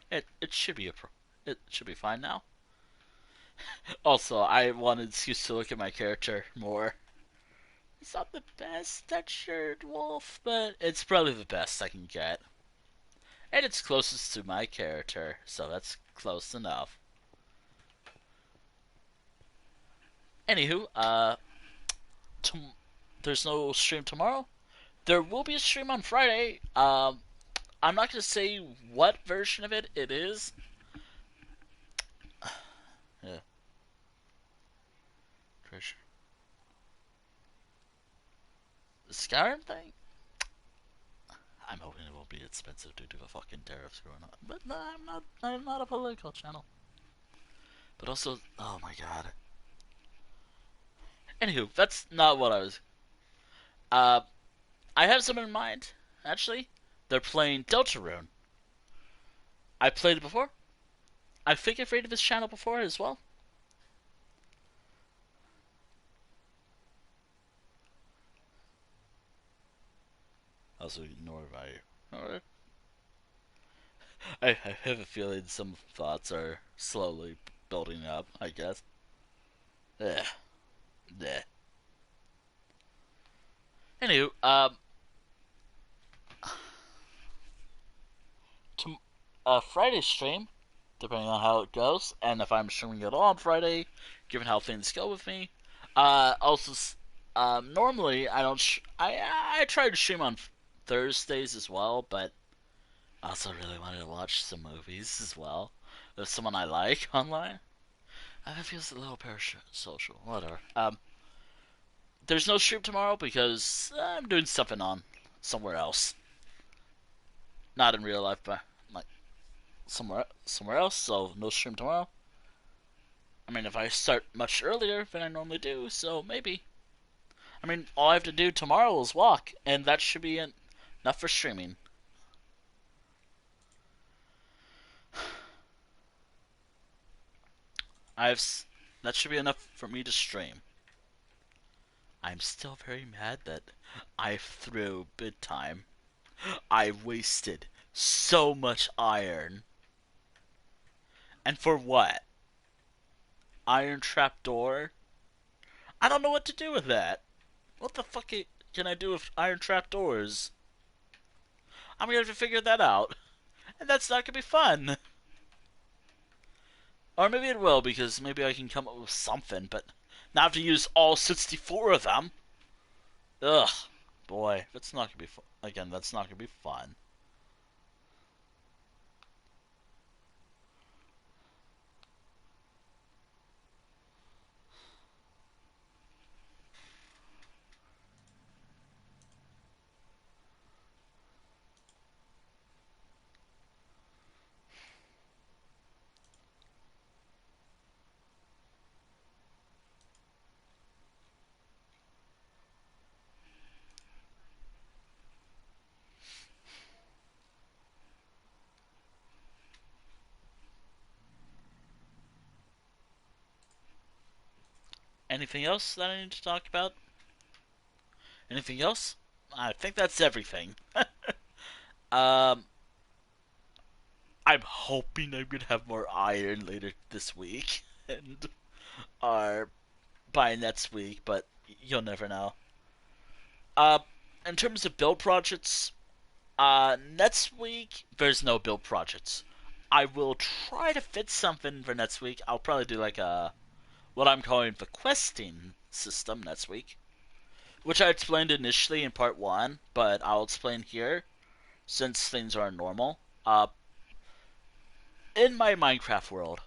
It should be it should be fine now. Also, I wanted excuse to look at my character more. It's not the best textured wolf, but it's probably the best I can get. And it's closest to my character, so that's close enough. Anywho, there's no stream tomorrow. There will be a stream on Friday. I'm not gonna say what version of it is. Yeah. Treasure. The Skyrim thing? I'm hoping it will be expensive due to the fucking tariffs going on. But no, I'm not. I'm not a political channel. But also, oh my god. Anywho, that's not what I was. Uh, I have someone in mind. Actually, they're playing Deltarune. I played it before. I think I've rated this channel before as well. Also, ignore my. I have a feeling some thoughts are slowly building up. I guess. Yeah. Yeah. Anywho, to Friday stream, depending on how it goes, and if I'm streaming at all on Friday, given how things go with me. Also, normally I don't. I try to stream on Thursdays as well, but I also really wanted to watch some movies as well with someone I like online. That feels a little parasocial. Whatever. There's no stream tomorrow because I'm doing something on somewhere else, not in real life, but like somewhere else. So no stream tomorrow. I mean, if I start much earlier than I normally do, so maybe. I mean, all I have to do tomorrow is walk, and that should be enough for streaming. I've that should be enough for me to stream. I'm still very mad that I threw bid time. I wasted so much iron. And for what? Iron trapdoor? I don't know what to do with that. What the fuck can I do with iron trapdoors? I'm gonna have to figure that out. And that's not gonna be fun. Or maybe it will, because maybe I can come up with something, but not have to use all 64 of them. Ugh. Boy, that's not gonna be fun. Again, that's not gonna be fun. Anything else that I need to talk about? Anything else? I think that's everything. um, I'm hoping I'm gonna have more iron later this week, and or by next week, but you'll never know. Uh, in terms of build projects, next week there's no build projects. I will try to fit something for next week. I'll probably do like a what I'm calling the questing system next week, which I explained initially in part one, but I'll explain here since things are normal. In my Minecraft world,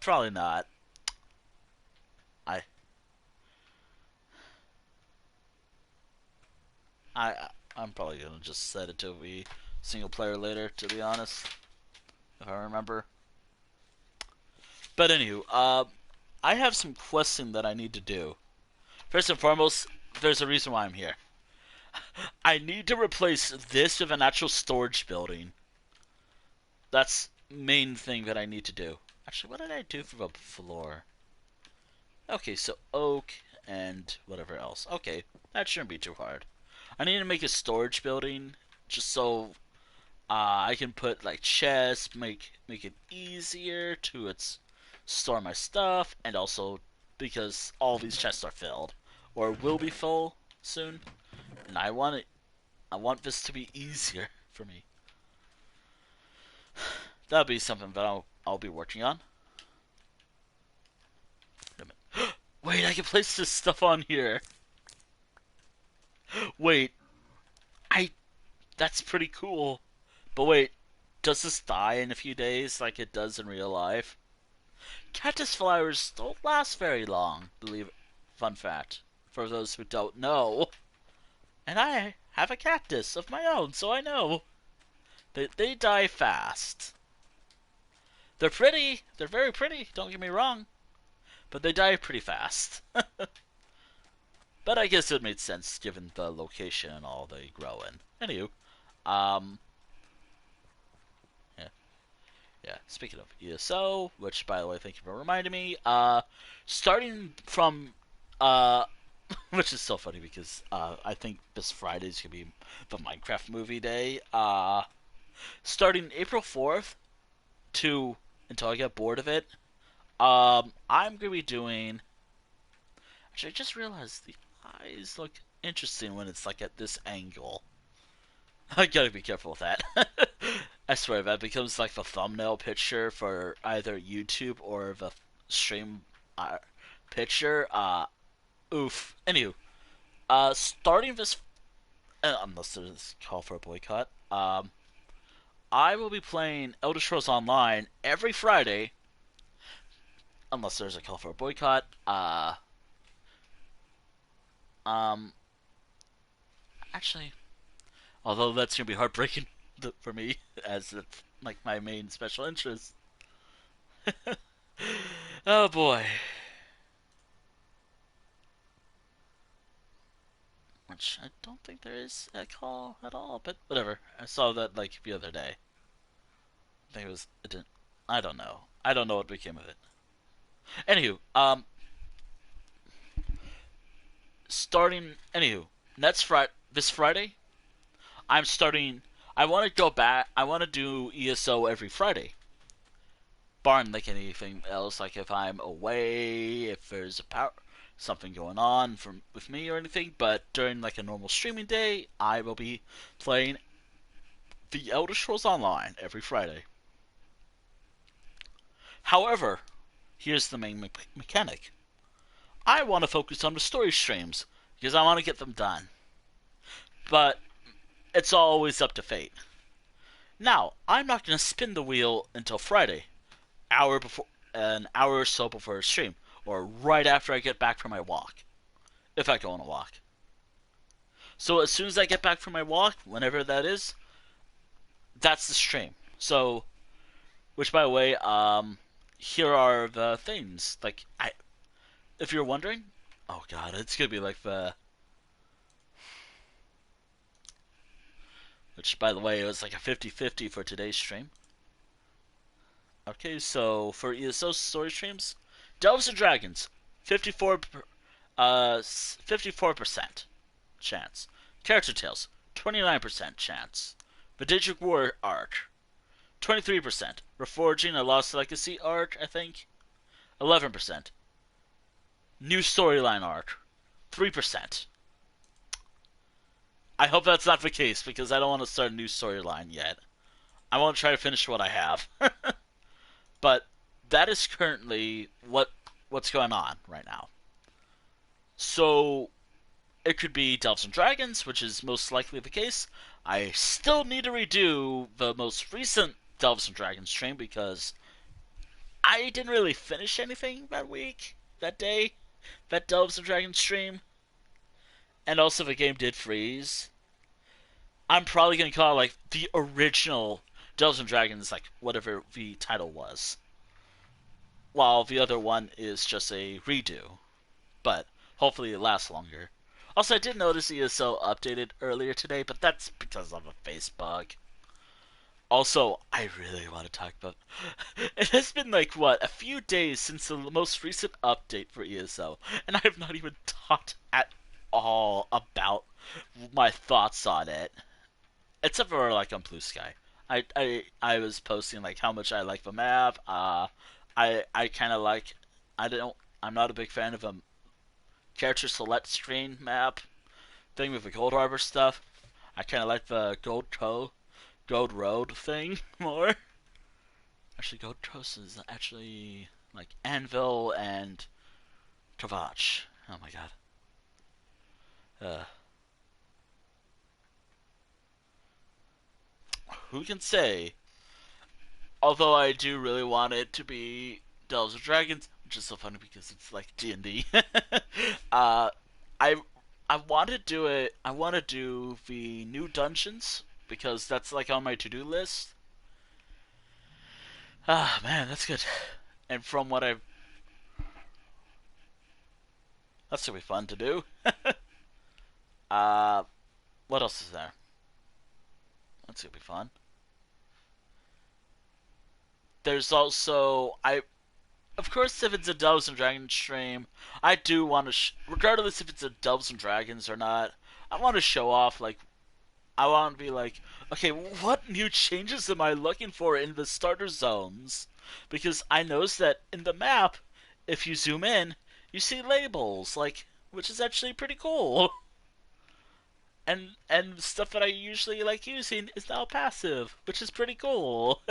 probably not. I, I'm probably gonna just set it to be single player later, to be honest, if I remember. But anywho, I have some questing that I need to do. First and foremost, there's a reason why I'm here. I need to replace this with an actual storage building. That's main thing that I need to do. Actually, what did I do for the floor? Okay, so oak and whatever else. Okay, that shouldn't be too hard. I need to make a storage building just so I can put like chests, make it easier to store my stuff, and also because all these chests are filled or will be full soon, and I want this to be easier for me. That'll be something that I'll be working on. Wait, I can place this stuff on here. Wait, I that's pretty cool. But wait, does this die in a few days like it does in real life? Cactus flowers don't last very long, believe it. Fun fact, for those who don't know. And I have a cactus of my own, so I know. They die fast. They're pretty, they're very pretty, don't get me wrong. But they die pretty fast. But I guess it made sense given the location and all they grow in. Anywho, um, yeah, yeah. Speaking of ESO, which by the way, thank you for reminding me. Starting from which is so funny because I think this Friday is gonna be the Minecraft movie day. Starting April 4th to until I get bored of it. I'm gonna be doing. Actually, I just realized the eyes look interesting when it's like at this angle. I gotta be careful with that. I swear that becomes like the thumbnail picture for either YouTube or the stream picture. Oof. Anywho, starting this, unless there's a call for a boycott, I will be playing Elder Scrolls Online every Friday, unless there's a call for a boycott. Um, Actually, although that's gonna be heartbreaking for me, as it's like my main special interest. Oh boy. Which I don't think there is a call at all, but whatever. I saw that like the other day. I think it was. It didn't. I don't know. I don't know what became of it. Anywho, starting. Anywho, next Friday, this Friday, I'm starting. I want to go back. I want to do ESO every Friday. Barring like anything else, like if I'm away, if there's a power, something going on from with me or anything. But during like a normal streaming day, I will be playing the Elder Scrolls Online every Friday. However, here's the main mechanic. I want to focus on the story streams because I want to get them done. But it's always up to fate. Now, I'm not going to spin the wheel until Friday, an hour or so before a stream, or right after I get back from my walk, if I go on a walk. So as soon as I get back from my walk, whenever that is, that's the stream. So, which by the way, here are the things. Like, if you're wondering, oh god, it's gonna be like which by the way, it was like a 50-50 for today's stream. Okay, so for ESO story streams, Delves and Dragons, 54% chance. Character Tales, 29% chance. The Digital War arc, 23%. Reforging a Lost Legacy arc, I think, 11%. New storyline arc, 3%. I hope that's not the case because I don't want to start a new storyline yet. I want to try to finish what I have. But that is currently what what's going on right now. So it could be Delves and Dragons, which is most likely the case. I still need to redo the most recent Delves and Dragons stream because I didn't really finish anything that week, that day, that Delves and Dragons stream. And also the game did freeze. I'm probably going to call it like the original Delves and Dragons, like whatever the title was. While the other one is just a redo. But hopefully it lasts longer. Also, I did notice ESO updated earlier today, but that's because of a face bug. Also, I really want to talk about. It has been like what a few days since the most recent update for ESO, and I have not even talked at all about my thoughts on it, except for like on Blue Sky. I was posting like how much I like the map. I kind of like. I don't. I'm not a big fan of a character select screen map thing with the Gold Harbor stuff. I kind of like the Gold Road thing more. Actually, Gold Coast is actually like Anvil and Kavach. Oh my god. Uh, who can say? Although I do really want it to be Delves of Dragons, which is so funny because it's like D&D. uh, I I want to do it. I want to do the new dungeons because that's like on my to-do list. Ah, man, that's good. And from what I've, that's gonna be fun to do. uh, what else is there? That's gonna be fun. There's also of course, if it's a Delves and Dragons stream, I do want to, regardless if it's a Delves and Dragons or not, I want to show off. Like, I want to be like, okay, what new changes am I looking for in the starter zones? Because I noticed that in the map, if you zoom in, you see labels, like, which is actually pretty cool. And stuff that I usually like using is now passive, which is pretty cool.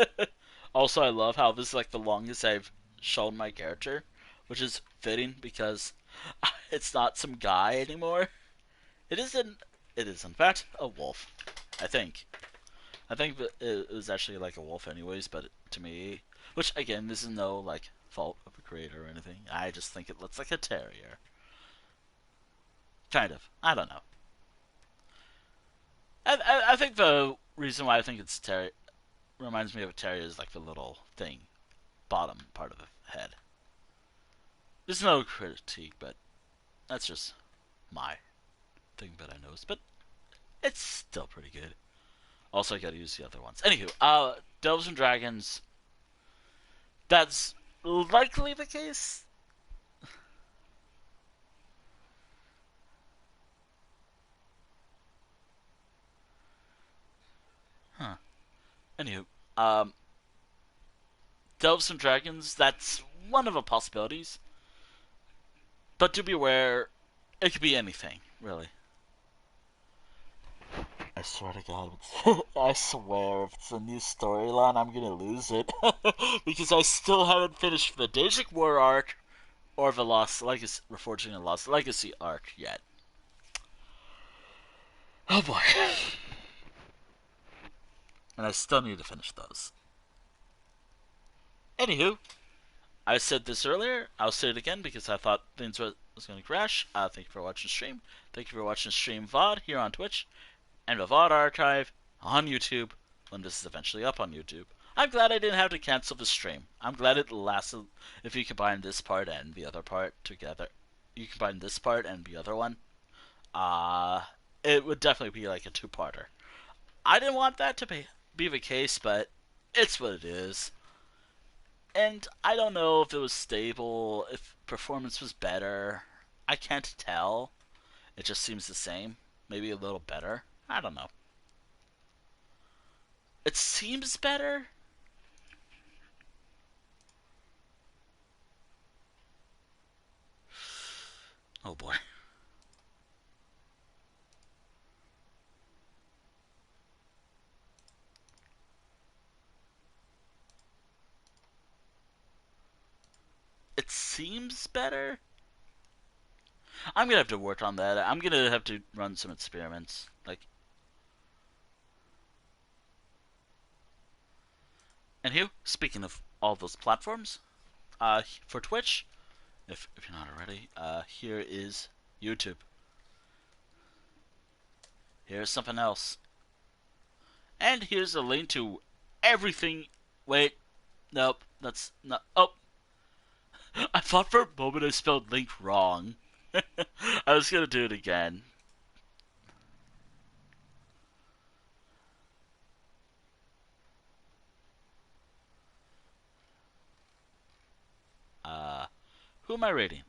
Also, I love how this is like the longest I've shown my character, which is fitting because it's not some guy anymore. It isn't. It is in fact a wolf. I think. I think that it was actually like a wolf, anyways. But to me, which again, this is no like fault of the creator or anything. I just think it looks like a terrier. Kind of. I don't know. I think the reason why I think it's terrier reminds me of a terrier is like the little thing, bottom part of the head. There's no critique, but that's just my thing that I noticed. But it's still pretty good. Also, I gotta use the other ones. Anywho, Delves and Dragons. That's likely the case. Huh. Anywho, Delves and Dragons. That's one of the possibilities. But do be aware, it could be anything, really. I swear to God, I swear if it's a new storyline, I'm gonna lose it because I still haven't finished the Daedric War arc or the Lost Legacy, Reforging a Lost Legacy arc yet. Oh boy, and I still need to finish those. Anywho, I said this earlier. I'll say it again because I thought things was going to crash. Thank you for watching the stream. Thank you for watching stream VOD here on Twitch and the VOD archive on YouTube when this is eventually up on YouTube. I'm glad I didn't have to cancel the stream. I'm glad it lasted. If you combine this part and the other part together, you combine this part and the other one, uh, it would definitely be like a two-parter. I didn't want that to be the case, but it's what it is. And I don't know if it was stable, if performance was better. I can't tell. It just seems the same. Maybe a little better. I don't know. It seems better. Oh boy. It seems better. I'm gonna have to work on that. I'm gonna have to run some experiments. Like, and here, speaking of all those platforms, for Twitch, if you're not already, here is YouTube. Here's something else, and here's a link to everything. Wait, nope, that's not. Oh, I thought for a moment I spelled link wrong. I was gonna do it again. Uh, who am I rating?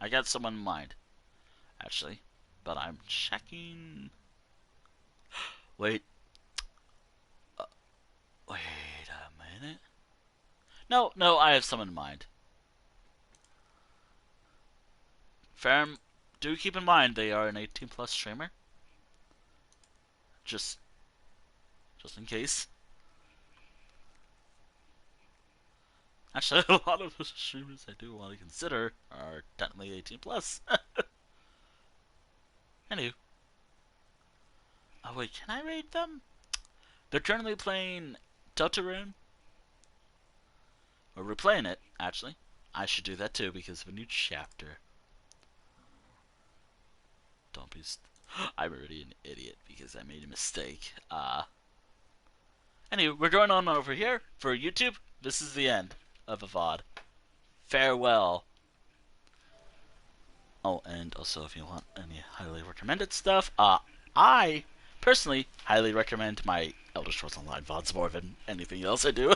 I got someone in mind, actually, but I'm checking. Wait, uh, wait a minute. No, I have someone in mind. Fair, do keep in mind they are an 18 plus streamer. Just, just in case. Actually, a lot of the streamers I do want to consider are technically 18 plus. Anywho, oh wait, can I rate them? They're currently playing Deltarune. Or replaying it, actually. I should do that too because of a new chapter. Don't be. I'm already an idiot because I made a mistake. Anyway, we're going on over here for YouTube. This is the end of a VOD. Farewell. Oh, and also if you want any highly recommended stuff, I personally highly recommend my Elder Scrolls Online VODs more than anything else I do.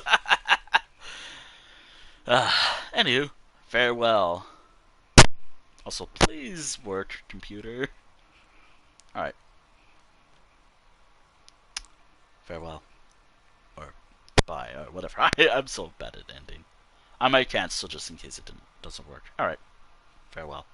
Anywho, farewell. Also, please work, computer. Alright. Farewell. Or bye, or whatever. I'm so bad at ending. I might cancel just in case it doesn't work. Alright. Farewell.